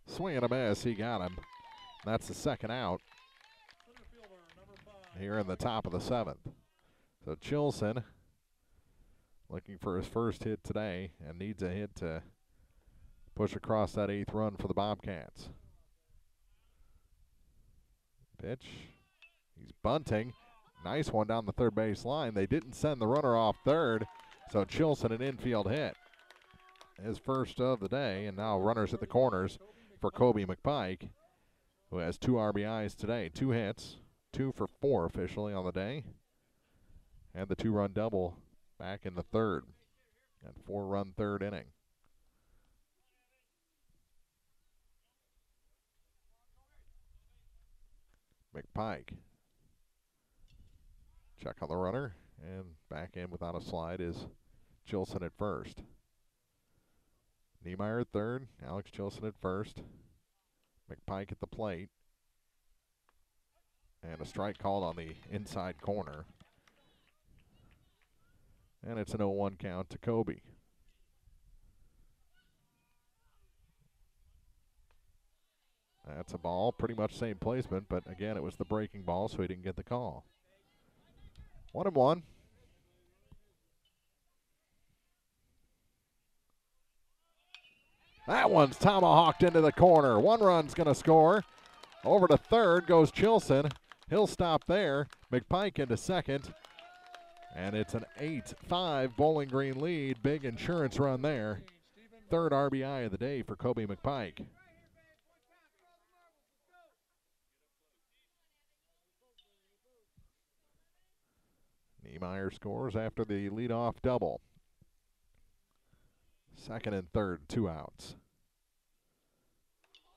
Swing and a miss. He got him. That's the second out here in the top of the 7th. So Chilson looking for his first hit today and needs a hit to push across that 8th run for the Bobcats. Pitch. He's bunting. Nice one down the third base line. They didn't send the runner off third, so Chilson an infield hit. His first of the day, and now runners at the corners for Kobe McPike, who has 2 RBIs today. 2 hits, 2 for 4 officially on the day, and the 2-run double back in the 3rd, and 4-run 3rd inning. McPike. Check on the runner, and back in without a slide is Chilson at first. Niemeyer at third, Alex Chilson at first. McPike at the plate. And a strike called on the inside corner. And it's an 0-1 count to Kobe. That's a ball, pretty much same placement, but again, it was the breaking ball, so he didn't get the call. 1-1. That one's tomahawked into the corner. 1 run's going to score. Over to third goes Chilson. He'll stop there. McPike into second. And it's an 8-5 Bowling Green lead. Big insurance run there. 3rd RBI of the day for Kobe McPike. Niemeyer scores after the leadoff double. 2nd and 3rd, 2 outs.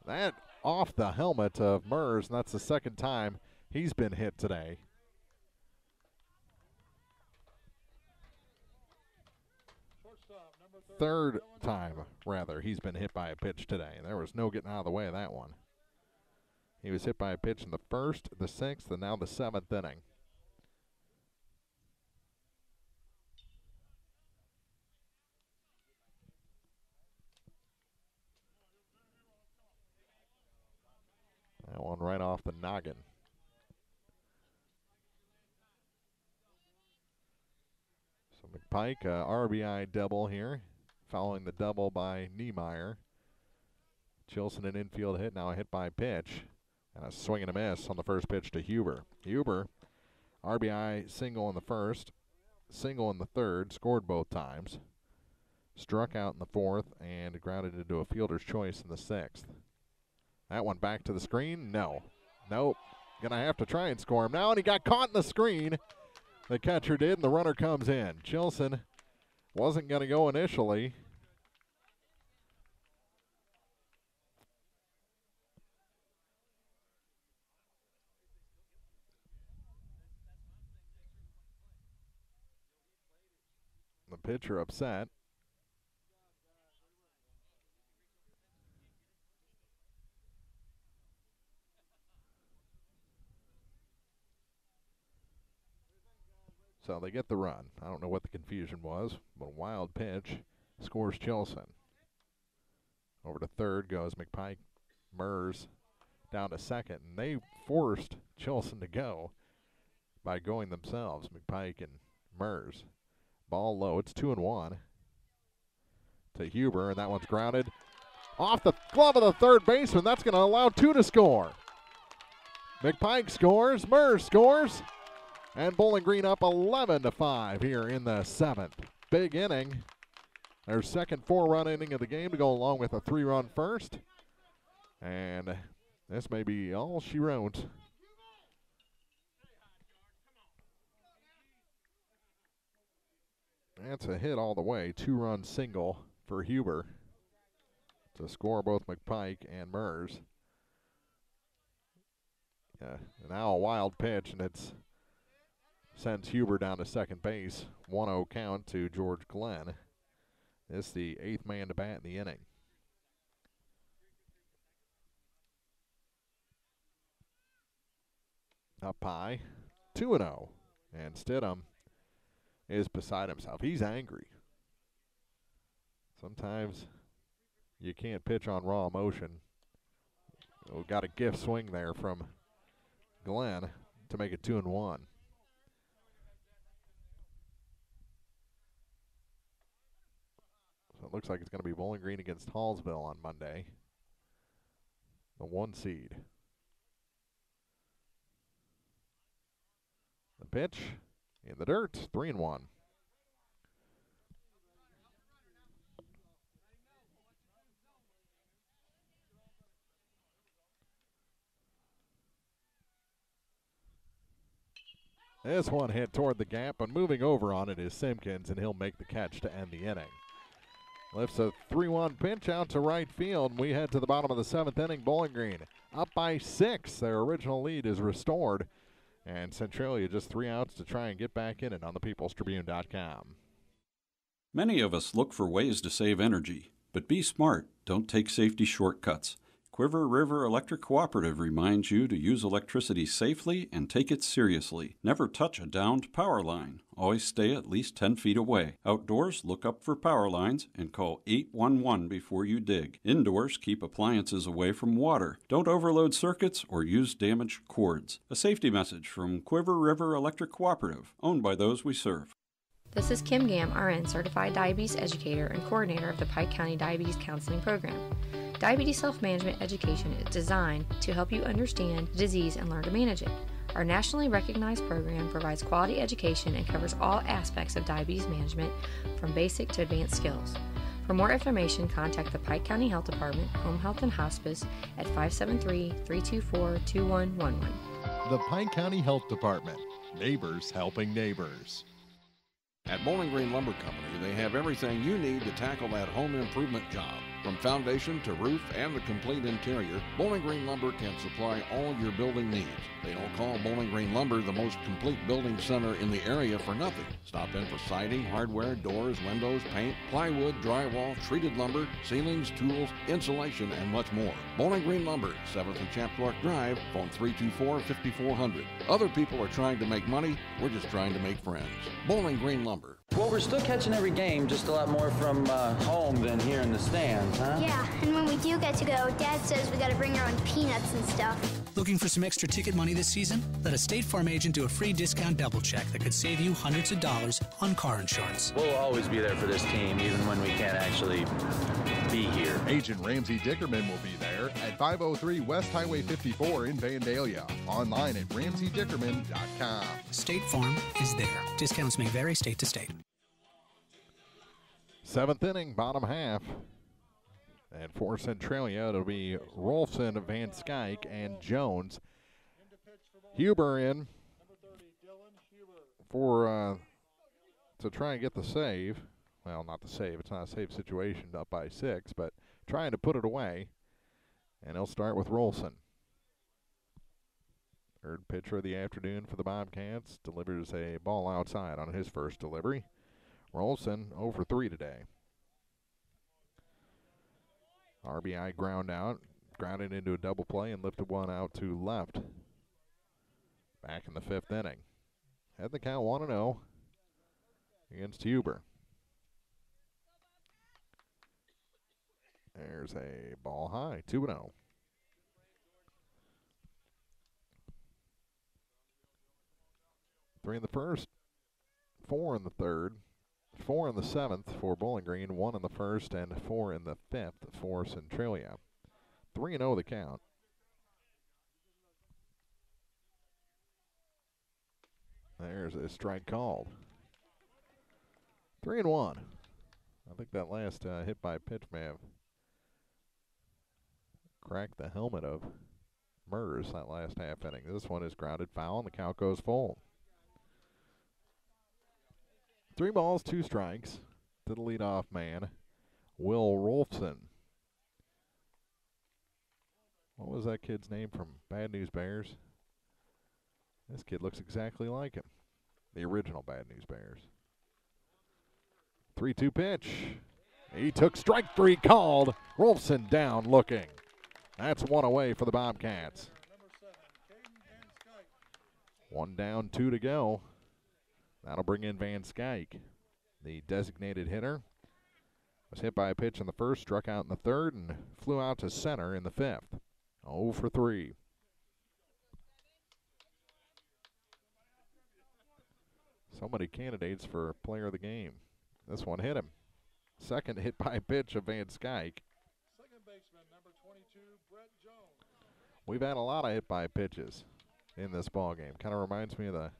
That off the helmet of Mers, and that's the 2nd time he's been hit today. Third time, rather, he's been hit by a pitch today. There was no getting out of the way of that one. He was hit by a pitch in the 1st, the 6th, and now the 7th inning. That one right off the noggin. So McPike, RBI double here, following the double by Niemeyer. Chilson an infield hit, now a hit by pitch. And a swing and a miss on the first pitch to Huber. Huber, RBI single in the 1st, single in the 3rd, scored both times. Struck out in the 4th and grounded into a fielder's choice in the 6th. That one back to the screen. No. Nope. Gonna have to try and score him now, and he got caught in the screen. The catcher did, and the runner comes in. Chilson wasn't gonna go initially. The pitcher upset. So they get the run. I don't know what the confusion was, but a wild pitch scores Chilson. Over to third goes McPike. Mers down to second, and they forced Chilson to go by going themselves, McPike and Mers. Ball low. It's 2-1 to Huber, and that one's grounded off the glove of the third baseman. That's going to allow 2 to score. McPike scores. Mers scores. And Bowling Green up 11-5 here in the 7th. Big inning. Their second 4-run inning of the game to go along with a 3-run first. And this may be all she wrote. That's a hit all the way. 2-run single for Huber. to score both McPike and Mers. Now a wild pitch, and it's sends Huber down to second base. 1-0 count to George Glenn. This is the 8th man to bat in the inning. Up high, 2-0, and Stidham is beside himself. He's angry. Sometimes you can't pitch on raw emotion. We got a gift swing there from Glenn to make it 2-1. So it looks like it's going to be Bowling Green against Hallsville on Monday. The 1 seed. The pitch in the dirt, 3-1. This one hit toward the gap, but moving over on it is Simpkins, and he'll make the catch to end the inning. Lifts a 3-1 pitch out to right field, and we head to the bottom of the 7th inning. Bowling Green up by 6. Their original lead is restored, and Centralia just 3 outs to try and get back in it on the peoplestribune.com. Many of us look for ways to save energy, but be smart. Don't take safety shortcuts. Quiver River Electric Cooperative reminds you to use electricity safely and take it seriously. Never touch a downed power line. Always stay at least 10 feet away. Outdoors, look up for power lines and call 811 before you dig. Indoors, keep appliances away from water. Don't overload circuits or use damaged cords. A safety message from Quiver River Electric Cooperative, owned by those we serve. This is Kim Gam, RN, Certified Diabetes Educator and Coordinator of the Pike County Diabetes Counseling Program. Diabetes self-management education is designed to help you understand the disease and learn to manage it. Our nationally recognized program provides quality education and covers all aspects of diabetes management from basic to advanced skills. For more information, contact the Pike County Health Department, Home Health and Hospice at 573-324-2111. The Pike County Health Department. Neighbors helping neighbors. At Bowling Green Lumber Company, they have everything you need to tackle that home improvement job. From foundation to roof and the complete interior, Bowling Green Lumber can supply all your building needs. They don't call Bowling Green Lumber the most complete building center in the area for nothing. Stop in for siding, hardware, doors, windows, paint, plywood, drywall, treated lumber, ceilings, tools, insulation, and much more. Bowling Green Lumber, 7th and Chapswark Drive, phone 324-5400. Other people are trying to make money, we're just trying to make friends. Bowling Green Lumber. Well, we're still catching every game, just a lot more from home than here in the stands, huh? Yeah, and when we do get to go, Dad says we gotta bring our own peanuts and stuff. Looking for some extra ticket money this season? Let a State Farm agent do a free discount double check that could save you hundreds of dollars on car insurance. We'll always be there for this team, even when we can't actually be here. Agent Ramsey Dickerman will be there at 503 West Highway 54 in Vandalia. Online at RamseyDickerman.com. State Farm is there. Discounts may vary state to state. 7th inning, bottom half. And for Centralia, it'll be Rolfson, Van Skyke, and Jones. Huber in for to try and get the save. Well, not the save. It's not a save situation up by 6, but trying to put it away. And he'll start with Rolfson. Third pitcher of the afternoon for the Bobcats. Delivers a ball outside on his first delivery. Rolfson 0 for 3 today. RBI ground out, grounded into a double play and lifted one out to left. Back in the 5th inning. Had the count 1-0 against Huber. There's a ball high, 2-0. Three in the first, 4 in the third. 4 in the 7th for Bowling Green, 1 in the first, and 4 in the 5th for Centralia. 3-0 the count. There's a strike called. 3-1. I think that last hit by pitch may have cracked the helmet of Mers that last half inning. This one is grounded foul, and the count goes full. 3 balls, 2 strikes to the leadoff man, Will Rolfson. What was that kid's name from Bad News Bears? This kid looks exactly like him. The original Bad News Bears. 3-2 pitch. He took strike 3 called. Rolfson down looking. That's one away for the Bobcats. 1 down, 2 to go. That'll bring in Van Skyke, the designated hitter. Was hit by a pitch in the first, struck out in the third, and flew out to center in the fifth. 0 for 3. So many candidates for player of the game. This one hit him. Second hit by pitch of Van Skyke. Second baseman, number 22, Brett Jones. We've had a lot of hit by pitches in this ball game. Kind of reminds me of the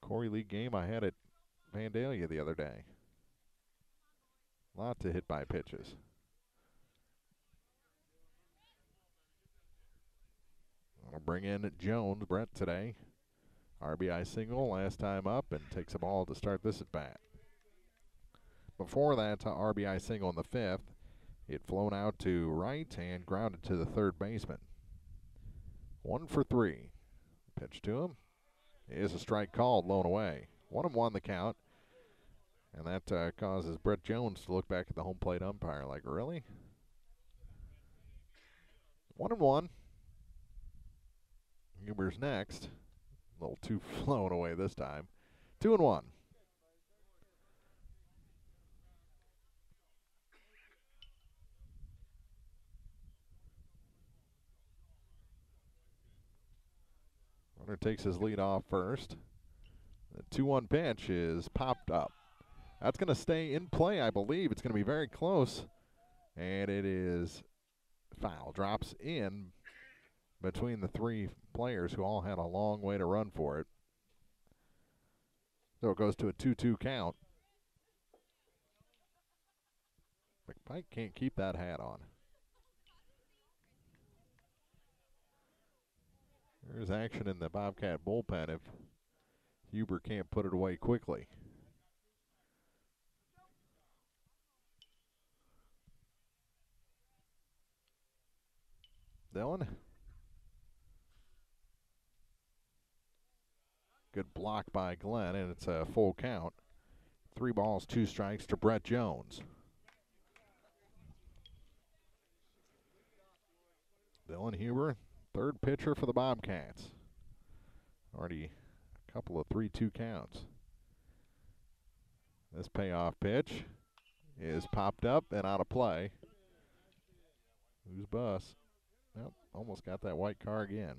Corey League game I had at Vandalia the other day. Lots of hit by pitches. I'll bring in Jones, Brett, today. RBI single last time up, and takes a ball to start this at bat. Before that, RBI single in the fifth. It flown out to right and grounded to the third baseman. 1 for 3. Pitch to him. Is a strike called, blown away. 1-1 the count. And that causes Brett Jones to look back at the home plate umpire like, really? 1-1. Huber's next. A little too flown away this time. 2-1. Runner takes his lead off first. The 2-1 pitch is popped up. That's going to stay in play, I believe. It's going to be very close. And it is foul. Drops in between the 3 players who all had a long way to run for it. So it goes to a 2-2 count. McPike can't keep that hat on. There's action in the Bobcat bullpen if Huber can't put it away quickly. Dillon. Good block by Glenn, and it's a full count. 3 balls, 2 strikes to Brett Jones. Dylan Huber, third pitcher for the Bobcats. Already a couple of 3-2 counts. This payoff pitch is popped up and out of play. Who's bus? Well, almost got that white car again.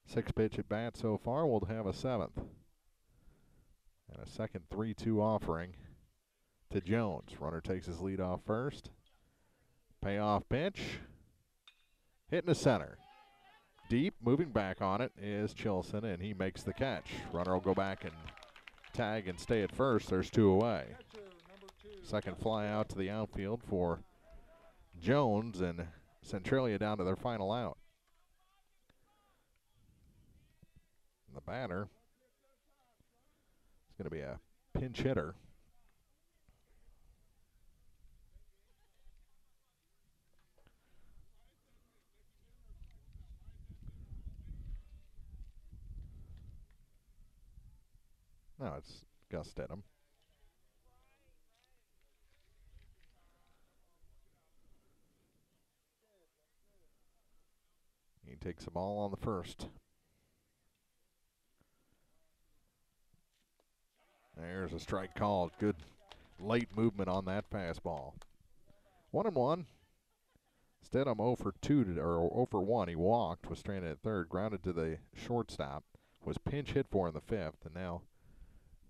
6 pitch at bat so far. We'll have a 7th. And a second 3-2 offering to Jones. Runner takes his lead off first. Payoff pitch. Hitting the center. Deep, moving back on it is Chilson, and he makes the catch. Runner will go back and tag and stay at first. There's 2 away. Second fly out to the outfield for Jones, and Centralia down to their final out. And the batter is going to be a pinch hitter. No, it's Gus Stedham. He takes the ball on the first. There's a strike called. Good late movement on that fastball. 1-1. Stedham 0 for 2 or 0 for 1. He walked, was stranded at third, grounded to the shortstop, was pinch hit for in the 5th, and now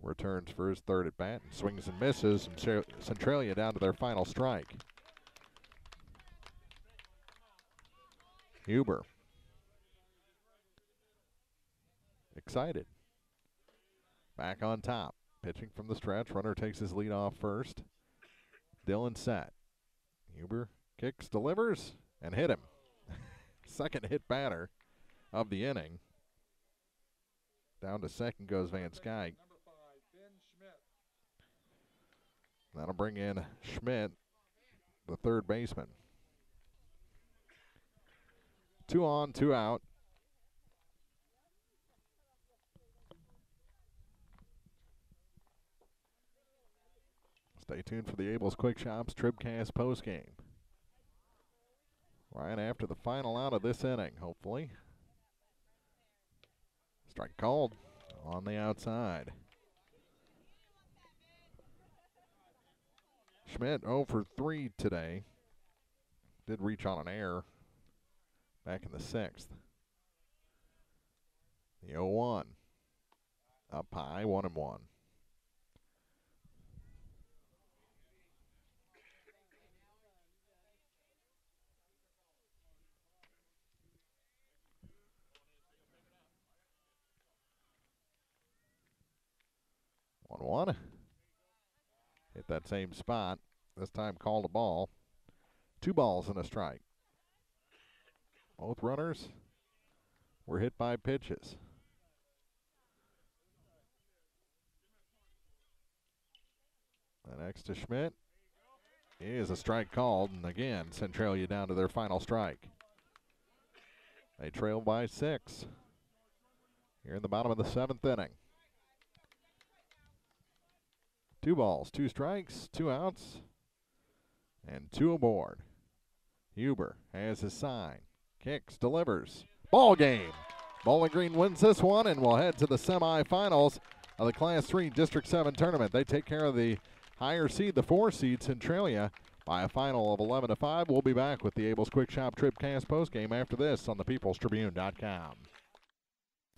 returns for his third at bat and swings and misses, and Centralia down to their final strike. Huber. Excited. Back on top. Pitching from the stretch. Runner takes his lead off first. Dillon set. Huber kicks, delivers, and hit him. Second hit batter of the inning. Down to second goes Van Skyke. That'll bring in Schmidt. the third baseman. 2 on, 2 out. Stay tuned for the Abel's Quick Shops TribCast postgame. Right after the final out of this inning, hopefully. Strike called on the outside. Schmidt 0 for 3 today. Did reach on an error back in the 6th. The 0-1. Up high, 1-1. One. Hit that same spot. This time called a ball. 2 balls and a strike. Both runners were hit by pitches. The next to Schmidt is a strike called, and again, Centralia down to their final strike. They trail by 6 here in the bottom of the 7th inning. 2 balls, 2 strikes, 2 outs, and 2 aboard. Huber has his sign, kicks, delivers. Ball game. Bowling Green wins this one and will head to the semifinals of the Class 3 District 7 tournament. They take care of the higher seed, the 4 seed, Centralia, by a final of 11-5. We'll be back with the Abel's Quick Shop TribCast postgame after this on thepeoplestribune.com.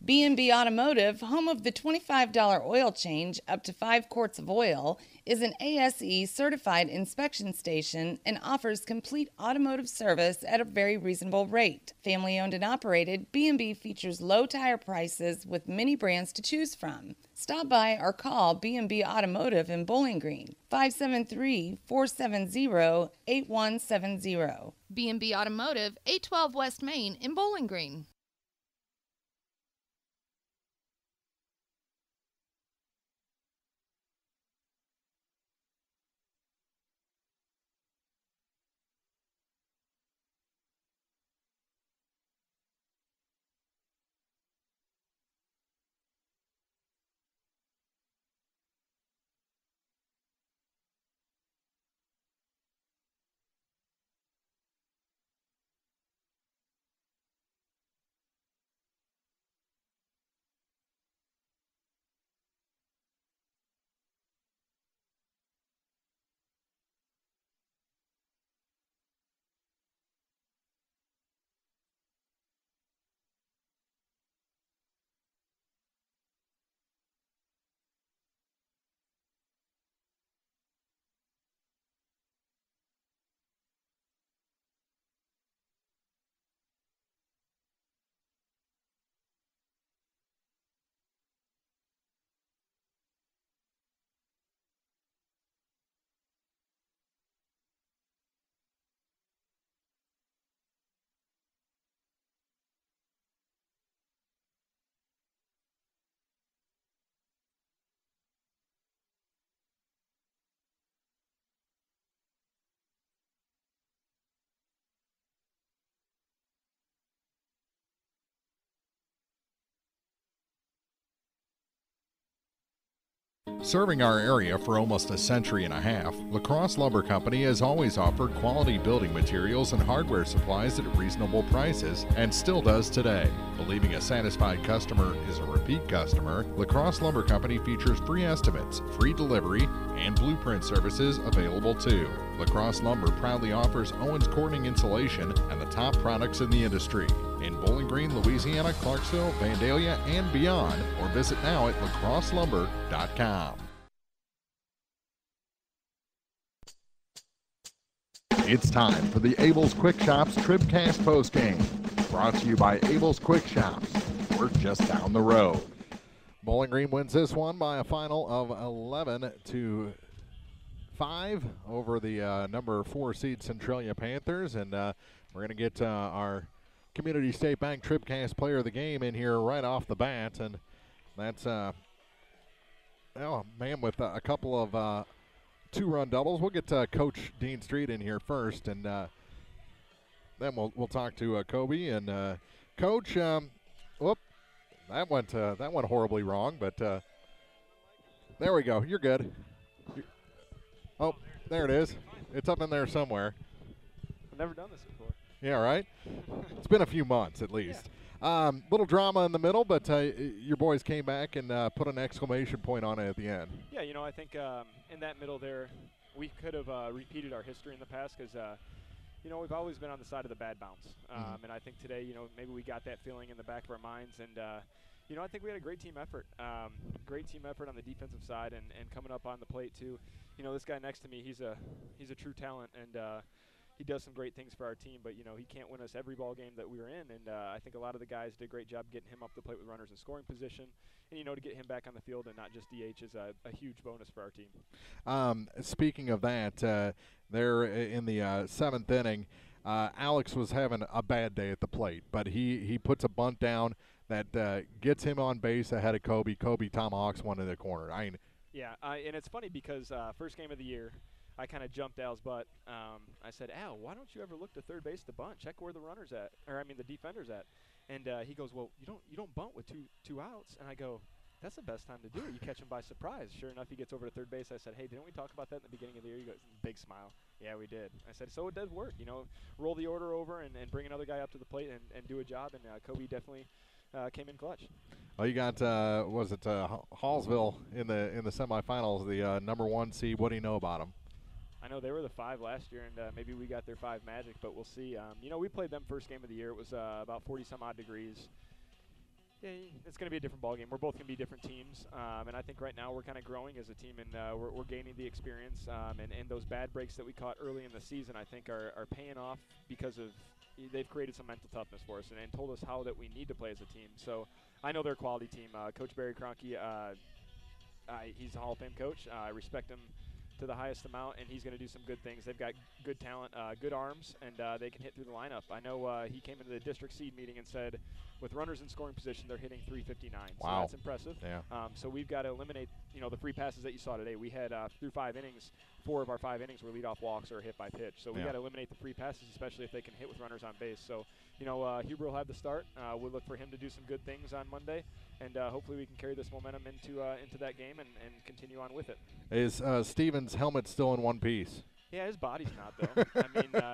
B&B Automotive, home of the $25 oil change up to 5 quarts of oil, is an ASE certified inspection station and offers complete automotive service at a very reasonable rate. Family owned and operated, B&B features low tire prices with many brands to choose from. Stop by or call B&B Automotive in Bowling Green, 573-470-8170. B&B Automotive, 812 West Main in Bowling Green. Serving our area for almost a century and a half, La Crosse Lumber Company has always offered quality building materials and hardware supplies at reasonable prices and still does today. Believing a satisfied customer is a repeat customer, La Crosse Lumber Company features free estimates, free delivery, and blueprint services available too. La Crosse Lumber proudly offers Owens Corning insulation and the top products in the industry. In Bowling Green, Louisiana, Clarksville, Vandalia, and beyond, or visit now at lacrosselumber.com. It's time for the Abel's Quick Shops TribCast postgame, brought to you by Abel's Quick Shops. We're just down the road. Bowling Green wins this one by a final of 11-5 over the number 4 seed Centralia Panthers, and we're going to get our Community State Bank TribCast Player of the Game in here right off the bat, and that's a man with a couple of 2-run doubles. We'll get Coach Dean Street in here first, and then we'll talk to Kobe and Coach. Whoop, that went horribly wrong, but there we go. You're good. Oh, there it is. It's up in there somewhere. I've never done this before. Yeah, right? It's been a few months at least. Little drama in the middle, but your boys came back and put an exclamation point on it at the end. Yeah, I think in that middle there, we could have repeated our history in the past because, we've always been on the side of the bad bounce. And I think today, maybe we got that feeling in the back of our minds. And, I think we had a great team effort. Great team effort on the defensive side and coming up on the plate, too. This guy next to me, he's a true talent, and he does some great things for our team, but, he can't win us every ball game that we were in. And I think a lot of the guys did a great job getting him up the plate with runners in scoring position. And, to get him back on the field and not just DH is a huge bonus for our team. Speaking of that, there in the 7th inning, Alex was having a bad day at the plate, but he puts a bunt down that gets him on base ahead of Kobe. Kobe tomahawks one in the corner. Yeah, and it's funny because first game of the year, I kind of jumped Al's butt. I said, Al, why don't you ever look to third base to bunt? Check where the runner's at, the defender's at. And he goes, well, you don't bunt with two outs. And I go, that's the best time to do it. You catch him by surprise. Sure enough, he gets over to third base. I said, hey, didn't we talk about that in the beginning of the year? He goes, big smile. Yeah, we did. I said, so it does work. Roll the order over and bring another guy up to the plate and do a job. And Kobe definitely came in clutch. Well, you got Hallsville in the semifinals, the number 1 seed. What do you know about them? I know they were the 5 last year, and maybe we got their 5 magic, but we'll see. We played them first game of the year. It was about 40-some-odd degrees. Yeah, it's going to be a different ball game. We're both going to be different teams, and I think right now we're kind of growing as a team, and we're gaining the experience. And those bad breaks that we caught early in the season, I think, are paying off because of they've created some mental toughness for us and told us how that we need to play as a team. So I know they're a quality team. Coach Barry Kroenke, he's a Hall of Fame coach. I respect him to the highest amount, and he's going to do some good things. They've got good talent, good arms, and they can hit through the lineup. I know he came into the district seed meeting and said with runners in scoring position, they're hitting 359. Wow. So that's impressive. Yeah. So we've got to eliminate, the free passes that you saw today. We had through 5 innings, 4 of our 5 innings were leadoff walks or hit by pitch. So we got to eliminate the free passes, especially if they can hit with runners on base. So, Huber will have the start. We'll look for him to do some good things on Monday, and hopefully we can carry this momentum into that game and continue on with it. Is Stevens' helmet still in one piece? Yeah, his body's not, though.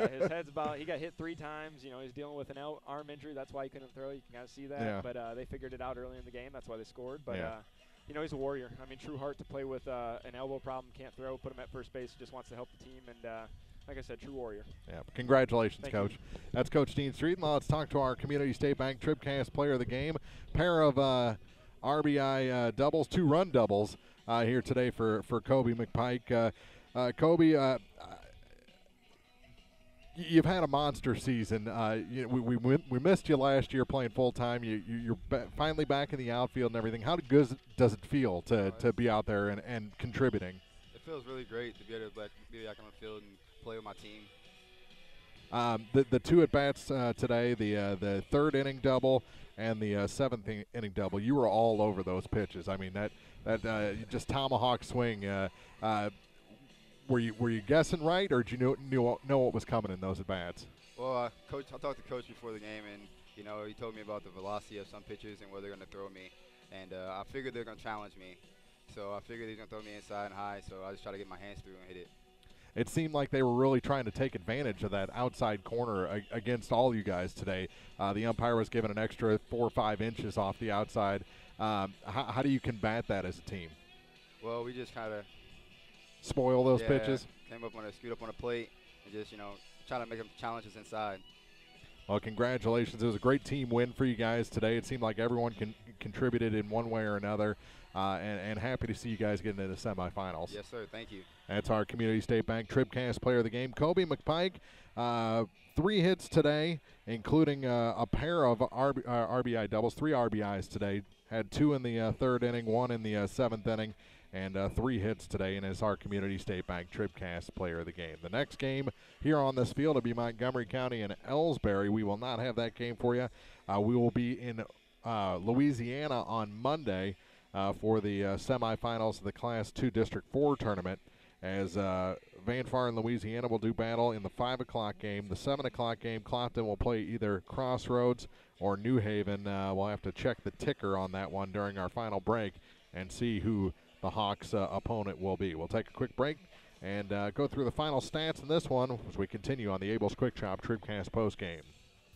His head's he got hit 3 times. He's dealing with an arm injury. That's why he couldn't throw. You can kind of see that. Yeah. But they figured it out early in the game. That's why they scored. But, he's a warrior. True heart to play with an elbow problem. Can't throw. Put him at first base. Just wants to help the team. And, like I said, true warrior. Yeah, congratulations, Thank Coach. you. That's Coach Dean Street. Now let's talk to our Community State Bank TribCast player of the game. Pair of RBI doubles, 2-run doubles here today for Kobe McPike. Kobe, you've had a monster season. We missed you last year playing full time. You're finally back in the outfield and everything. How good does it feel to be out there and contributing? It feels really great to be able to be back on the field and play with my team. The 2 at bats today, the 3rd inning double and the 7th inning double. You were all over those pitches. That just tomahawk swing. Were you guessing right, or did you know what was coming in those at bats? Well, Coach, I talked to Coach before the game, and he told me about the velocity of some pitches and where they're going to throw me, and I figured they're going to challenge me. So I figured he's going to throw me inside and high. So I just try to get my hands through and hit it. It seemed like they were really trying to take advantage of that outside corner against all you guys today. The umpire was given an extra 4 or 5 inches off the outside. How do you combat that as a team? Well, we just kind of spoil those pitches. Scoot up on a plate and just try to make them challenges inside. Well, congratulations. It was a great team win for you guys today. It seemed like everyone contributed in one way or another, and happy to see you guys get into the semifinals. Yes, sir. Thank you. That's our Community State Bank TribCast player of the game, Kobe McPike. 3 hits today, including a pair of RBI doubles, 3 RBIs today. Had 2 in the 3rd inning, 1 in the 7th inning, and 3 hits today, and is our Community State Bank TribCast player of the game. The next game here on this field will be Montgomery County and Ellsbury. We will not have that game for you. We will be in Louisiana on Monday for the semifinals of the Class 2 District 4 tournament. as Van Far and Louisiana will do battle in the 5 o'clock game. The 7 o'clock game, Clopton will play either Crossroads or New Haven. We'll have to check the ticker on that one during our final break and see who the Hawks' opponent will be. We'll take a quick break and go through the final stats in this one as we continue on the Abel's Quick Shop TribCast postgame.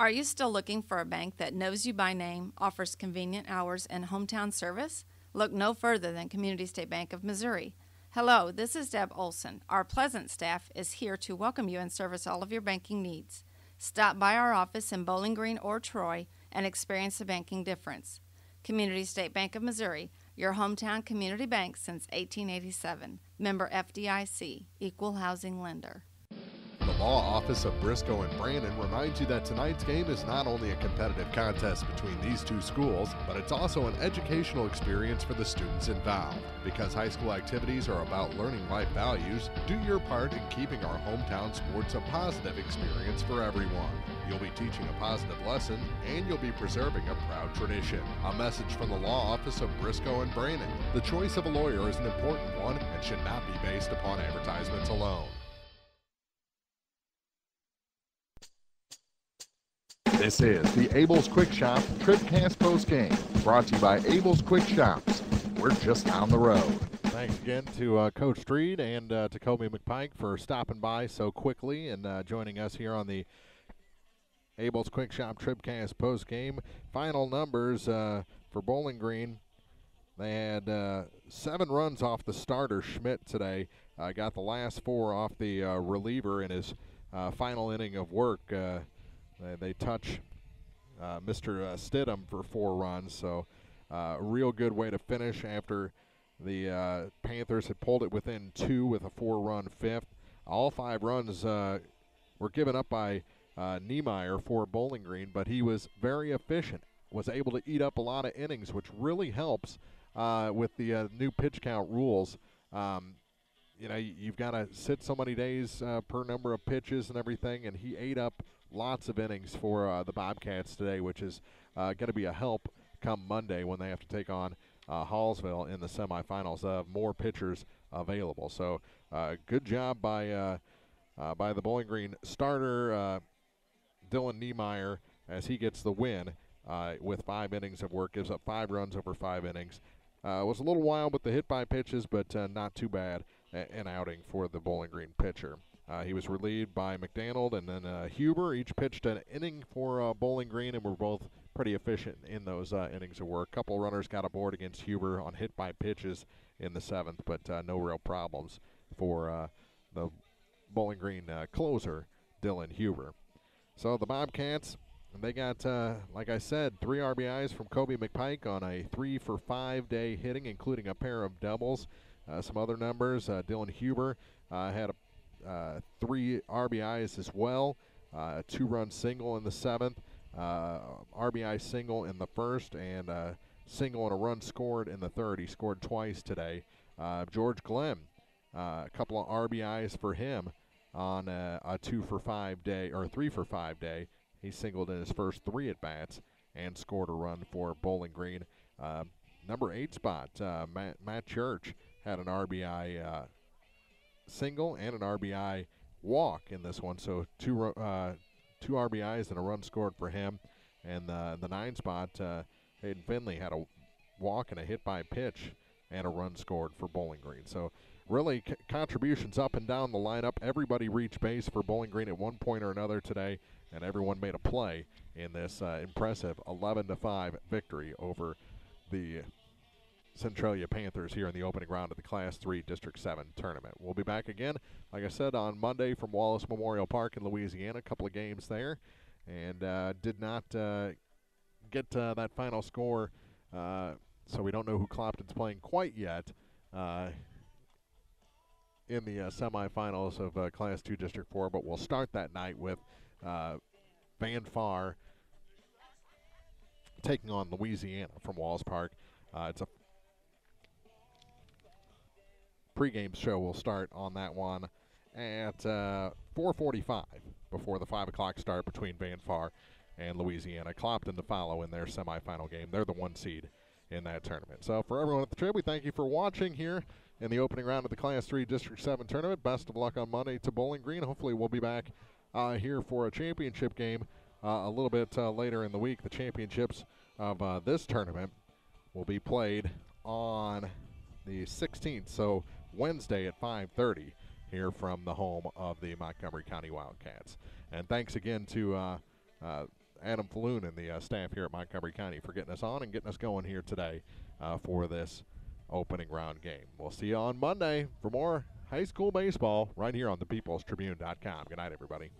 Are you still looking for a bank that knows you by name, offers convenient hours, and hometown service? Look no further than Community State Bank of Missouri. Hello, this is Deb Olson. Our pleasant staff is here to welcome you and service all of your banking needs. Stop by our office in Bowling Green or Troy and experience the banking difference. Community State Bank of Missouri, your hometown community bank since 1887. Member FDIC, Equal Housing Lender. The Law Office of Briscoe and Brandon reminds you that tonight's game is not only a competitive contest between these two schools, but it's also an educational experience for the students involved. Because high school activities are about learning life values, do your part in keeping our hometown sports a positive experience for everyone. You'll be teaching a positive lesson, and you'll be preserving a proud tradition. A message from the Law Office of Briscoe and Brandon. The choice of a lawyer is an important one and should not be based upon advertisements alone. This is the Abel's Quick Shop TribCast Post Game, brought to you by Abel's Quick Shops. We're just down the road. Thanks again to Coach Street and to Kobe McPike for stopping by so quickly and joining us here on the Abel's Quick Shop TribCast Post Game. Final numbers for Bowling Green. They had 7 runs off the starter, Schmidt, today. Got the last 4 off the reliever in his final inning of work. They touch Mr. Stidham for 4 runs, so a real good way to finish after the Panthers had pulled it within 2 with a 4-run 5th. All 5 runs were given up by Niemeyer for Bowling Green, but he was very efficient, was able to eat up a lot of innings, which really helps with the new pitch count rules. You know, you've got to sit so many days per number of pitches and everything, and he ate up lots of innings for the Bobcats today, which is going to be a help come Monday when they have to take on Hallsville in the semifinals. More pitchers available. So good job by the Bowling Green starter, Dylan Niemeyer, as he gets the win with 5 innings of work, gives up 5 runs over 5 innings. Was a little wild with the hit by pitches, but not too bad an outing for the Bowling Green pitcher. He was relieved by McDonald and then Huber. Each pitched an inning for Bowling Green and were both pretty efficient in those innings of work. A couple runners got aboard against Huber on hit by pitches in the 7th, but no real problems for the Bowling Green closer, Dylan Huber. So the Bobcats, they got, like I said, 3 RBIs from Kobe McPike on a 3-for-5 day hitting, including a pair of doubles. Some other numbers, Dylan Huber had 3 RBIs as well, a 2-run single in the 7th, RBI single in the 1st, and a single and a run scored in the 3rd. He scored twice today. George Glenn, a couple of RBIs for him on a 2-for-5 day, or 3-for-5 day. He singled in his first 3 at-bats and scored a run for Bowling Green. Number 8 spot, Matt Church had an RBI single and an RBI walk in this one, so 2 RBIs and a run scored for him. And the 9 spot, Hayden Finley had a walk and a hit by pitch and a run scored for Bowling Green. So really contributions up and down the lineup. Everybody reached base for Bowling Green at one point or another today, and everyone made a play in this impressive 11-5 victory over the Centralia Panthers here in the opening round of the Class 3 District 7 tournament. We'll be back again, like I said, on Monday from Wallace Memorial Park in Louisiana. A couple of games there, and did not get that final score, so we don't know who Clopton's playing quite yet in the semifinals of Class 2 District 4, but we'll start that night with Van Far taking on Louisiana from Wallace Park. It's a pregame show will start on that one at 4:45 before the 5 o'clock start between Van Far and Louisiana. Clopton to follow in their semifinal game. They're the 1 seed in that tournament. So for everyone at the Trib, we thank you for watching here in the opening round of the Class 3 District 7 tournament. Best of luck on Monday to Bowling Green. Hopefully we'll be back here for a championship game a little bit later in the week. The championships of this tournament will be played on the 16th, so Wednesday at 5:30 here from the home of the Montgomery County Wildcats. And thanks again to Adam Falloon and the staff here at Montgomery County for getting us on and getting us going here today for this opening round game. We'll see you on Monday for more high school baseball right here on thepeoplestribune.com. Good night, everybody.